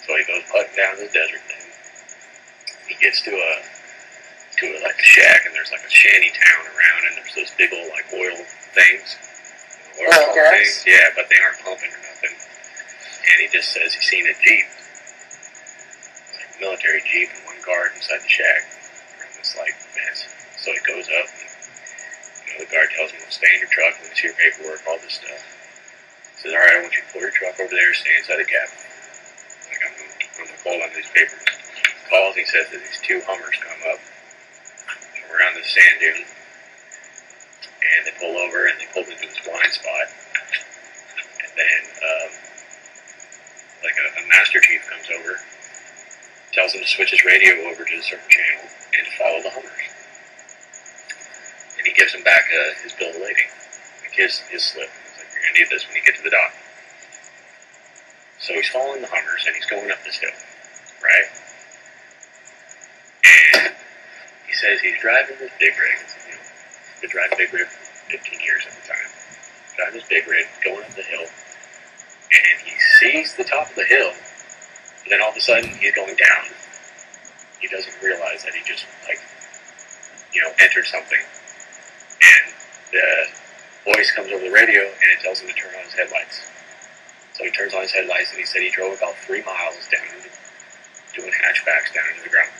So he goes putting down this desert thing. He gets to like a shack, and there's like a shanty town around, and there's those big old like oil things. Oil things, yeah, but they aren't pumping or nothing. And he just says he's seen a Jeep, like a military Jeep, and one guard inside the shack around this like mess. So he goes up, and the guard tells him, "Well, stay in your truck, let's see your paperwork, all this stuff." He says, "All right, I want you to pull your truck over there, stay inside the cabin. Like, I'm gonna pull on these papers." He calls, he says that these 2 Hummers come up around the sand dune, and they pull over, and they pull into this blind spot, and then like a master chief comes over, tells him to switch his radio over to a certain channel and to follow the Hummers, and he gives him back his bill of lading, like his slip. He's like, "You're gonna need this when you get to the dock." So he's following the Hummers, and he's going up this hill, right? And he says he's driving this big rig. You know, he's been driving big rig for 15 years at the time. Driving this big rig, going up the hill, and he sees the top of the hill, and then all of a sudden he's going down. He doesn't realize that he just, like, you know, entered something. And the voice comes over the radio, and it tells him to turn on his headlights. So he turns on his headlights, and he said he drove about 3 miles down, doing hatchbacks down into the ground.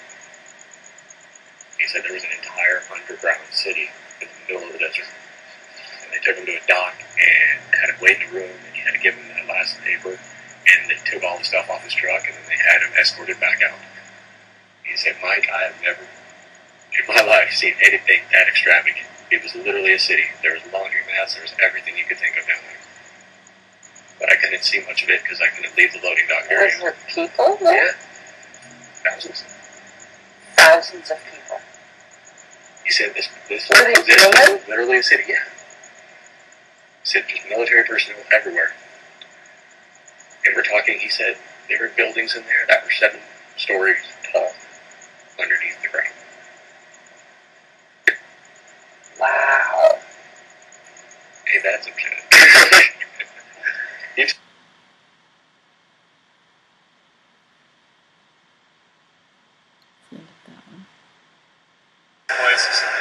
He said there was an entire underground city in the middle of the desert. And they took him to a dock and had him wait in a room, and he had to give him that last paper. And they took all the stuff off his truck, and then they had him escorted back out. He said, "Mike, I have never in my life seen anything that extravagant. It was literally a city. There was laundromats, there was everything you could think of down there. But I couldn't see much of it because I couldn't leave the loading dock area." Was there people there? Yeah. Thousands. Thousands of people. He said this is really? literally a city, yeah. He said there's military personnel everywhere. And we're talking, he said, there were buildings in there that were 7 stories tall underneath the ground. Wow. Hey, that's some shit. It's society.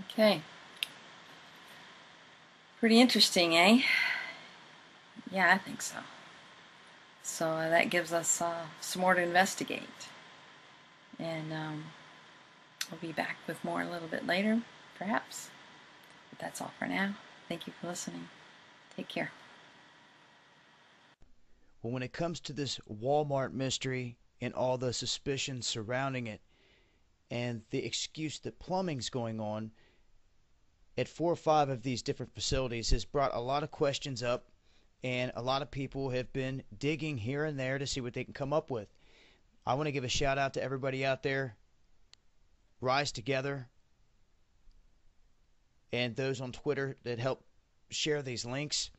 Okay. Pretty interesting, eh? Yeah, I think so. So that gives us some more to investigate. And we'll be back with more a little bit later, perhaps. But that's all for now. Thank you for listening. Take care. Well, when it comes to this Walmart mystery and all the suspicion surrounding it, and the excuse that plumbing's going on at 4 or 5 of these different facilities has brought a lot of questions up, and a lot of people have been digging here and there to see what they can come up with. I want to give a shout out to everybody out there. Rise together. And those on Twitter that help share these links.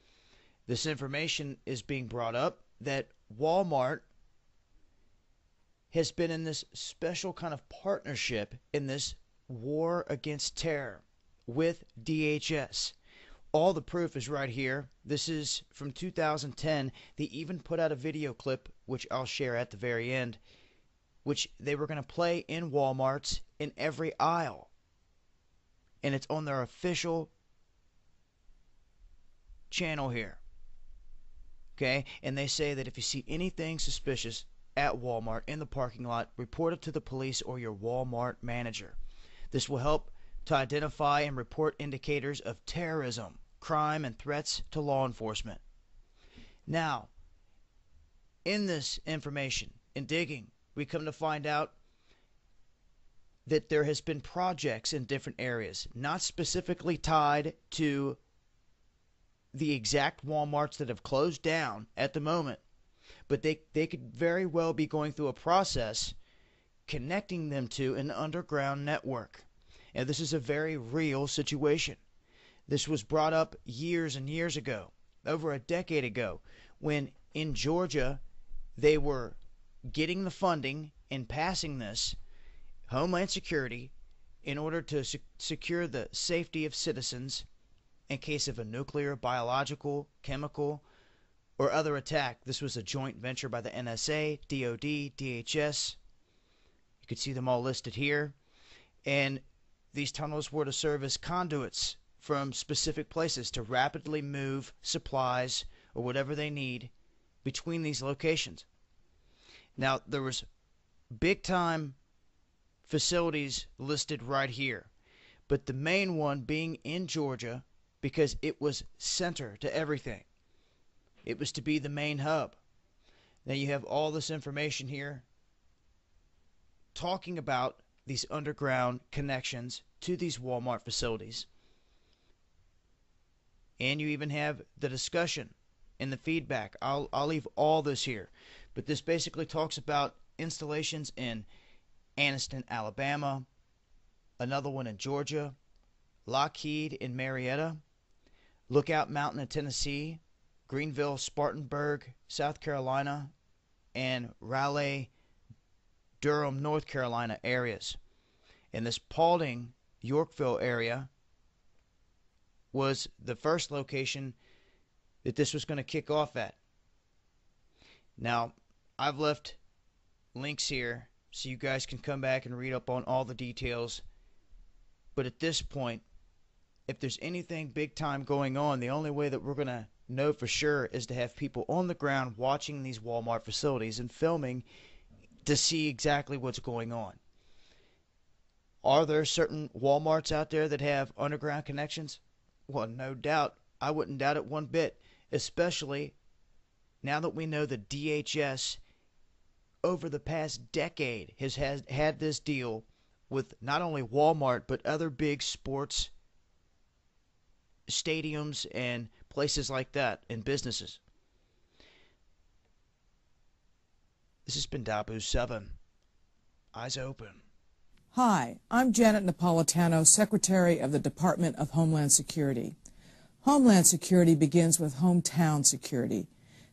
This information is being brought up that Walmart has been in this special kind of partnership in this war against terror with DHS. All the proof is right here. This is from 2010. They even put out a video clip, which I'll share at the very end, which they were going to play in Walmarts in every aisle. And it's on their official channel here. Okay? And they say that if you see anything suspicious at Walmart in the parking lot, report it to the police or your Walmart manager. This will help to identify and report indicators of terrorism, crime, and threats to law enforcement. Now, in this information, in digging, we come to find out that there has been projects in different areas, not specifically tied to the exact Walmarts that have closed down at the moment, but they could very well be going through a process connecting them to an underground network. And this is a very real situation. This was brought up years and years ago, over a decade ago, when in Georgia they were getting the funding and passing this Homeland Security in order to secure the safety of citizens in case of a nuclear, biological, chemical, or other attack. This was a joint venture by the NSA, DOD, DHS. You could see them all listed here. And these tunnels were to serve as conduits from specific places to rapidly move supplies or whatever they need between these locations. Now, there was big-time facilities listed right here, but the main one being in Georgia because it was center to everything. It was to be the main hub. Now you have all this information here talking about these underground connections to these Walmart facilities. And you even have the discussion and the feedback. I'll leave all this here. But this basically talks about installations in Anniston, Alabama, another one in Georgia, Lockheed in Marietta, Lookout Mountain in Tennessee, Greenville, Spartanburg, South Carolina, and Raleigh, Durham, North Carolina areas. And this Paulding, Yorkville area was the first location that this was going to kick off at. Now, I've left links here so you guys can come back and read up on all the details. But at this point, if there's anything big time going on, the only way that we're going to know for sure is to have people on the ground watching these Walmart facilities and filming to see exactly what's going on. Are there certain Walmarts out there that have underground connections? Well, no doubt. I wouldn't doubt it one bit, especially now that we know the DHS over the past decade has had this deal with not only Walmart but other big sports stadiums and places like that and businesses. This has been Dabu 7. Eyes open. Hi, I'm Janet Napolitano, Secretary of the Department of Homeland Security. Homeland Security begins with hometown security.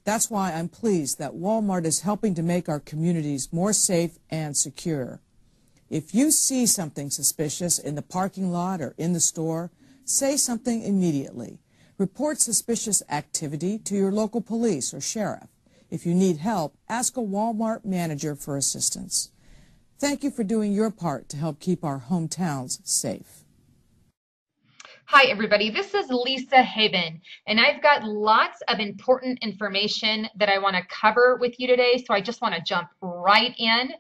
That's why I'm pleased that Walmart is helping to make our communities more safe and secure. If you see something suspicious in the parking lot or in the store, say something immediately. Report suspicious activity to your local police or sheriff. If you need help, ask a Walmart manager for assistance. Thank you for doing your part to help keep our hometowns safe. Hi, everybody. This is Lisa Haven, and I've got lots of important information that I want to cover with you today, so I just want to jump right in.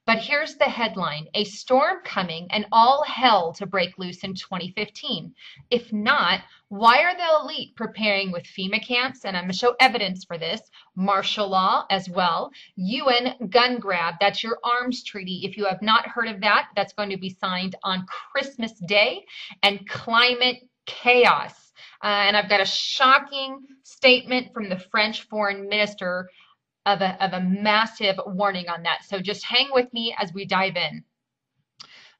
But here's the headline: a storm coming and all hell to break loose in 2015. If not, why are the elite preparing with FEMA camps? And I'm going to show evidence for this. Martial law as well. UN gun grab. That's your arms treaty. If you have not heard of that, that's going to be signed on Christmas Day. And climate chaos. And I've got a shocking statement from the French foreign minister of a massive warning on that. So just hang with me as we dive in.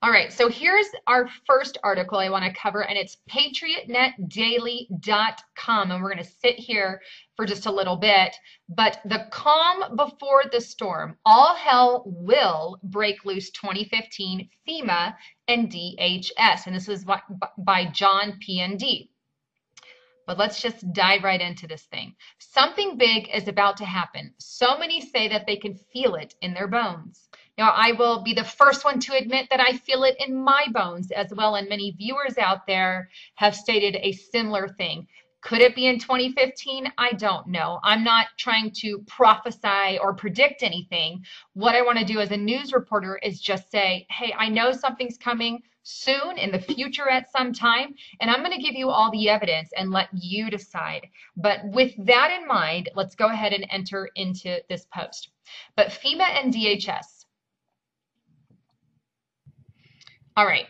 All right, so here's our first article I want to cover, and it's patriotnetdaily.com, and we're going to sit here for just a little bit. But the calm before the storm, all hell will break loose 2015, FEMA and DHS, and this is by John P&D. But let's just dive right into this thing. Something big is about to happen. So many say that they can feel it in their bones. Now, I will be the first one to admit that I feel it in my bones as well, and many viewers out there have stated a similar thing. Could it be in 2015? I don't know. I'm not trying to prophesy or predict anything. What I want to do as a news reporter is just say, hey, I know something's coming soon in the future at some time, and I'm going to give you all the evidence and let you decide. But with that in mind, let's go ahead and enter into this post. But FEMA and DHS. All right.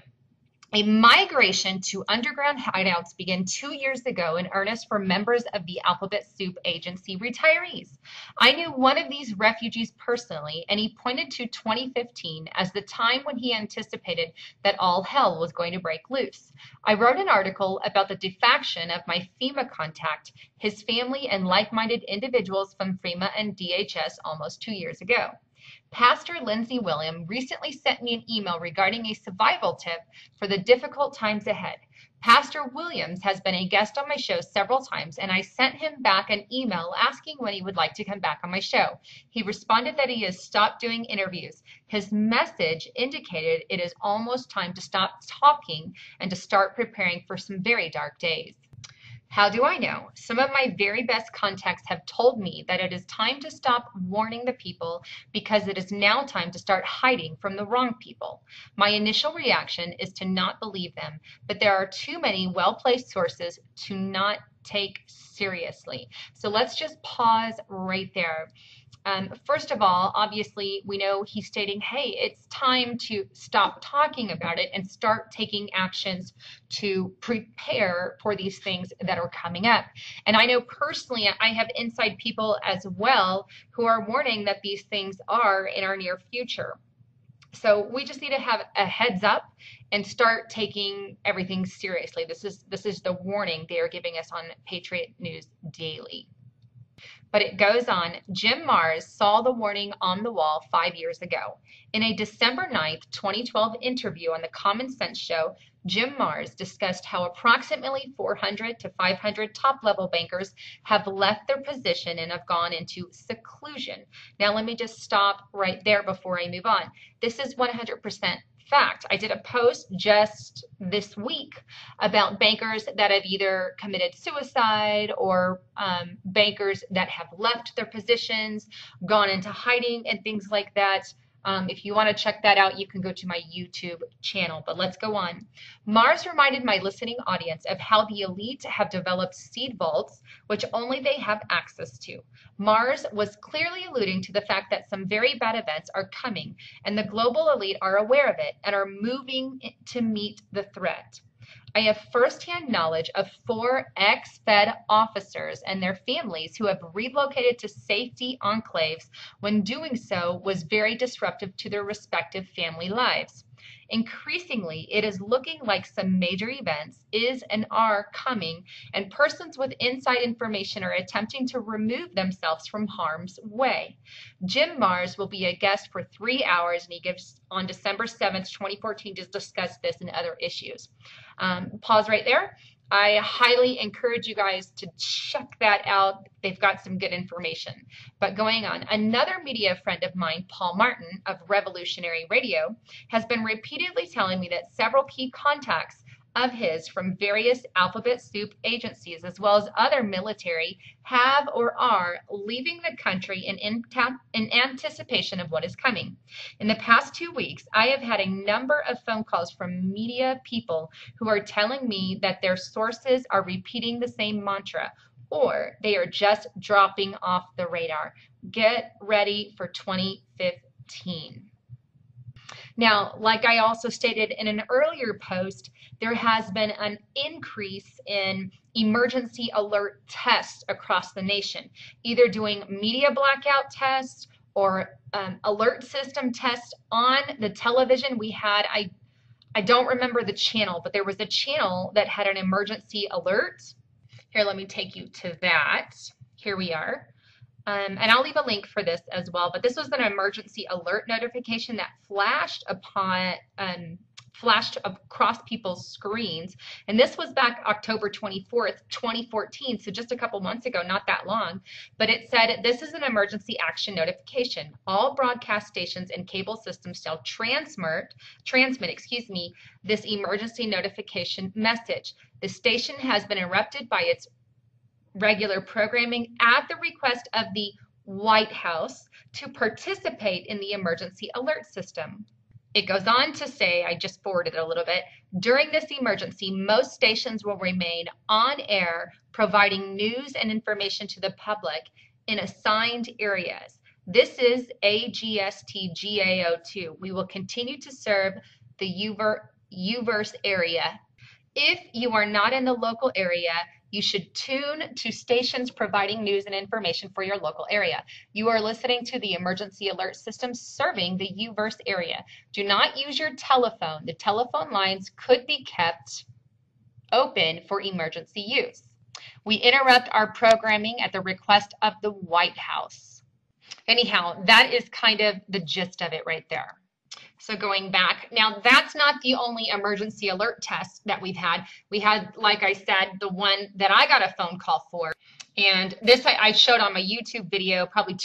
A migration to underground hideouts began 2 years ago in earnest for members of the Alphabet Soup Agency retirees. I knew one of these refugees personally, and he pointed to 2015 as the time when he anticipated that all hell was going to break loose. I wrote an article about the defection of my FEMA contact, his family, and like-minded individuals from FEMA and DHS almost 2 years ago. Pastor Lindsay William recently sent me an email regarding a survival tip for the difficult times ahead. Pastor Williams has been a guest on my show several times, and I sent him back an email asking when he would like to come back on my show. He responded that he has stopped doing interviews. His message indicated it is almost time to stop talking and to start preparing for some very dark days. How do I know? Some of my very best contacts have told me that it is time to stop warning the people because it is now time to start hiding from the wrong people. My initial reaction is to not believe them, but there are too many well-placed sources to not take seriously. So let's just pause right there. First of all, obviously, we know he's stating, hey, it's time to stop talking about it and start taking actions to prepare for these things that are coming up. And I know personally, I have inside people as well who are warning that these things are in our near future. So we just need to have a heads up and start taking everything seriously. This is the warning they are giving us on Patriot News Daily. But it goes on. Jim Mars saw the warning on the wall 5 years ago. In a December 9th, 2012 interview on the Common Sense Show, Jim Mars discussed how approximately 400 to 500 top-level bankers have left their position and have gone into seclusion. Now, let me just stop right there before I move on. This is 100% fact. I did a post just this week about bankers that have either committed suicide or bankers that have left their positions, gone into hiding and things like that. If you want to check that out, you can go to my YouTube channel, but let's go on. Mars reminded my listening audience of how the elite have developed seed vaults, which only they have access to. Mars was clearly alluding to the fact that some very bad events are coming, and the global elite are aware of it and are moving to meet the threat. I have firsthand knowledge of 4 ex-Fed officers and their families who have relocated to safety enclaves when doing so was very disruptive to their respective family lives. Increasingly, it is looking like some major events is and are coming, and persons with inside information are attempting to remove themselves from harm's way. Jim Mars will be a guest for 3 hours, and he gives on December 7th, 2014, to discuss this and other issues. Pause right there. I highly encourage you guys to check that out. They've got some good information. But going on, another media friend of mine, Paul Martin of Revolutionary Radio, has been repeatedly telling me that several key contacts of his from various alphabet soup agencies, as well as other military, have or are leaving the country in anticipation of what is coming. In the past 2 weeks, I have had a number of phone calls from media people who are telling me that their sources are repeating the same mantra, or they are just dropping off the radar. Get ready for 2015. Now, like I also stated in an earlier post, there has been an increase in emergency alert tests across the nation, either doing media blackout tests or alert system tests on the television. We had, I don't remember the channel, but there was a channel that had an emergency alert. Here, let me take you to that. Here we are. And I'll leave a link for this as well, but this was an emergency alert notification that flashed across people's screens. And this was back October 24th, 2014, so just a couple months ago, not that long. But it said, this is an emergency action notification. All broadcast stations and cable systems shall transmit this emergency notification message. The station has been interrupted by its regular programming at the request of the White House to participate in the emergency alert system. It goes on to say, I just forwarded it a little bit, during this emergency, most stations will remain on air, providing news and information to the public in assigned areas. This is AGST-GAO2. We will continue to serve the UVerse area. If you are not in the local area, you should tune to stations providing news and information for your local area. You are listening to the emergency alert system serving the UVerse area. Do not use your telephone. The telephone lines could be kept open for emergency use. We interrupt our programming at the request of the White House. Anyhow, that is kind of the gist of it right there. So going back, now that's not the only emergency alert test that we've had. We had, like I said, the one that I got a phone call for. And this I showed on my YouTube video, probably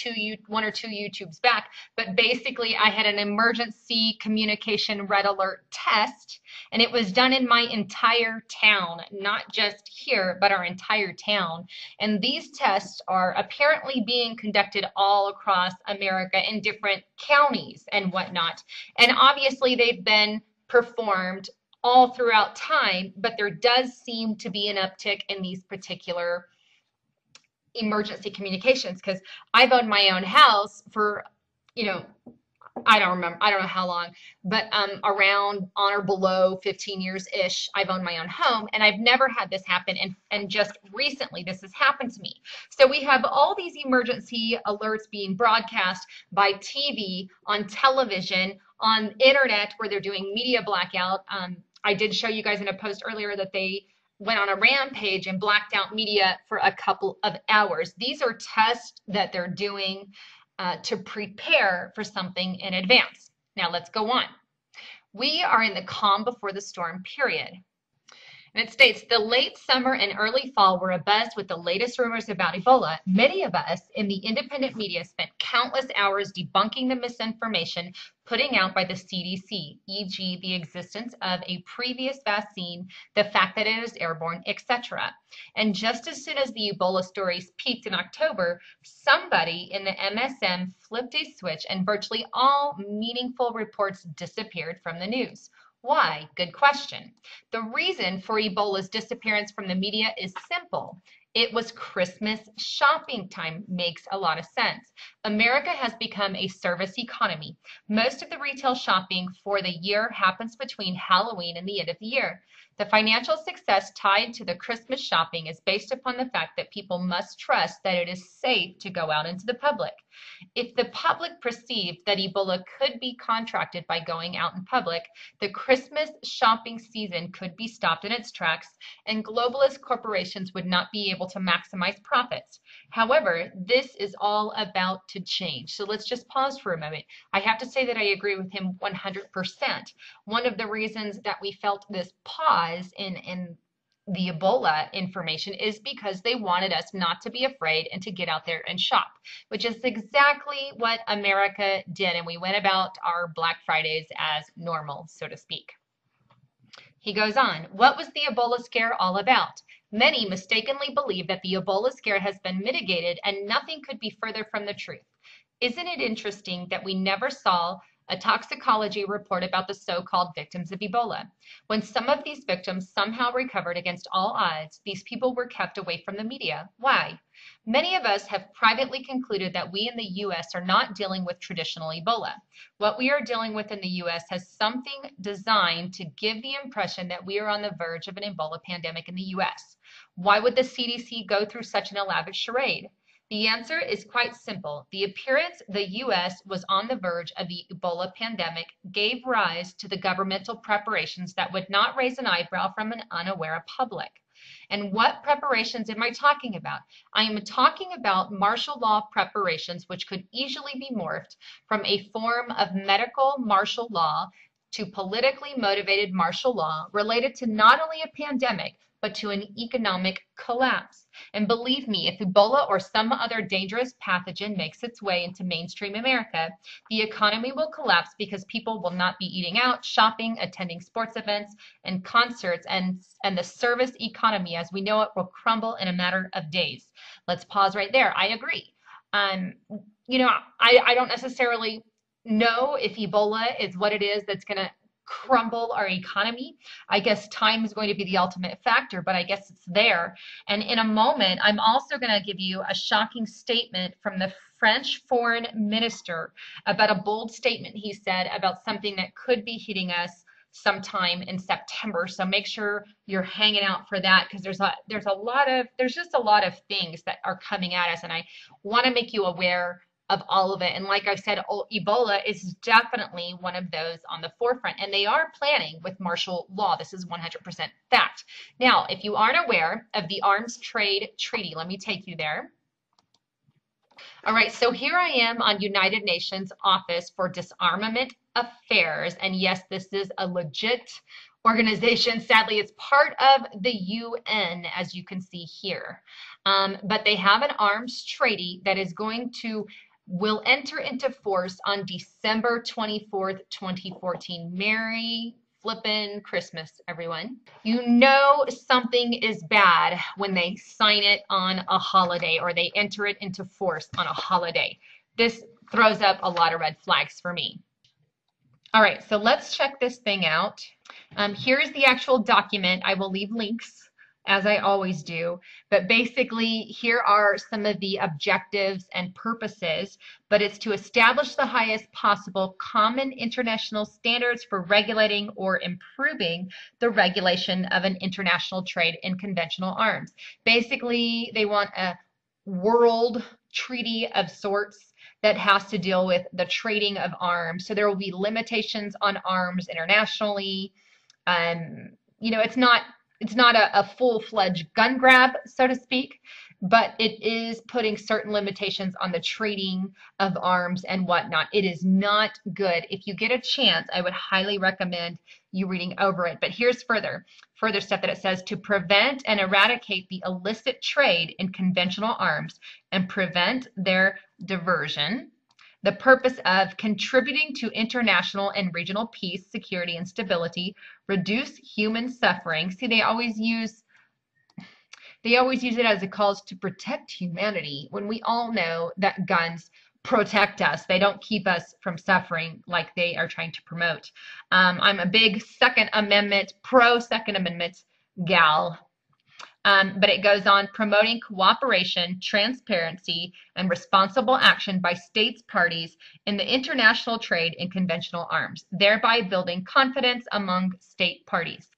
one or two YouTubes back. But basically, I had an emergency communication red alert test, and it was done in my entire town, not just here, but our entire town. And these tests are apparently being conducted all across America in different counties and whatnot. And obviously, they've been performed all throughout time, but there does seem to be an uptick in these particular emergency communications, because I've owned my own house for, I don't know how long, but around on or below 15 years-ish, I've owned my own home, and I've never had this happen, and just recently this has happened to me. So we have all these emergency alerts being broadcast by TV, on television, on internet, where they're doing media blackout. I did show you guys in a post earlier that they went on a rampage and blacked out media for a couple of hours. These are tests that they're doing to prepare for something in advance. Now let's go on. We are in the calm before the storm period. And it states, the late summer and early fall were abuzz with the latest rumors about Ebola. Many of us in the independent media spent countless hours debunking the misinformation putting out by the CDC, e.g. the existence of a previous vaccine, the fact that it is airborne, etc. And just as soon as the Ebola stories peaked in October, somebody in the MSM flipped a switch and virtually all meaningful reports disappeared from the news. Why? Good question. The reason for Ebola's disappearance from the media is simple. It was Christmas shopping time. Makes a lot of sense. America has become a service economy. Most of the retail shopping for the year happens between Halloween and the end of the year. The financial success tied to the Christmas shopping is based upon the fact that people must trust that it is safe to go out into the public. If the public perceived that Ebola could be contracted by going out in public, the Christmas shopping season could be stopped in its tracks and globalist corporations would not be able to maximize profits. However, this is all about to change. So let's just pause for a moment. I have to say that I agree with him 100%. One of the reasons that we felt this pause in the Ebola information is because they wanted us not to be afraid and to get out there and shop, which is exactly what America did. And we went about our Black Fridays as normal, so to speak. He goes on, what was the Ebola scare all about? Many mistakenly believe that the Ebola scare has been mitigated and nothing could be further from the truth. Isn't it interesting that we never saw a toxicology report about the so-called victims of Ebola? When some of these victims somehow recovered against all odds, these people were kept away from the media. Why? Many of us have privately concluded that we in the U.S. are not dealing with traditional Ebola. What we are dealing with in the U.S. has something designed to give the impression that we are on the verge of an Ebola pandemic in the U.S. Why would the CDC go through such an elaborate charade? The answer is quite simple. The appearance the U.S. was on the verge of the Ebola pandemic gave rise to the governmental preparations that would not raise an eyebrow from an unaware public. And what preparations am I talking about? I am talking about martial law preparations, which could easily be morphed from a form of medical martial law to politically motivated martial law related to not only a pandemic, but to an economic collapse. And believe me, if Ebola or some other dangerous pathogen makes its way into mainstream America, the economy will collapse because people will not be eating out, shopping, attending sports events and concerts, and the service economy as we know it will crumble in a matter of days. Let's pause right there. I agree. You know, I don't necessarily know if Ebola is what it is that's going to crumble our economy. I guess time is going to be the ultimate factor, but I guess it's there. And in a moment, I'm also going to give you a shocking statement from the French foreign minister about a bold statement he said about something that could be hitting us sometime in September. So make sure you're hanging out for that, because there's just a lot of things that are coming at us, and I want to make you aware of all of it. And like I said, Ebola is definitely one of those on the forefront, and they are planning with martial law. This is 100% fact. Now, if you aren't aware of the Arms Trade Treaty, let me take you there. All right, so here I am on United Nations Office for Disarmament Affairs, and yes, this is a legit organization. Sadly, it's part of the UN, as you can see here. But they have an arms treaty that is will enter into force on December 24th, 2014. Merry flippin' Christmas, everyone. You know something is bad when they sign it on a holiday or they enter it into force on a holiday. This throws up a lot of red flags for me. All right, so let's check this thing out. Here's the actual document. I will leave links, as I always do, but basically here are some of the objectives and purposes, but it's to establish the highest possible common international standards for regulating or improving the regulation of an international trade in conventional arms. Basically, they want a world treaty of sorts that has to deal with the trading of arms. So there will be limitations on arms internationally. You know, it's not a full-fledged gun grab, so to speak, but it is putting certain limitations on the trading of arms and whatnot. It is not good. If you get a chance, I would highly recommend you reading over it. But here's further stuff that it says: to prevent and eradicate the illicit trade in conventional arms and prevent their diversion. The purpose of contributing to international and regional peace, security, and stability, reduce human suffering. See, they always use it as a cause to protect humanity, when we all know that guns protect us. They don't keep us from suffering like they are trying to promote. I'm a big pro-Second Amendment gal. But it goes on: promoting cooperation, transparency, and responsible action by states parties in the international trade in conventional arms, thereby building confidence among state parties.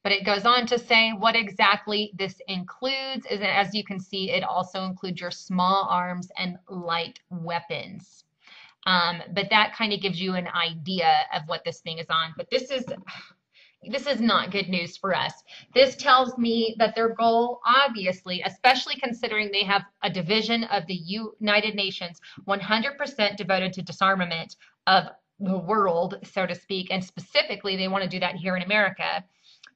But it goes on to say what exactly this includes is, as you can see, it also includes your small arms and light weapons. But that kind of gives you an idea of what this thing is on. But this is not good news for us. This tells me that their goal, obviously, especially considering they have a division of the United Nations 100% devoted to disarmament of the world, so to speak, and specifically they want to do that here in America.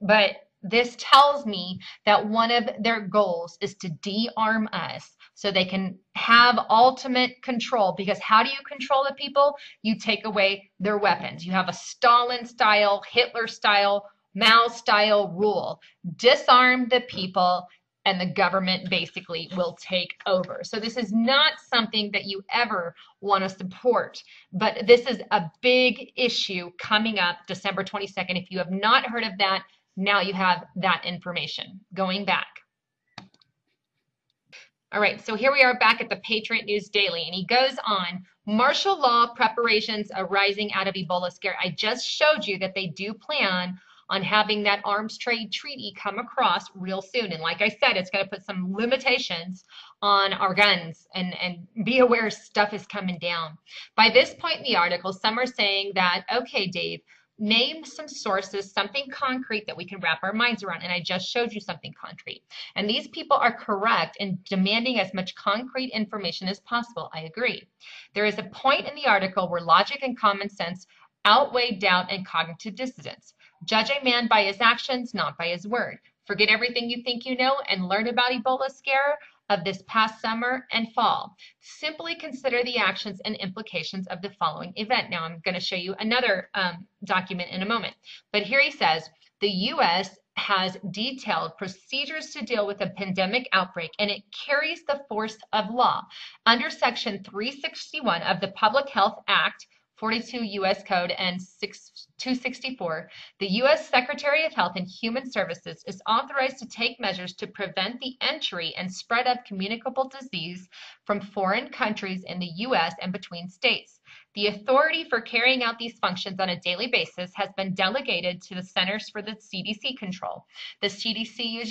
But this tells me that one of their goals is to de-arm us so they can have ultimate control. Because how do you control the people? You take away their weapons. You have a Stalin style, Hitler style, Mao style rule. Disarm the people and the government basically will take over. So this is not something that you ever want to support, but this is a big issue coming up December 22nd. If you have not heard of that, now you have that information. Going back. All right, so here we are back at the Patriot News Daily, and he goes on, martial law preparations arising out of Ebola scare. I just showed you that they do plan on having that arms trade treaty come across real soon. And like I said, it's going to put some limitations on our guns, and be aware stuff is coming down. By this point in the article, some are saying that, okay, Dave, name some sources, something concrete that we can wrap our minds around. And I just showed you something concrete. And these people are correct in demanding as much concrete information as possible. I agree. There is a point in the article where logic and common sense outweigh doubt and cognitive dissonance. Judge a man by his actions, not by his word. Forget everything you think you know and learn about Ebola scare of this past summer and fall. Simply consider the actions and implications of the following event. Now, I'm going to show you another document in a moment. But here he says, the U.S. has detailed procedures to deal with a pandemic outbreak, and it carries the force of law. Under Section 361 of the Public Health Act, 42 U.S. Code and 264, the U.S. Secretary of Health and Human Services is authorized to take measures to prevent the entry and spread of communicable disease from foreign countries in the U.S. and between states. The authority for carrying out these functions on a daily basis has been delegated to the Centers for the CDC control. The CDC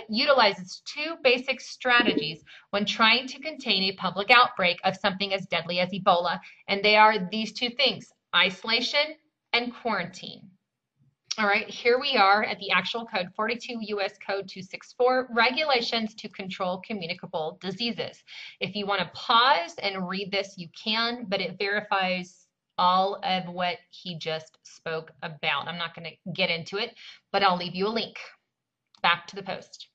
utilizes two basic strategies when trying to contain a public outbreak of something as deadly as Ebola, and they are these two things: isolation and quarantine. All right, here we are at the actual code, 42 U.S. Code 264, regulations to control communicable diseases. If you want to pause and read this, you can, but it verifies all of what he just spoke about. I'm not going to get into it, but I'll leave you a link. Back to the post.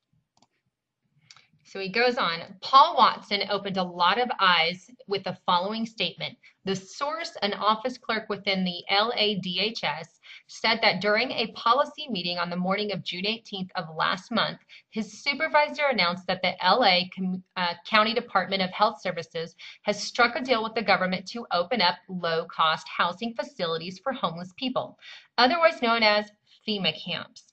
So he goes on, Paul Watson opened a lot of eyes with the following statement. The source, an office clerk within the LADHS, said that during a policy meeting on the morning of June 18th of last month, his supervisor announced that the LA County Department of Health Services has struck a deal with the government to open up low-cost housing facilities for homeless people, otherwise known as FEMA camps.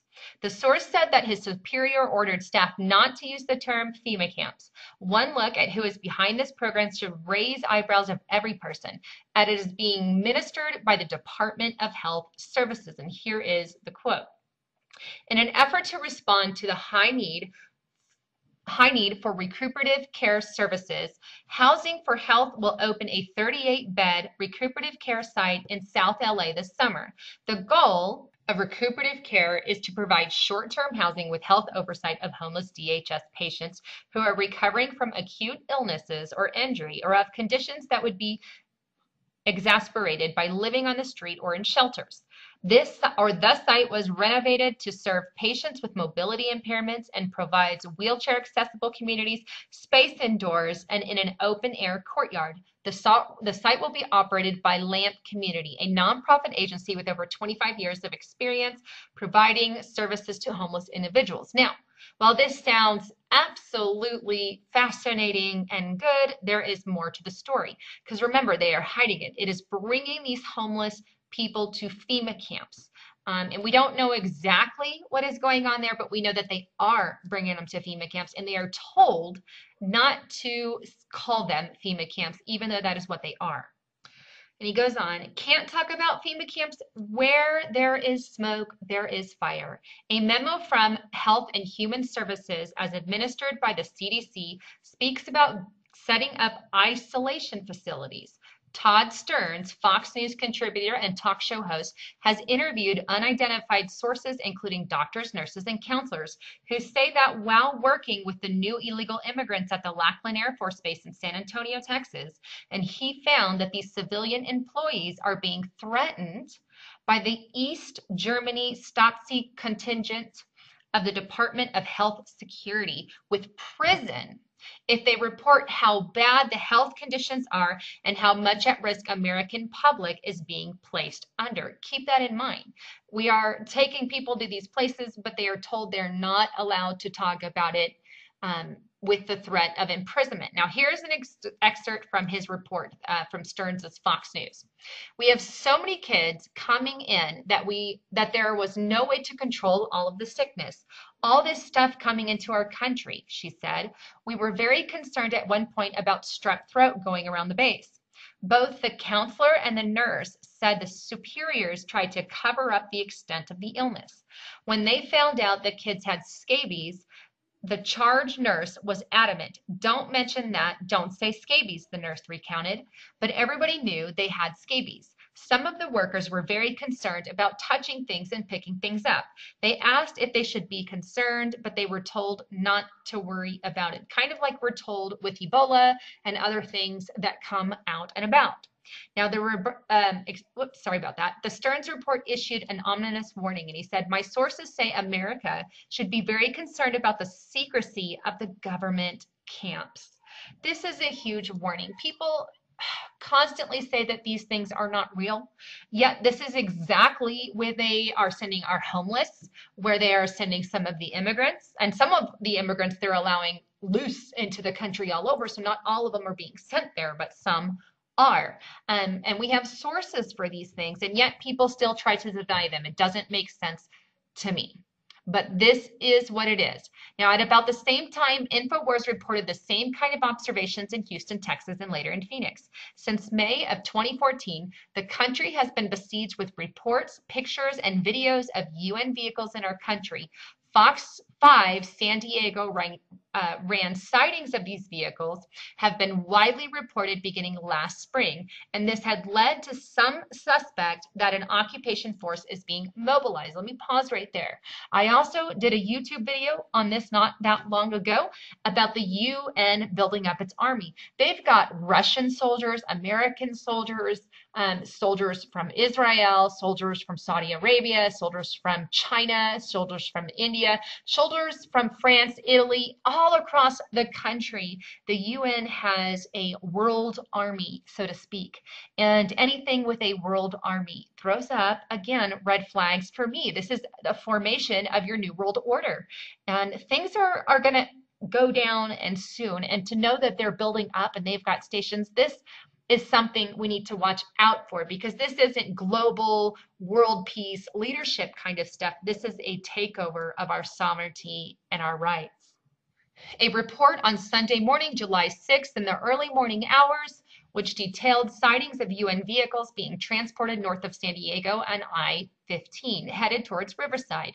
The source said that his superior ordered staff not to use the term FEMA camps. One look at who is behind this program should raise eyebrows of every person, as it is being ministered by the Department of Health Services. And here is the quote. In an effort to respond to the high need for recuperative care services, Housing for Health will open a 38-bed recuperative care site in South LA this summer. The goal of recuperative care is to provide short-term housing with health oversight of homeless DHS patients who are recovering from acute illnesses or injury or of conditions that would be exacerbated by living on the street or in shelters. The site was renovated to serve patients with mobility impairments and provides wheelchair accessible communities, space indoors, and in an open air courtyard. The site will be operated by LAMP Community, a nonprofit agency with over 25 years of experience providing services to homeless individuals. Now, while this sounds absolutely fascinating and good, there is more to the story. Because remember, they are hiding it. It is bringing these homeless people to FEMA camps. And we don't know exactly what is going on there, but we know that they are bringing them to FEMA camps, and they are told not to call them FEMA camps, even though that is what they are. And he goes on, can't talk about FEMA camps. Where there is smoke, there is fire. A memo from Health and Human Services, as administered by the CDC, speaks about setting up isolation facilities. Todd Stearns, Fox News contributor and talk show host, has interviewed unidentified sources, including doctors, nurses, and counselors, who say that while working with the new illegal immigrants at the Lackland Air Force Base in San Antonio, Texas, and he found that these civilian employees are being threatened by the East Germany Stasi contingent of the Department of Health Security with prison if they report how bad the health conditions are and how much at risk American public is being placed under. Keep that in mind. We are taking people to these places, but they are told they're not allowed to talk about it with the threat of imprisonment. Now, here's an excerpt from his report from Stearns' Fox News. We have so many kids coming in that there was no way to control all of the sickness. All this stuff coming into our country, she said. We were very concerned at one point about strep throat going around the base. Both the counselor and the nurse said the superiors tried to cover up the extent of the illness. When they found out the kids had scabies, the charge nurse was adamant. Don't mention that. Don't say scabies, the nurse recounted. But everybody knew they had scabies. Some of the workers were very concerned about touching things and picking things up. They asked if they should be concerned, but they were told not to worry about it. Kind of like we're told with Ebola and other things that come out and about. Now, sorry about that. The Stearns report issued an ominous warning, and he said, my sources say America should be very concerned about the secrecy of the government camps. This is a huge warning. People constantly say that these things are not real, yet this is exactly where they are sending our homeless, where they are sending some of the immigrants, and some of the immigrants they're allowing loose into the country all over, so not all of them are being sent there, but some are. And we have sources for these things, and yet people still try to deny them. It doesn't make sense to me. But this is what it is. Now, at about the same time, InfoWars reported the same kind of observations in Houston, Texas, and later in Phoenix. Since May of 2014, the country has been besieged with reports, pictures, and videos of UN vehicles in our country. Fox 5 San Diego ran sightings of these vehicles have been widely reported beginning last spring, and this had led to some suspect that an occupation force is being mobilized. Let me pause right there. I also did a YouTube video on this not that long ago about the UN building up its army. They've got Russian soldiers, American soldiers, soldiers from Israel, soldiers from Saudi Arabia, soldiers from China, soldiers from India, soldiers from France, Italy, all across the country. The UN has a world army, so to speak. And anything with a world army throws up, again, red flags for me. This is the formation of your new world order. And things are going to go down and soon. And to know that they're building up and they've got stations, this is something we need to watch out for, because this isn't global world peace leadership kind of stuff. This is a takeover of our sovereignty and our rights. A report on Sunday morning, July 6th, in the early morning hours, which detailed sightings of UN vehicles being transported north of San Diego and I-15, headed towards Riverside.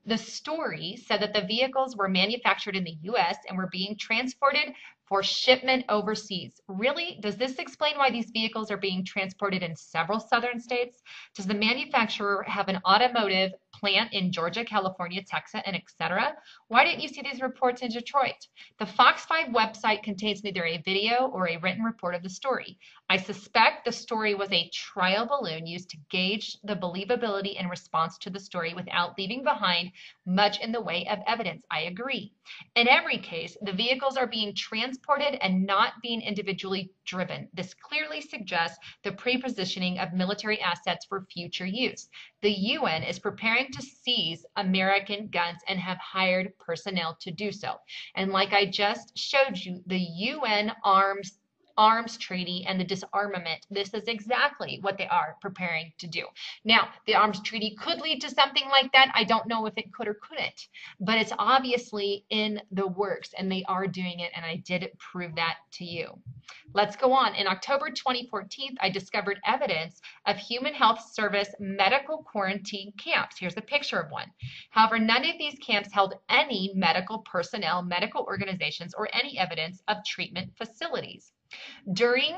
The story said that the vehicles were manufactured in the U.S. and were being transported for shipment overseas. Really? Does this explain why these vehicles are being transported in several southern states? Does the manufacturer have an automotive plant in Georgia, California, Texas, and etc.? Why didn't you see these reports in Detroit? The Fox 5 website contains neither a video or a written report of the story. I suspect the story was a trial balloon used to gauge the believability in response to the story without leaving behind much in the way of evidence. I agree. In every case, the vehicles are being transported and not being individually driven. This clearly suggests the pre-positioning of military assets for future use. The UN is preparing to seize American guns and have hired personnel to do so. And like I just showed you, the UN arms arms treaty and the disarmament. This is exactly what they are preparing to do. Now, the arms treaty could lead to something like that. I don't know if it could or couldn't, but it's obviously in the works, and they are doing it, and I did prove that to you. Let's go on. In October 2014, I discovered evidence of Human Health Service medical quarantine camps. Here's a picture of one. However, none of these camps held any medical personnel, medical organizations, or any evidence of treatment facilities. During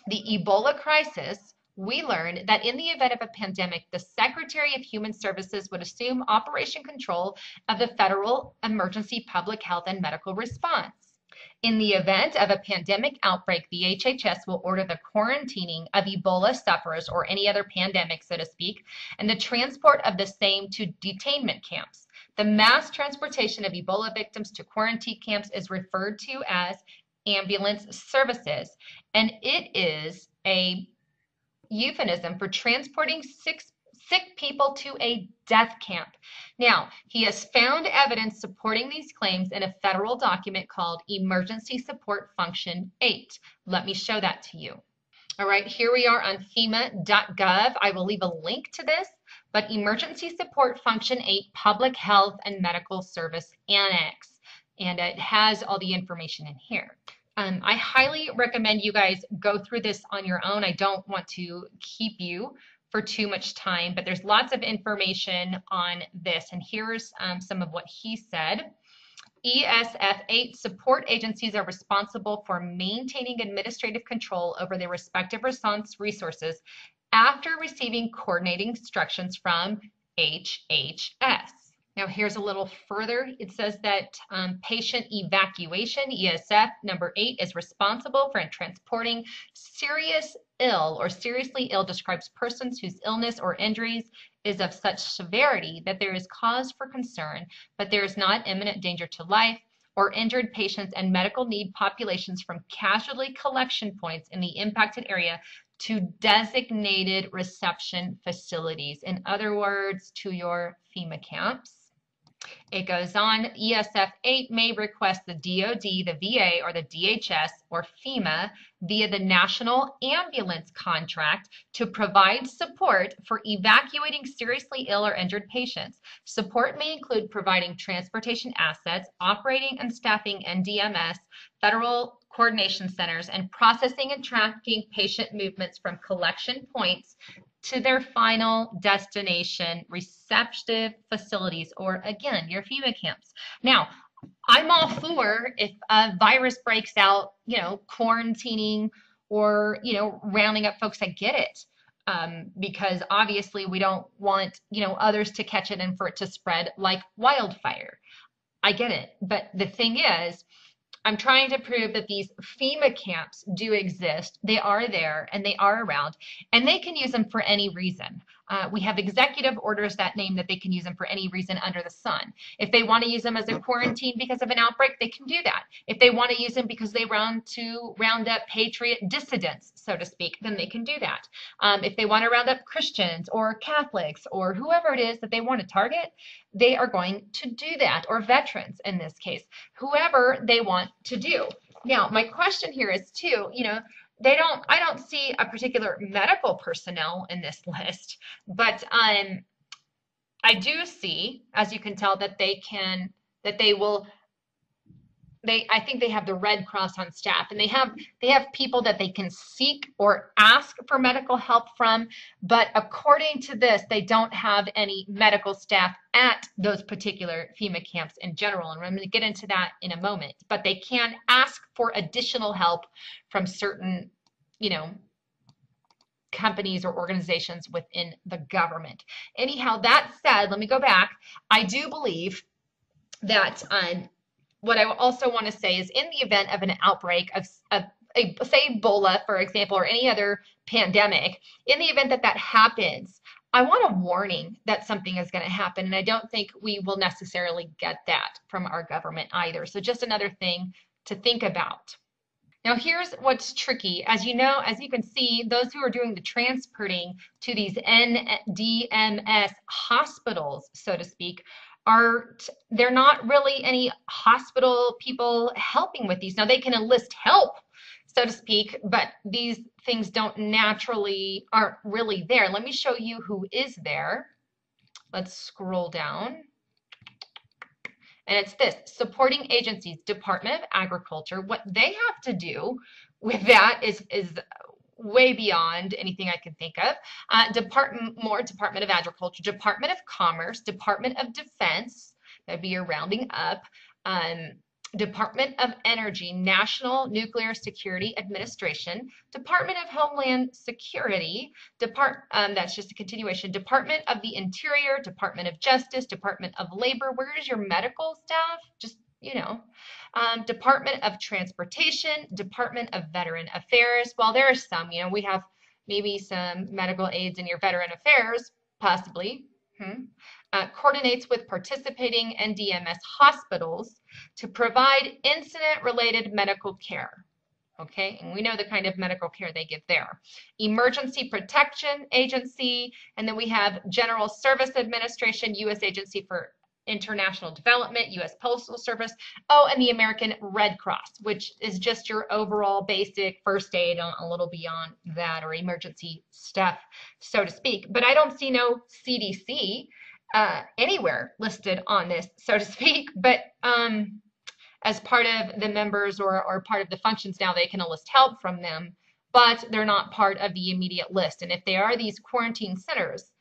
the Ebola crisis, we learned that in the event of a pandemic, the Secretary of Human Services would assume operation control of the federal emergency public health and medical response. In the event of a pandemic outbreak, the HHS will order the quarantining of Ebola sufferers or any other pandemic, so to speak, and the transport of the same to detainment camps. The mass transportation of Ebola victims to quarantine camps is referred to as ambulance services, and it is a euphemism for transporting sick people to a death camp. Now, he has found evidence supporting these claims in a federal document called Emergency Support Function 8. Let me show that to you. All right, here we are on FEMA.gov. I will leave a link to this, but Emergency Support Function 8, Public Health and Medical Service Annex, and it has all the information in here. I highly recommend you guys go through this on your own. I don't want to keep you for too much time, but there's lots of information on this, and here's some of what he said. ESF8 support agencies are responsible for maintaining administrative control over their respective response resources after receiving coordinating instructions from HHS. Now here's a little further. It says that patient evacuation, ESF number 8, is responsible for transporting serious ill or seriously ill describes persons whose illness or injuries is of such severity that there is cause for concern, but there is not imminent danger to life, or injured patients and medical need populations from casualty collection points in the impacted area to designated reception facilities. In other words, to your FEMA camps. It goes on, ESF 8 may request the DOD, the VA, or the DHS, or FEMA via the National Ambulance Contract to provide support for evacuating seriously ill or injured patients. Support may include providing transportation assets, operating and staffing NDMS, federal coordination centers, and processing and tracking patient movements from collection points to their final destination receptive facilities, or again, your FEMA camps. Now, I'm all for if a virus breaks out, quarantining or, rounding up folks. I get it. Because obviously we don't want, others to catch it and for it to spread like wildfire. I get it. But the thing is, I'm trying to prove that these FEMA camps do exist. They are there and they are around, and they can use them for any reason. We have executive orders that name that they can use them for any reason under the sun. If they want to use them as a quarantine because of an outbreak, they can do that. If they want to use them because they round up patriot dissidents, so to speak, then they can do that. If they want to round up Christians or Catholics or whoever it is that they want to target, they are going to do that, or veterans in this case, whoever they want to do. Now, my question here is too, I don't see a particular medical personnel in this list, but I do see, as you can tell, that I think they have the Red Cross on staff, and they have people that they can seek or ask for medical help from, but according to this, they don't have any medical staff at those particular FEMA camps in general, and I'm going to get into that in a moment, but they can ask for additional help from certain, companies or organizations within the government. Anyhow, that said, let me go back. I do believe that what I also want to say is, in the event of an outbreak of say Ebola, for example, or any other pandemic, in the event that that happens, I want a warning that something is going to happen, and I don't think we will necessarily get that from our government either. So just another thing to think about. Now here's what's tricky. As you can see, those who are doing the transporting to these NDMS hospitals, so to speak, they're not really any hospital people helping with these. Now they can enlist help, so to speak, but these things aren't really there. Let me show you who is there. Let's scroll down. And it's this: supporting agencies, Department of Agriculture. What they have to do with that is way beyond anything I can think of. Department of Agriculture, Department of Commerce, Department of Defense, that'd be your rounding up, Department of Energy, National Nuclear Security Administration, Department of Homeland Security, that's just a continuation, Department of the Interior, Department of Justice, Department of Labor. Where is your medical staff? Just, Department of Transportation, Department of Veteran Affairs. Well, there are some, we have maybe some medical aids in your Veteran Affairs, possibly. Coordinates with participating NDMS hospitals to provide incident-related medical care. Okay, and we know the kind of medical care they give there. Emergency Protection Agency, and then we have General Service Administration, U.S. Agency for International Development, U.S. Postal Service, and the American Red Cross, which is just your overall basic first aid, a little beyond that, or emergency stuff, so to speak. But I don't see no CDC anywhere listed on this, so to speak. But as part of the members or part of the functions now, they can enlist help from them, but they're not part of the immediate list. And if they are these quarantine centers,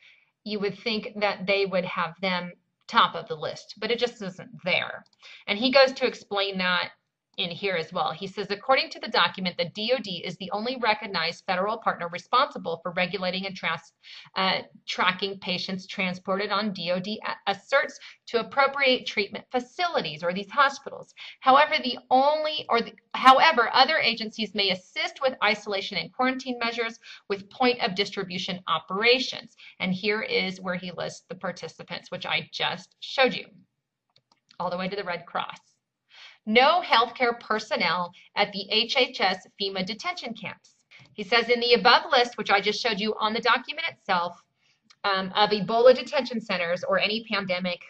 you would think that they would have them top of the list, but it just isn't there. And he goes to explain that in here as well. He says, according to the document, the DoD is the only recognized federal partner responsible for regulating and tracking patients transported on DoD asserts to appropriate treatment facilities or these hospitals. However, however, other agencies may assist with isolation and quarantine measures with point of distribution operations. And here is where he lists the participants, which I just showed you, all the way to the Red Cross. No healthcare personnel at the HHS FEMA detention camps. He says in the above list, which I just showed you on the document itself, of Ebola detention centers or any pandemic,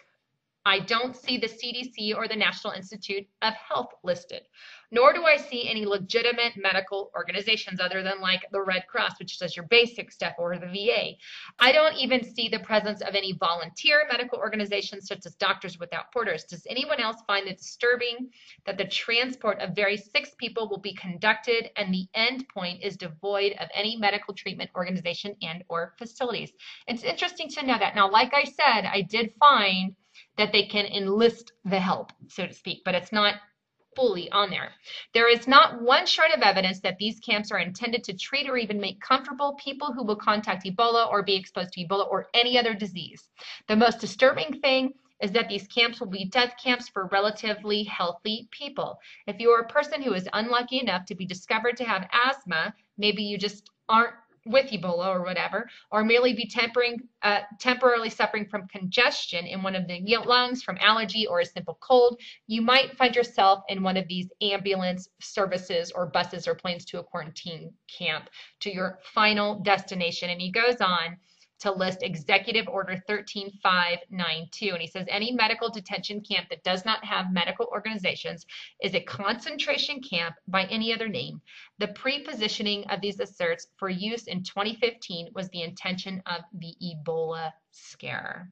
I don't see the CDC or the National Institute of Health listed, nor do I see any legitimate medical organizations other than like the Red Cross, which does your basic stuff, or the VA. I don't even see the presence of any volunteer medical organizations such as Doctors Without Borders. Does anyone else find it disturbing that the transport of very sick people will be conducted and the end point is devoid of any medical treatment organization and or facilities? It's interesting to know that. Now, like I said, I did find that they can enlist the help, so to speak, but it's not fully on there. There is not one shred of evidence that these camps are intended to treat or even make comfortable people who will contact Ebola or be exposed to Ebola or any other disease. The most disturbing thing is that these camps will be death camps for relatively healthy people. If you are a person who is unlucky enough to be discovered to have asthma, maybe you just aren't with Ebola or whatever, or merely be temporarily suffering from congestion in one of the lungs from allergy or a simple cold, you might find yourself in one of these ambulance services or buses or planes to a quarantine camp to your final destination. And he goes on to list Executive Order 13592. And he says any medical detention camp that does not have medical organizations is a concentration camp by any other name. The pre-positioning of these asserts for use in 2015 was the intention of the Ebola scare.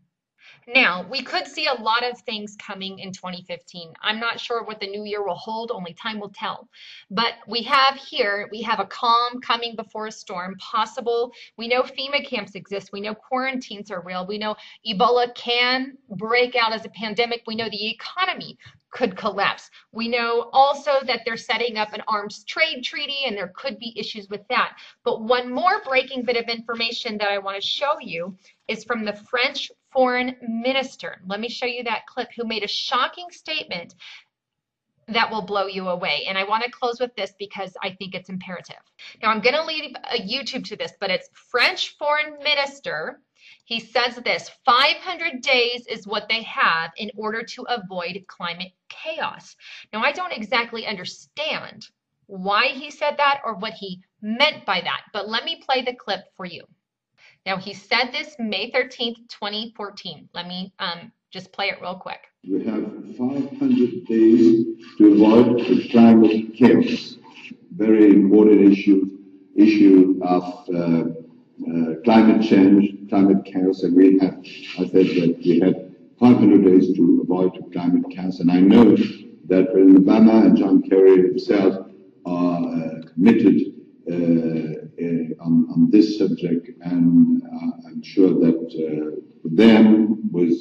Now, we could see a lot of things coming in 2015. I'm not sure what the new year will hold, only time will tell. But we have a calm coming before a storm possible. We know FEMA camps exist. We know quarantines are real. We know Ebola can break out as a pandemic. We know the economy could collapse. We know also that they're setting up an arms trade treaty and there could be issues with that. But one more breaking bit of information that I want to show you is from the French foreign minister. Let me show you that clip, who made a shocking statement that will blow you away. And I want to close with this because I think it's imperative. Now, I'm going to leave a YouTube to this, but it's French foreign minister. He says this: 500 days is what they have in order to avoid climate chaos. Now, I don't exactly understand why he said that or what he meant by that, but let me play the clip for you. Now, he said this May 13th, 2014. Let me just play it real quick. We have 500 days to avoid the climate chaos. very important issue of climate change, climate chaos, and we have, I said that we had 500 days to avoid climate chaos, and I know that President Obama and John Kerry himself are committed on this subject, and I'm sure that with them, with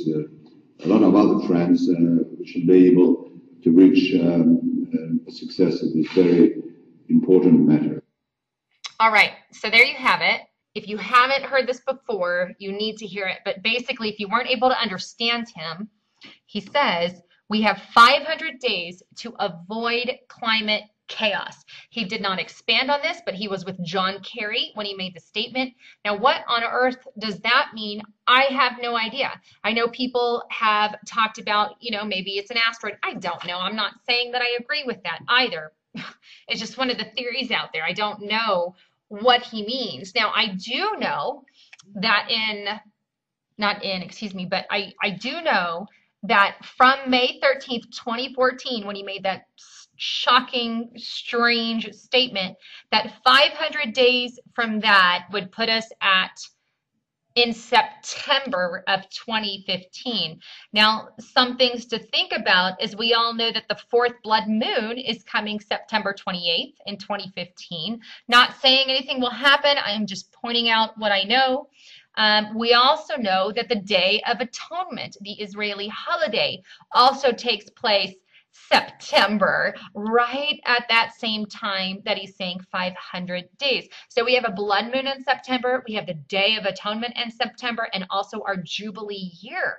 a lot of other friends, we should be able to reach a success in this very important matter. All right, so there you have it. If you haven't heard this before, you need to hear it. But basically, if you weren't able to understand him, he says we have 500 days to avoid climate chaos. He did not expand on this, but he was with John Kerry when he made the statement. Now, what on earth does that mean? I have no idea. I know people have talked about, you know, maybe it's an asteroid. I don't know. I'm not saying that I agree with that either. It's just one of the theories out there. I don't know what he means. Now, I do know that but I do know that from May 13th, 2014, when he made that shocking, strange statement, that 500 days from that would put us in September of 2015. Now, some things to think about is we all know that the fourth blood moon is coming September 28th in 2015. Not saying anything will happen. I am just pointing out what I know. We also know that the Day of Atonement, the Israeli holiday, also takes place September, right at that same time that he's saying 500 days. So we have a blood moon in September, we have the Day of Atonement in September, and also our Jubilee year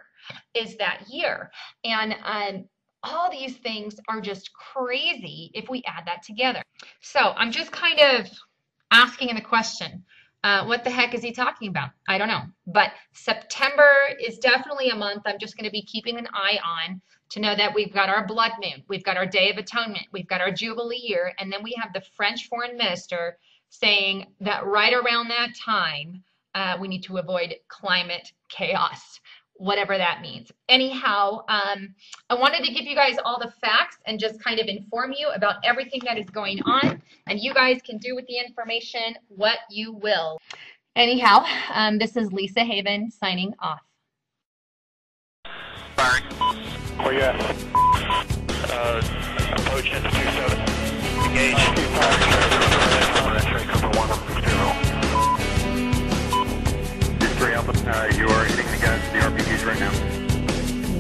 is that year. And all these things are just crazy if we add that together. So I'm just kind of asking the question, what the heck is he talking about? I don't know. But September is definitely a month I'm just going to be keeping an eye on to know that we've got our blood moon, we've got our Day of Atonement, we've got our Jubilee year, and then we have the French foreign minister saying that right around that time, we need to avoid climate chaos, whatever that means. Anyhow, I wanted to give you guys all the facts and just kind of inform you about everything that is going on, and you guys can do with the information what you will. Anyhow, this is Lisa Haven signing off. Where you at? Approach into 27. Engage. Alpha, you are hitting the guys with the RPGs right now.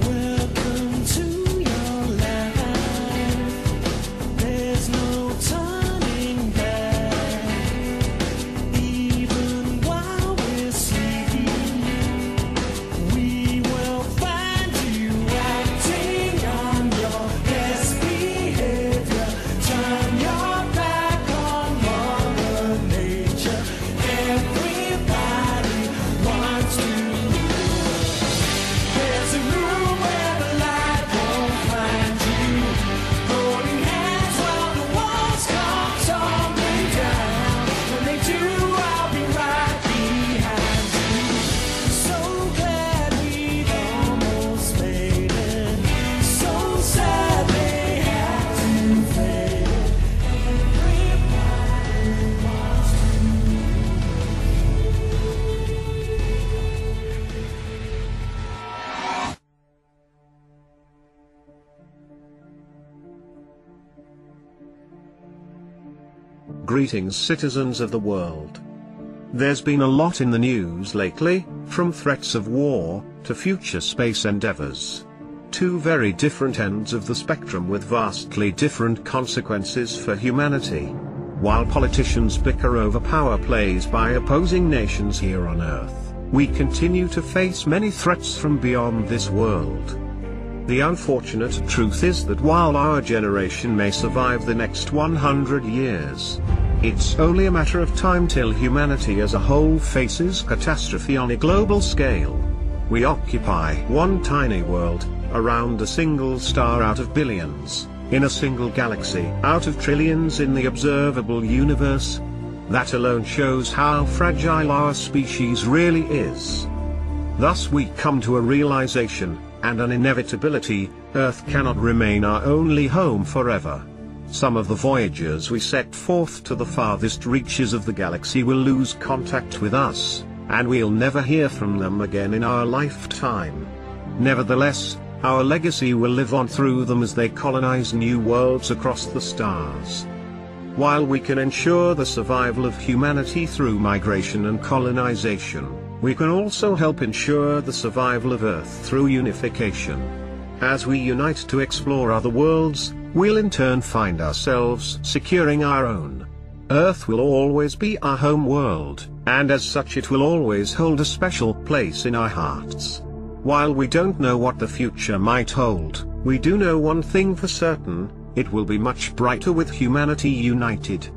Welcome to your life. There's no turning back. Even while we're sleeping, we will find you acting on your best behavior. Turn your back on Mother Nature. Everybody wants to. There's a room where the light won't find you. Holding hands while the walls come tumbling down. When they do, I'll be right behind you. So glad we've almost made it. So sad they had to fade it. Everybody wants to. Greetings, citizens of the world. There's been a lot in the news lately, from threats of war, to future space endeavors. Two very different ends of the spectrum with vastly different consequences for humanity. While politicians bicker over power plays by opposing nations here on Earth, we continue to face many threats from beyond this world. The unfortunate truth is that while our generation may survive the next 100 years, it's only a matter of time till humanity as a whole faces catastrophe on a global scale. We occupy one tiny world, around a single star out of billions, in a single galaxy out of trillions in the observable universe. That alone shows how fragile our species really is. Thus we come to a realization, and an inevitability: Earth cannot remain our only home forever. some of the voyagers we set forth to the farthest reaches of the galaxy will lose contact with us, and we'll never hear from them again in our lifetime. Nevertheless, our legacy will live on through them as they colonize new worlds across the stars. While we can ensure the survival of humanity through migration and colonization, we can also help ensure the survival of Earth through unification. As we unite to explore other worlds, we'll in turn find ourselves securing our own. Earth will always be our home world, and as such it will always hold a special place in our hearts. While we don't know what the future might hold, we do know one thing for certain: it will be much brighter with humanity united.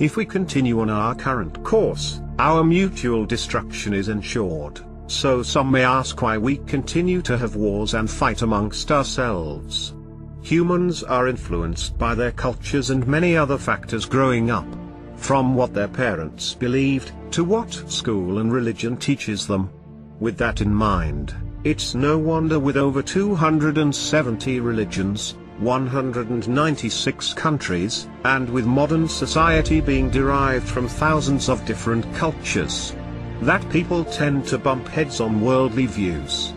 If we continue on our current course, our mutual destruction is ensured. So some may ask why we continue to have wars and fight amongst ourselves. Humans are influenced by their cultures and many other factors growing up. From what their parents believed, to what school and religion teaches them. With that in mind, it's no wonder with over 270 religions, 196 countries, and with modern society being derived from thousands of different cultures, that people tend to bump heads on worldly views.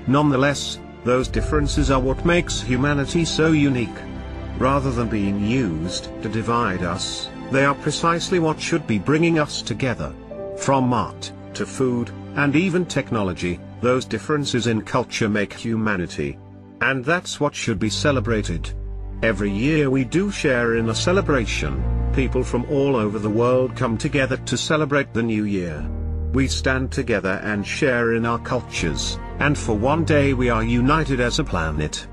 Nonetheless, those differences are what makes humanity so unique. Rather than being used to divide us, they are precisely what should be bringing us together. From art, to food, and even technology, those differences in culture make humanity. And that's what should be celebrated. Every year we do share in a celebration. People from all over the world come together to celebrate the new year. We stand together and share in our cultures, and for one day we are united as a planet.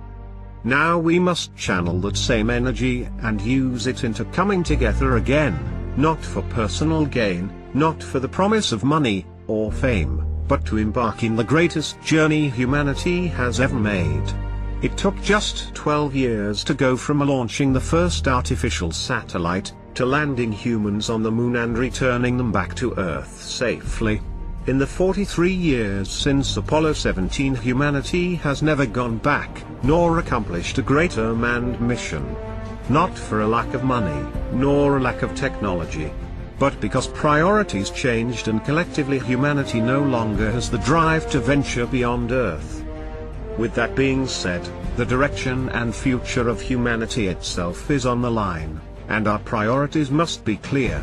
Now we must channel that same energy and use it into coming together again, not for personal gain, not for the promise of money or fame, but to embark in the greatest journey humanity has ever made. It took just 12 years to go from launching the first artificial satellite, to landing humans on the moon and returning them back to Earth safely. In the 43 years since Apollo 17, humanity has never gone back, nor accomplished a greater manned mission. Not for a lack of money, nor a lack of technology, but because priorities changed and collectively humanity no longer has the drive to venture beyond Earth. With that being said, the direction and future of humanity itself is on the line, and our priorities must be clear.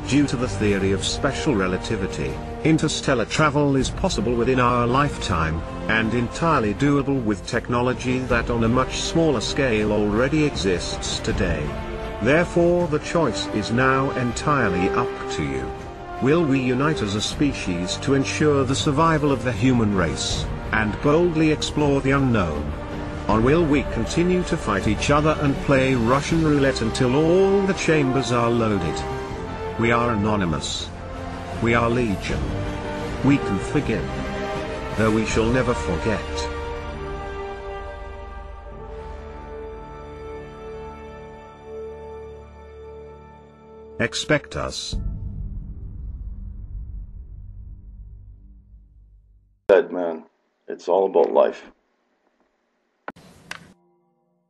Due to the theory of special relativity, interstellar travel is possible within our lifetime, and entirely doable with technology that on a much smaller scale already exists today. Therefore the choice is now entirely up to you. Will we unite as a species to ensure the survival of the human race, and boldly explore the unknown? Or will we continue to fight each other and play Russian roulette until all the chambers are loaded? We are anonymous. We are legion. We can forgive, though we shall never forget. Expect us. Said, man, it's all about life.